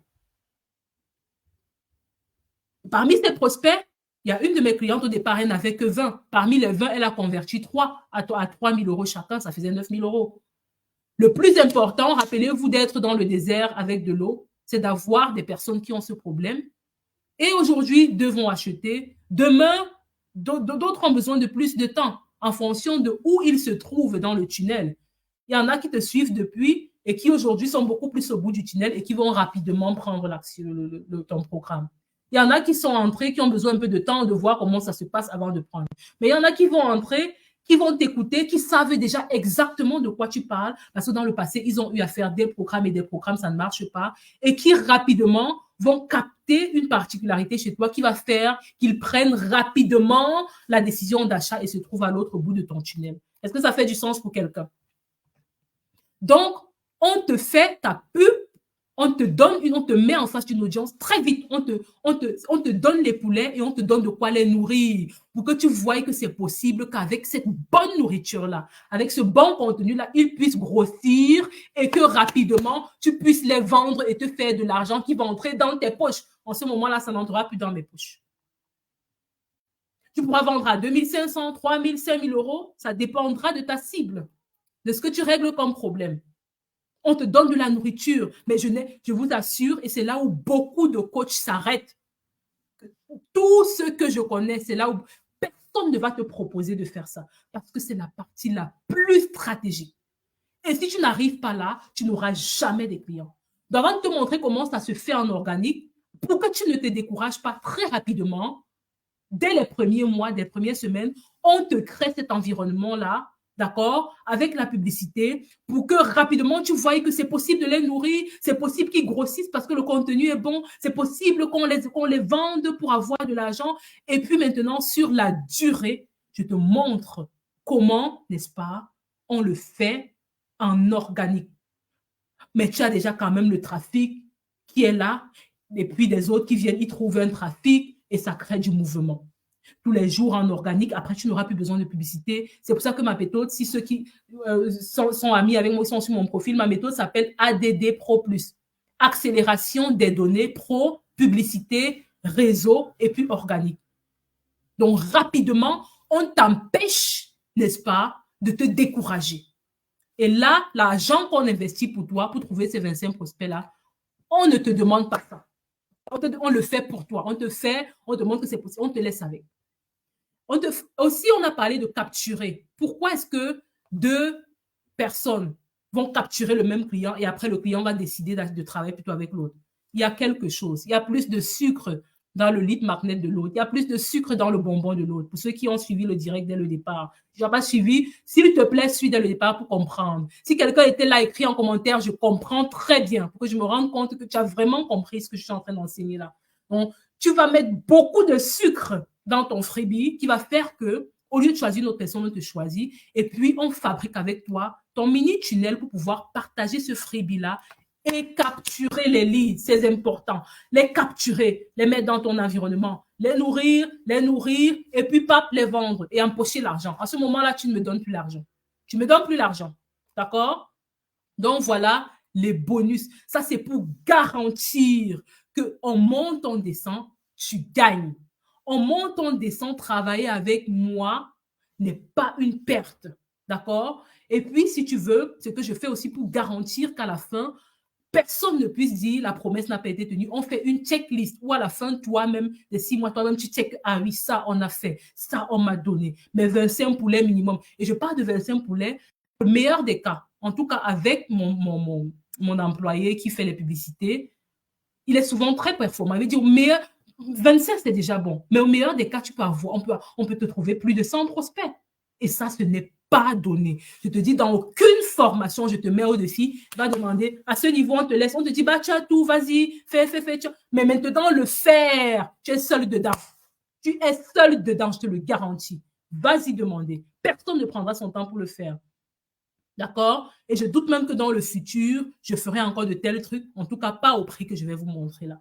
Parmi ces prospects, il y a une de mes clientes au départ, elle n'avait que 20. Parmi les 20, elle a converti 3 à 3 000 euros chacun, ça faisait 9 000 euros. Le plus important, rappelez-vous d'être dans le désert avec de l'eau, c'est d'avoir des personnes qui ont ce problème. Et aujourd'hui, devront acheter. Demain, d'autres ont besoin de plus de temps en fonction de où ils se trouvent dans le tunnel. Il y en a qui te suivent depuis et qui aujourd'hui sont beaucoup plus au bout du tunnel et qui vont rapidement prendre ton programme. Il y en a qui sont entrés, qui ont besoin un peu de temps de voir comment ça se passe avant de prendre. Mais il y en a qui vont entrer, qui vont t'écouter, qui savent déjà exactement de quoi tu parles, parce que dans le passé, ils ont eu à faire des programmes et des programmes, ça ne marche pas, et qui rapidement vont capter une particularité chez toi qui va faire qu'ils prennent rapidement la décision d'achat et se trouvent à l'autre bout de ton tunnel. Est-ce que ça fait du sens pour quelqu'un? Donc, on te fait ta pub, on te met en face d'une audience très vite, on te donne les poulets et on te donne de quoi les nourrir pour que tu vois que c'est possible qu'avec cette bonne nourriture-là, avec ce bon contenu-là, ils puissent grossir et que rapidement, tu puisses les vendre et te faire de l'argent qui va entrer dans tes poches. En ce moment-là, ça n'entrera plus dans mes poches. Tu pourras vendre à 2 500, 3 000, 5 000 euros. Ça dépendra de ta cible, de ce que tu règles comme problème. On te donne de la nourriture, mais je vous assure, et c'est là où beaucoup de coachs s'arrêtent. Tout ce que je connais, c'est là où personne ne va te proposer de faire ça, parce que c'est la partie la plus stratégique. Et si tu n'arrives pas là, tu n'auras jamais de clients. Donc, avant de te montrer comment ça se fait en organique, pour que tu ne te décourages pas très rapidement, dès les premiers mois, des premières semaines, on te crée cet environnement-là, d'accord, avec la publicité, pour que rapidement tu vois que c'est possible de les nourrir, c'est possible qu'ils grossissent parce que le contenu est bon, c'est possible qu'on les vende pour avoir de l'argent. Et puis maintenant, sur la durée, je te montre comment, n'est-ce pas, on le fait en organique. Mais tu as déjà quand même le trafic qui est là, et puis des autres qui viennent y trouver un trafic, et ça crée du mouvement. Tous les jours en organique, après tu n'auras plus besoin de publicité. C'est pour ça que ma méthode, si ceux qui sont amis avec moi, ils sont sur mon profil, ma méthode s'appelle ADD Pro+. Accélération des données pro, publicité, réseau et puis organique. Donc rapidement, on t'empêche, n'est-ce pas, de te décourager. Et là, l'argent qu'on investit pour toi, pour trouver ces 25 prospects-là, on ne te demande pas ça. On le fait pour toi. On te montre que c'est possible. On te laisse avec. Aussi, on a parlé de capturer. Pourquoi est-ce que 2 personnes vont capturer le même client et après le client va décider de travailler plutôt avec l'autre? Il y a quelque chose. Il y a plus de sucre dans le lead magnet de l'autre. Il y a plus de sucre dans le bonbon de l'autre. Pour ceux qui ont suivi le direct dès le départ. Si tu n'as pas suivi, s'il te plaît, suis dès le départ pour comprendre. Si quelqu'un était là, écrit en commentaire, je comprends très bien pour que je me rende compte que tu as vraiment compris ce que je suis en train d'enseigner là. Donc, tu vas mettre beaucoup de sucre dans ton freebie qui va faire que, au lieu de choisir une autre personne, on te choisit. Et puis, on fabrique avec toi ton mini tunnel pour pouvoir partager ce freebie-là et capturer les leads, c'est important. Les capturer, les mettre dans ton environnement, les nourrir, et puis pas les vendre et empocher l'argent. À ce moment-là, tu ne me donnes plus l'argent. Tu me donnes plus l'argent. D'accord? Donc, voilà les bonus. Ça, c'est pour garantir qu'on monte, on descend, tu gagnes. On monte, on descend, travailler avec moi n'est pas une perte. D'accord? Et puis, si tu veux, ce que je fais aussi pour garantir qu'à la fin, personne ne puisse dire la promesse n'a pas été tenue. On fait une checklist où à la fin, toi-même, de 6 mois, toi-même, tu checkes, ah oui, ça, on a fait, ça, on m'a donné, mais 25 poulets minimum. Et je parle de 25 poulets, le meilleur des cas, en tout cas avec mon employé qui fait les publicités, il est souvent très performant. Il veut dire, au meilleur, 25, c'est déjà bon. Mais au meilleur des cas, tu peux avoir, on peut te trouver plus de 100 prospects. Et ça, ce n'est pas donné. Je te dis, dans aucune formation, je te mets au défi, va demander, à ce niveau, on te laisse, on te dit, bah, tu as tout, vas-y, fais. Mais maintenant, le faire, tu es seul dedans. Tu es seul dedans, je te le garantis. Vas-y demander. Personne ne prendra son temps pour le faire. D'accord? Et je doute même que dans le futur, je ferai encore de tels trucs, en tout cas pas au prix que je vais vous montrer là.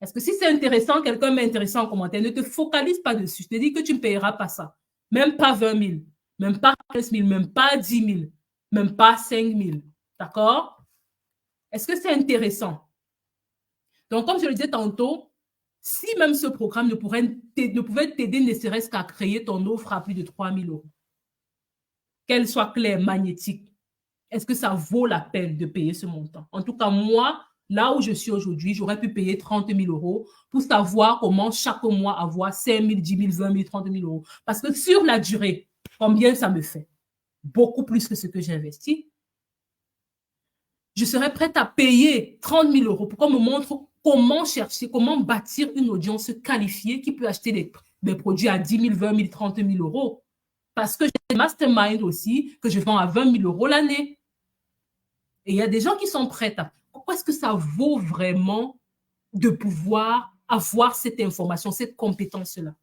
Est-ce que si c'est intéressant, quelqu'un met intéressant en commentaire, ne te focalise pas dessus. Je te dis que tu ne payeras pas ça. Même pas 20 000, même pas 15 000, même pas 10 000, même pas 5 000. D'accord? Est-ce que c'est intéressant? Donc, comme je le disais tantôt, si même ce programme ne pouvait t'aider ne serait-ce qu'à créer ton offre à plus de 3 000 euros, qu'elle soit claire, magnétique, est-ce que ça vaut la peine de payer ce montant? En tout cas, moi, là où je suis aujourd'hui, j'aurais pu payer 30 000 euros pour savoir comment chaque mois avoir 5 000, 10 000, 20 000, 30 000 euros. Parce que sur la durée, combien ça me fait? Beaucoup plus que ce que j'ai investi. Je serais prête à payer 30 000 euros pour qu'on me montre comment chercher, comment bâtir une audience qualifiée qui peut acheter des produits à 10 000, 20 000, 30 000 euros. Parce que j'ai des masterminds aussi que je vends à 20 000 euros l'année. Et il y a des gens qui sont prêts à... Pourquoi est-ce que ça vaut vraiment de pouvoir avoir cette information, cette compétence-là?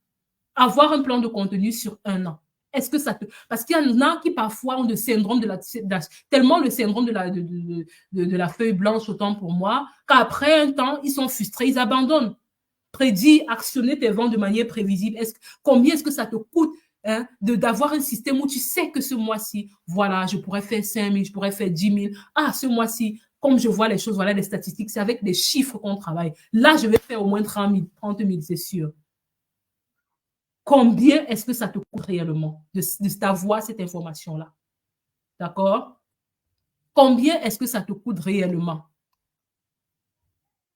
Avoir un plan de contenu sur 1 an. Est-ce que ça te... Parce qu'il y en a qui parfois ont le syndrome de la... tellement le syndrome de la feuille blanche, autant pour moi, qu'après un temps, ils sont frustrés, ils abandonnent. Prédis, actionner tes ventes de manière prévisible. Combien est-ce que ça te coûte d'avoir un système où tu sais que ce mois-ci, voilà, je pourrais faire 5 000, je pourrais faire 10 000. Ah, ce mois-ci, comme je vois les choses, voilà les statistiques, c'est avec des chiffres qu'on travaille. Là, je vais faire au moins 30 000, c'est sûr. Combien est-ce que ça te coûte réellement de t'avoir cette information-là? D'accord? Combien est-ce que ça te coûte réellement?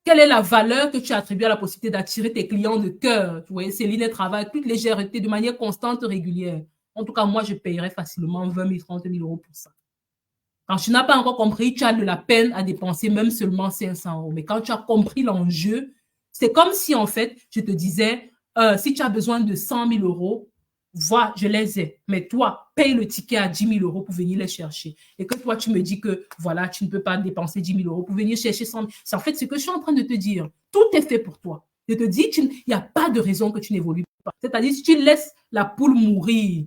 Quelle est la valeur que tu attribues à la possibilité d'attirer tes clients de cœur? Vous voyez, Céline, elle travaille toute légèreté de manière constante, régulière. En tout cas, moi, je payerais facilement 20 000, 30 000 euros pour ça. Quand tu n'as pas encore compris, tu as de la peine à dépenser même seulement 500 euros. Mais quand tu as compris l'enjeu, c'est comme si, en fait, je te disais, si tu as besoin de 100 000 euros, vois, je les ai. Mais toi, paye le ticket à 10 000 euros pour venir les chercher. Et que toi, tu me dis que, voilà, tu ne peux pas dépenser 10 000 euros pour venir chercher 100 000. C'est en fait ce que je suis en train de te dire. Tout est fait pour toi. Je te dis, il n'y a pas de raison que tu n'évolues pas. C'est-à-dire, si tu laisses la poule mourir,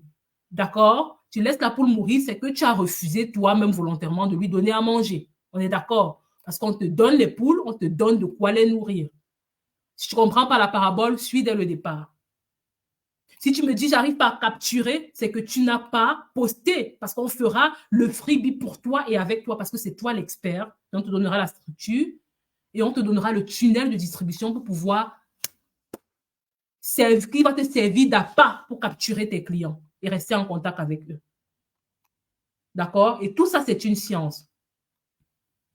d'accord? Tu laisses la poule mourir, c'est que tu as refusé toi-même volontairement de lui donner à manger. On est d'accord? Parce qu'on te donne les poules, on te donne de quoi les nourrir. Si tu ne comprends pas la parabole, suis dès le départ. Si tu me dis, j'arrive pas à capturer, c'est que tu n'as pas posté parce qu'on fera le freebie pour toi et avec toi parce que c'est toi l'expert. On te donnera la structure et on te donnera le tunnel de distribution pour pouvoir qui va te servir d'appât pour capturer tes clients et rester en contact avec eux. D'accord? Et tout ça, c'est une science.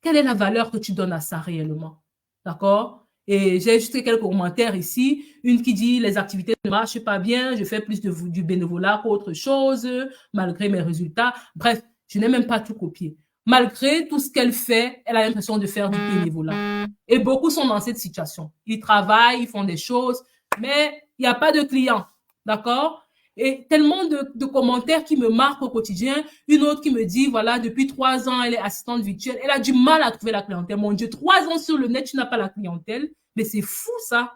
Quelle est la valeur que tu donnes à ça réellement? D'accord? Et j'ai juste quelques commentaires ici. Une qui dit, les activités ne marchent pas bien, je fais plus du bénévolat qu'autre chose, malgré mes résultats. Bref, je n'ai même pas tout copié. Malgré tout ce qu'elle fait, elle a l'impression de faire du bénévolat. Et beaucoup sont dans cette situation. Ils travaillent, ils font des choses, mais il n'y a pas de clients. D'accord? Et tellement de commentaires qui me marquent au quotidien. Une autre qui me dit, voilà, depuis 3 ans, elle est assistante virtuelle. Elle a du mal à trouver la clientèle. Mon Dieu, 3 ans sur le net, tu n'as pas la clientèle. Mais c'est fou, ça.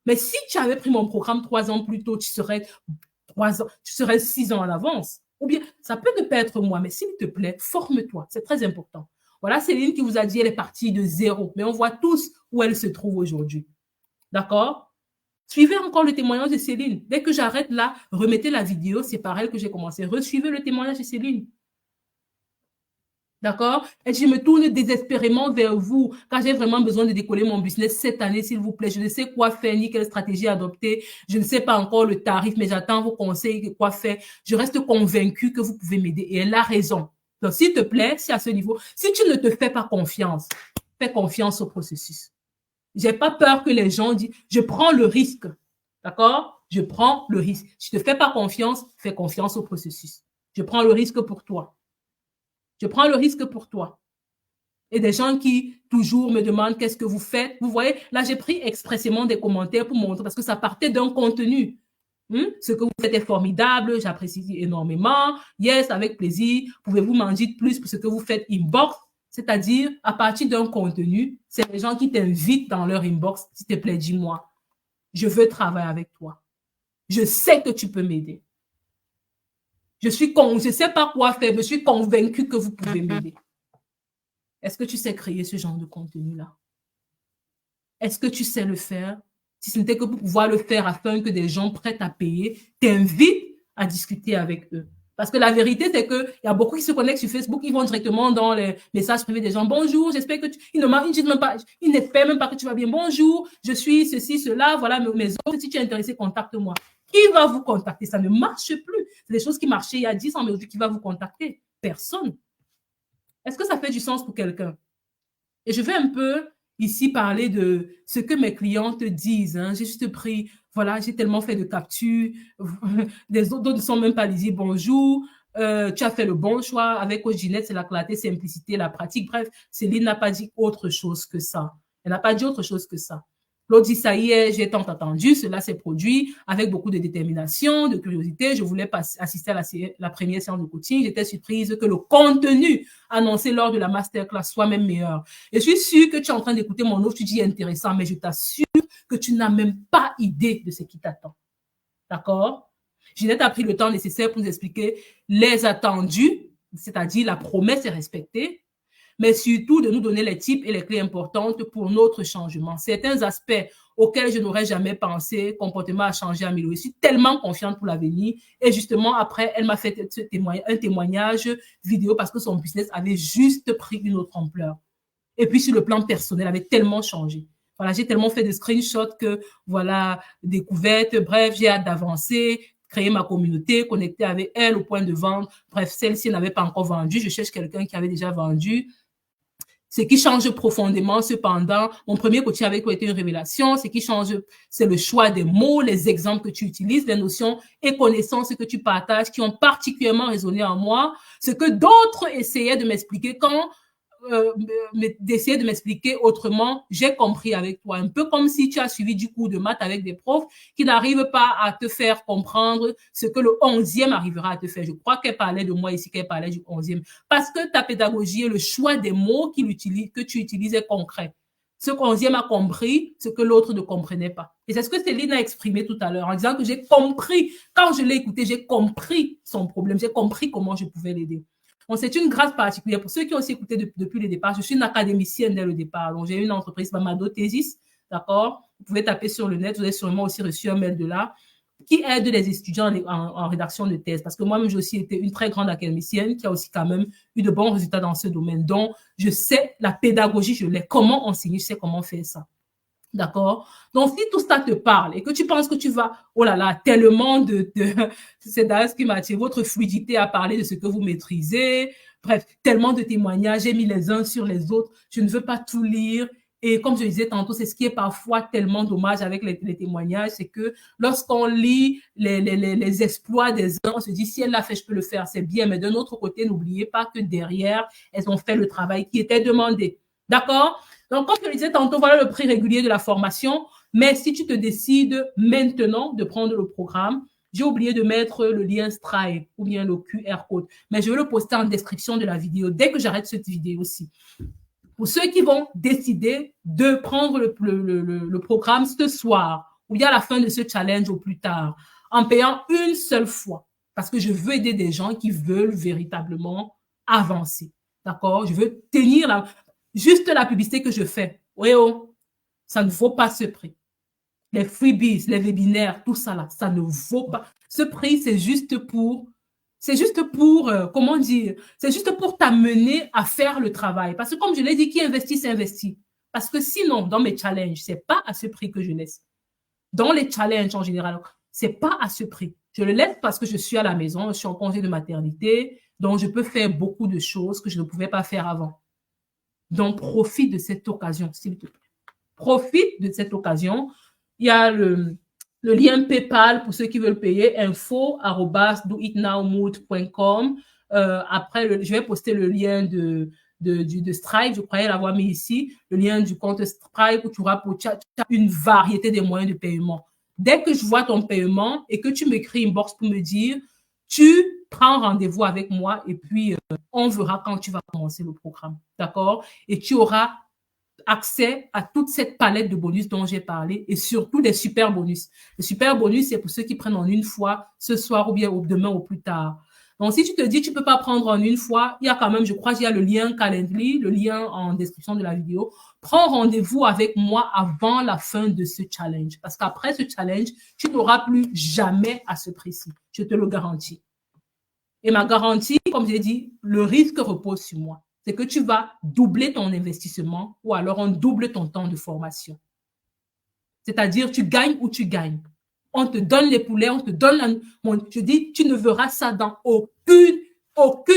Mais si tu avais pris mon programme 3 ans plus tôt, tu serais 6 ans en avance. Ou bien, ça peut ne pas être moi, mais s'il te plaît, forme-toi. C'est très important. Voilà, Céline qui vous a dit, elle est partie de 0. Mais on voit tous où elle se trouve aujourd'hui. D'accord? Suivez encore le témoignage de Céline. Dès que j'arrête là, remettez la vidéo. C'est par elle que j'ai commencé. Resuivez le témoignage de Céline. D'accord? Et je me tourne désespérément vers vous quand j'ai vraiment besoin de décoller mon business cette année, s'il vous plaît. Je ne sais quoi faire ni quelle stratégie adopter. Je ne sais pas encore le tarif, mais j'attends vos conseils de quoi faire. Je reste convaincue que vous pouvez m'aider et elle a raison. Donc, s'il te plaît, si à ce niveau, si tu ne te fais pas confiance, fais confiance au processus. J'ai pas peur que les gens disent, je prends le risque. D'accord? Je prends le risque. Si tu ne te fais pas confiance, fais confiance au processus. Je prends le risque pour toi. Je prends le risque pour toi. Et des gens qui toujours me demandent qu'est-ce que vous faites. Vous voyez, là, j'ai pris expressément des commentaires pour montrer parce que ça partait d'un contenu. Ce que vous faites est formidable, j'apprécie énormément. Yes, avec plaisir. Pouvez-vous m'en dire plus pour ce que vous faites inbox? C'est-à-dire, à partir d'un contenu, c'est les gens qui t'invitent dans leur inbox. S'il te plaît, dis-moi, je veux travailler avec toi. Je sais que tu peux m'aider. Je ne sais pas quoi faire, mais je suis convaincue que vous pouvez m'aider. Est-ce que tu sais créer ce genre de contenu-là? Est-ce que tu sais le faire? Si ce n'était que pour pouvoir le faire afin que des gens prêts à payer t'invitent à discuter avec eux. Parce que la vérité, c'est qu'il y a beaucoup qui se connectent sur Facebook, ils vont directement dans les messages privés des gens. Bonjour, j'espère que tu... Ils n'espèrent même pas que tu vas bien. Bonjour, je suis ceci, cela, voilà mes offres. Si tu es intéressé, contacte-moi. Qui va vous contacter? Ça ne marche plus. C'est des choses qui marchaient il y a 10 ans, mais aujourd'hui, qui va vous contacter? Personne. Est-ce que ça fait du sens pour quelqu'un? Et je vais un peu ici parler de ce que mes clientes disent. J'ai juste pris, voilà, j'ai tellement fait de captures. Des autres ne sont même pas lisibles. Bonjour, tu as fait le bon choix. Avec Ginette, c'est la clarté, simplicité, la pratique. Bref, Céline n'a pas dit autre chose que ça. Elle n'a pas dit autre chose que ça. L'autre dit, ça y est, j'ai tant attendu, cela s'est produit avec beaucoup de détermination, de curiosité. Je voulais assister à la première séance de coaching. J'étais surprise que le contenu annoncé lors de la masterclass soit même meilleur. Et je suis sûre que tu es en train d'écouter mon offre, tu dis intéressant, mais je t'assure que tu n'as même pas idée de ce qui t'attend. D'accord? Ginette a pris le temps nécessaire pour nous expliquer les attendus, c'est-à-dire la promesse est respectée, mais surtout de nous donner les types et les clés importantes pour notre changement. Certains aspects auxquels je n'aurais jamais pensé, comportement à changer, à améliorer. Je suis tellement confiante pour l'avenir. Et justement, après, elle m'a fait un témoignage vidéo parce que son business avait juste pris une autre ampleur. Et puis, sur le plan personnel, avait tellement changé. Voilà, j'ai tellement fait de screenshots que, voilà, découverte. Bref, j'ai hâte d'avancer, créer ma communauté, connecter avec elle au point de vente. Bref, celle-ci n'avait pas encore vendu. Je cherche quelqu'un qui avait déjà vendu. Ce qui change profondément, cependant, mon premier coaching avec toi était une révélation. Ce qui change, c'est le choix des mots, les exemples que tu utilises, les notions et connaissances que tu partages qui ont particulièrement résonné en moi. Ce que d'autres essayaient de m'expliquer quand d'essayer de m'expliquer autrement, j'ai compris avec toi. Un peu comme si tu as suivi du cours de maths avec des profs qui n'arrivent pas à te faire comprendre ce que le 11e arrivera à te faire. Je crois qu'elle parlait de moi ici, qu'elle parlait du 11e. Parce que ta pédagogie et le choix des mots que tu utilises est concret. Ce qu'11e a compris ce que l'autre ne comprenait pas. Et c'est ce que Céline a exprimé tout à l'heure en disant que j'ai compris, quand je l'ai écouté, j'ai compris son problème, j'ai compris comment je pouvais l'aider. Bon, c'est une grâce particulière. Pour ceux qui ont aussi écouté depuis le départ, je suis une académicienne dès le départ. Donc, j'ai une entreprise, Mamado Thesis, d'accord? Vous pouvez taper sur le net, vous avez sûrement aussi reçu un mail de là, qui aide les étudiants en rédaction de thèse. Parce que moi-même, j'ai aussi été une très grande académicienne qui a aussi quand même eu de bons résultats dans ce domaine. Donc, je sais la pédagogie, je l'ai. Comment enseigner, je sais comment faire ça. D'accord? Donc, si tout ça te parle et que tu penses que tu vas, oh là là, tellement c'est d'ailleurs ce qui m'a attiré, votre fluidité à parler de ce que vous maîtrisez, bref, tellement de témoignages, j'ai mis les uns sur les autres, je ne veux pas tout lire. Et comme je disais tantôt, c'est ce qui est parfois tellement dommage avec les témoignages, c'est que lorsqu'on lit les exploits des uns, on se dit, si elle l'a fait, je peux le faire, c'est bien. Mais d'un autre côté, n'oubliez pas que derrière, elles ont fait le travail qui était demandé. D'accord? Donc, comme je le disais tantôt, voilà le prix régulier de la formation. Mais si tu te décides maintenant de prendre le programme, j'ai oublié de mettre le lien Stripe ou bien le QR code. Mais je vais le poster en description de la vidéo dès que j'arrête cette vidéo aussi. Pour ceux qui vont décider de prendre le programme ce soir ou bien à la fin de ce challenge au plus tard, en payant une seule fois, parce que je veux aider des gens qui veulent véritablement avancer. D'accord? Je veux tenir juste la publicité que je fais. Oui, oh, ça ne vaut pas ce prix. Les freebies, les webinaires, tout ça là, ça ne vaut pas. Ce prix, c'est juste pour C'est juste pour, comment dire, c'est juste pour t'amener à faire le travail. Parce que comme je l'ai dit, qui investit, s'investit. Parce que sinon, dans mes challenges, c'est pas à ce prix que je laisse. Dans les challenges en général, c'est pas à ce prix. Je le laisse parce que je suis à la maison, je suis en congé de maternité, donc je peux faire beaucoup de choses que je ne pouvais pas faire avant. Donc, profite de cette occasion, s'il te plaît. Profite de cette occasion. Il y a le lien PayPal pour ceux qui veulent payer, info@doitnowmood.com. Après, je vais poster le lien de Stripe, je croyais l'avoir mis ici, le lien du compte Stripe où tu auras une variété de moyens de paiement. Dès que je vois ton paiement et que tu m'écris une box pour me dire, tu prends rendez-vous avec moi et puis on verra quand tu vas commencer le programme. D'accord? Et tu auras accès à toute cette palette de bonus dont j'ai parlé et surtout des super bonus. Les super bonus, c'est pour ceux qui prennent en une fois, ce soir ou bien demain ou plus tard. Donc, si tu te dis, tu peux pas prendre en une fois, il y a quand même, je crois, il y a le lien Calendly, le lien en description de la vidéo. Prends rendez-vous avec moi avant la fin de ce challenge. Parce qu'après ce challenge, tu n'auras plus jamais à ce prix-ci. Je te le garantis. Et ma garantie, comme j'ai dit, le risque repose sur moi. C'est que tu vas doubler ton investissement ou alors on double ton temps de formation. C'est-à-dire, tu gagnes ou tu gagnes. On te donne les poulets, on te donne je dis, tu ne verras ça dans aucune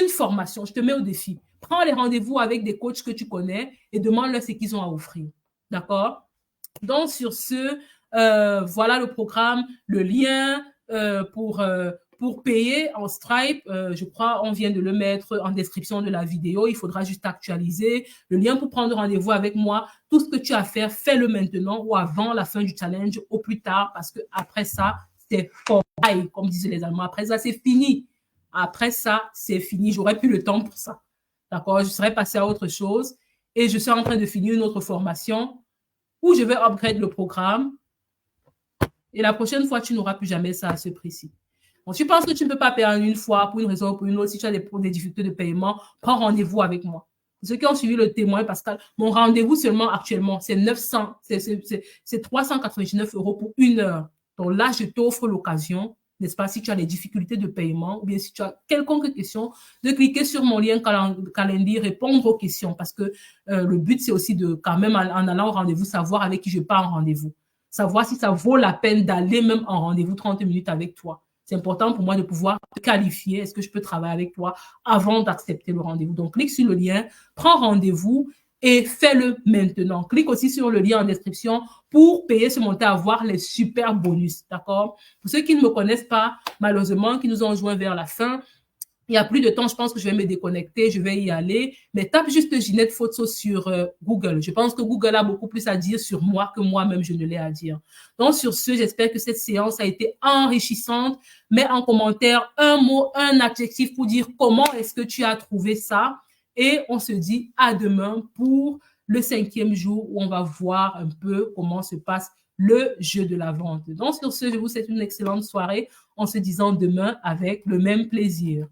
formation. Je te mets au défi. Prends les rendez-vous avec des coachs que tu connais et demande-leur ce qu'ils ont à offrir. D'accord? Donc, sur ce, voilà le programme, le lien pour payer en Stripe, je crois, on vient de le mettre en description de la vidéo. Il faudra juste actualiser le lien pour prendre rendez-vous avec moi. Tout ce que tu as à faire, fais-le maintenant ou avant la fin du challenge, au plus tard, parce que après ça, c'est forêt, comme disaient les Allemands. Après ça, c'est fini. Après ça, c'est fini. J'aurais plus le temps pour ça. D'accord? Je serais passé à autre chose et je suis en train de finir une autre formation où je vais upgrade le programme. Et la prochaine fois, tu n'auras plus jamais ça à ce prix-ci. Donc, tu penses que tu ne peux pas payer en une fois pour une raison ou pour une autre, si tu as des difficultés de paiement, prends rendez-vous avec moi. Ceux qui ont suivi le témoin, Pascal, mon rendez-vous seulement actuellement, c'est 399 € pour 1 heure. Donc là, je t'offre l'occasion, n'est-ce pas, si tu as des difficultés de paiement ou bien si tu as quelconque question, de cliquer sur mon lien Calendly, répondre aux questions parce que le but, c'est aussi de, quand même, en allant au rendez-vous, savoir avec qui je pars en rendez-vous. Savoir si ça vaut la peine d'aller même en rendez-vous 30 minutes avec toi. C'est important pour moi de pouvoir qualifier. Est-ce que je peux travailler avec toi avant d'accepter le rendez-vous? Donc, clique sur le lien, prends rendez-vous et fais-le maintenant. Clique aussi sur le lien en description pour payer ce montant, avoir les super bonus. D'accord? Pour ceux qui ne me connaissent pas, malheureusement, qui nous ont joint vers la fin, il n'y a plus de temps, je pense que je vais me déconnecter, je vais y aller. Mais tape juste Ginette Photo sur Google. Je pense que Google a beaucoup plus à dire sur moi que moi-même, je ne l'ai à dire. Donc, sur ce, j'espère que cette séance a été enrichissante. Mets en commentaire un mot, un adjectif pour dire comment est-ce que tu as trouvé ça. Et on se dit à demain pour le 5e jour où on va voir un peu comment se passe le jeu de la vente. Donc, sur ce, je vous souhaite une excellente soirée en se disant demain avec le même plaisir.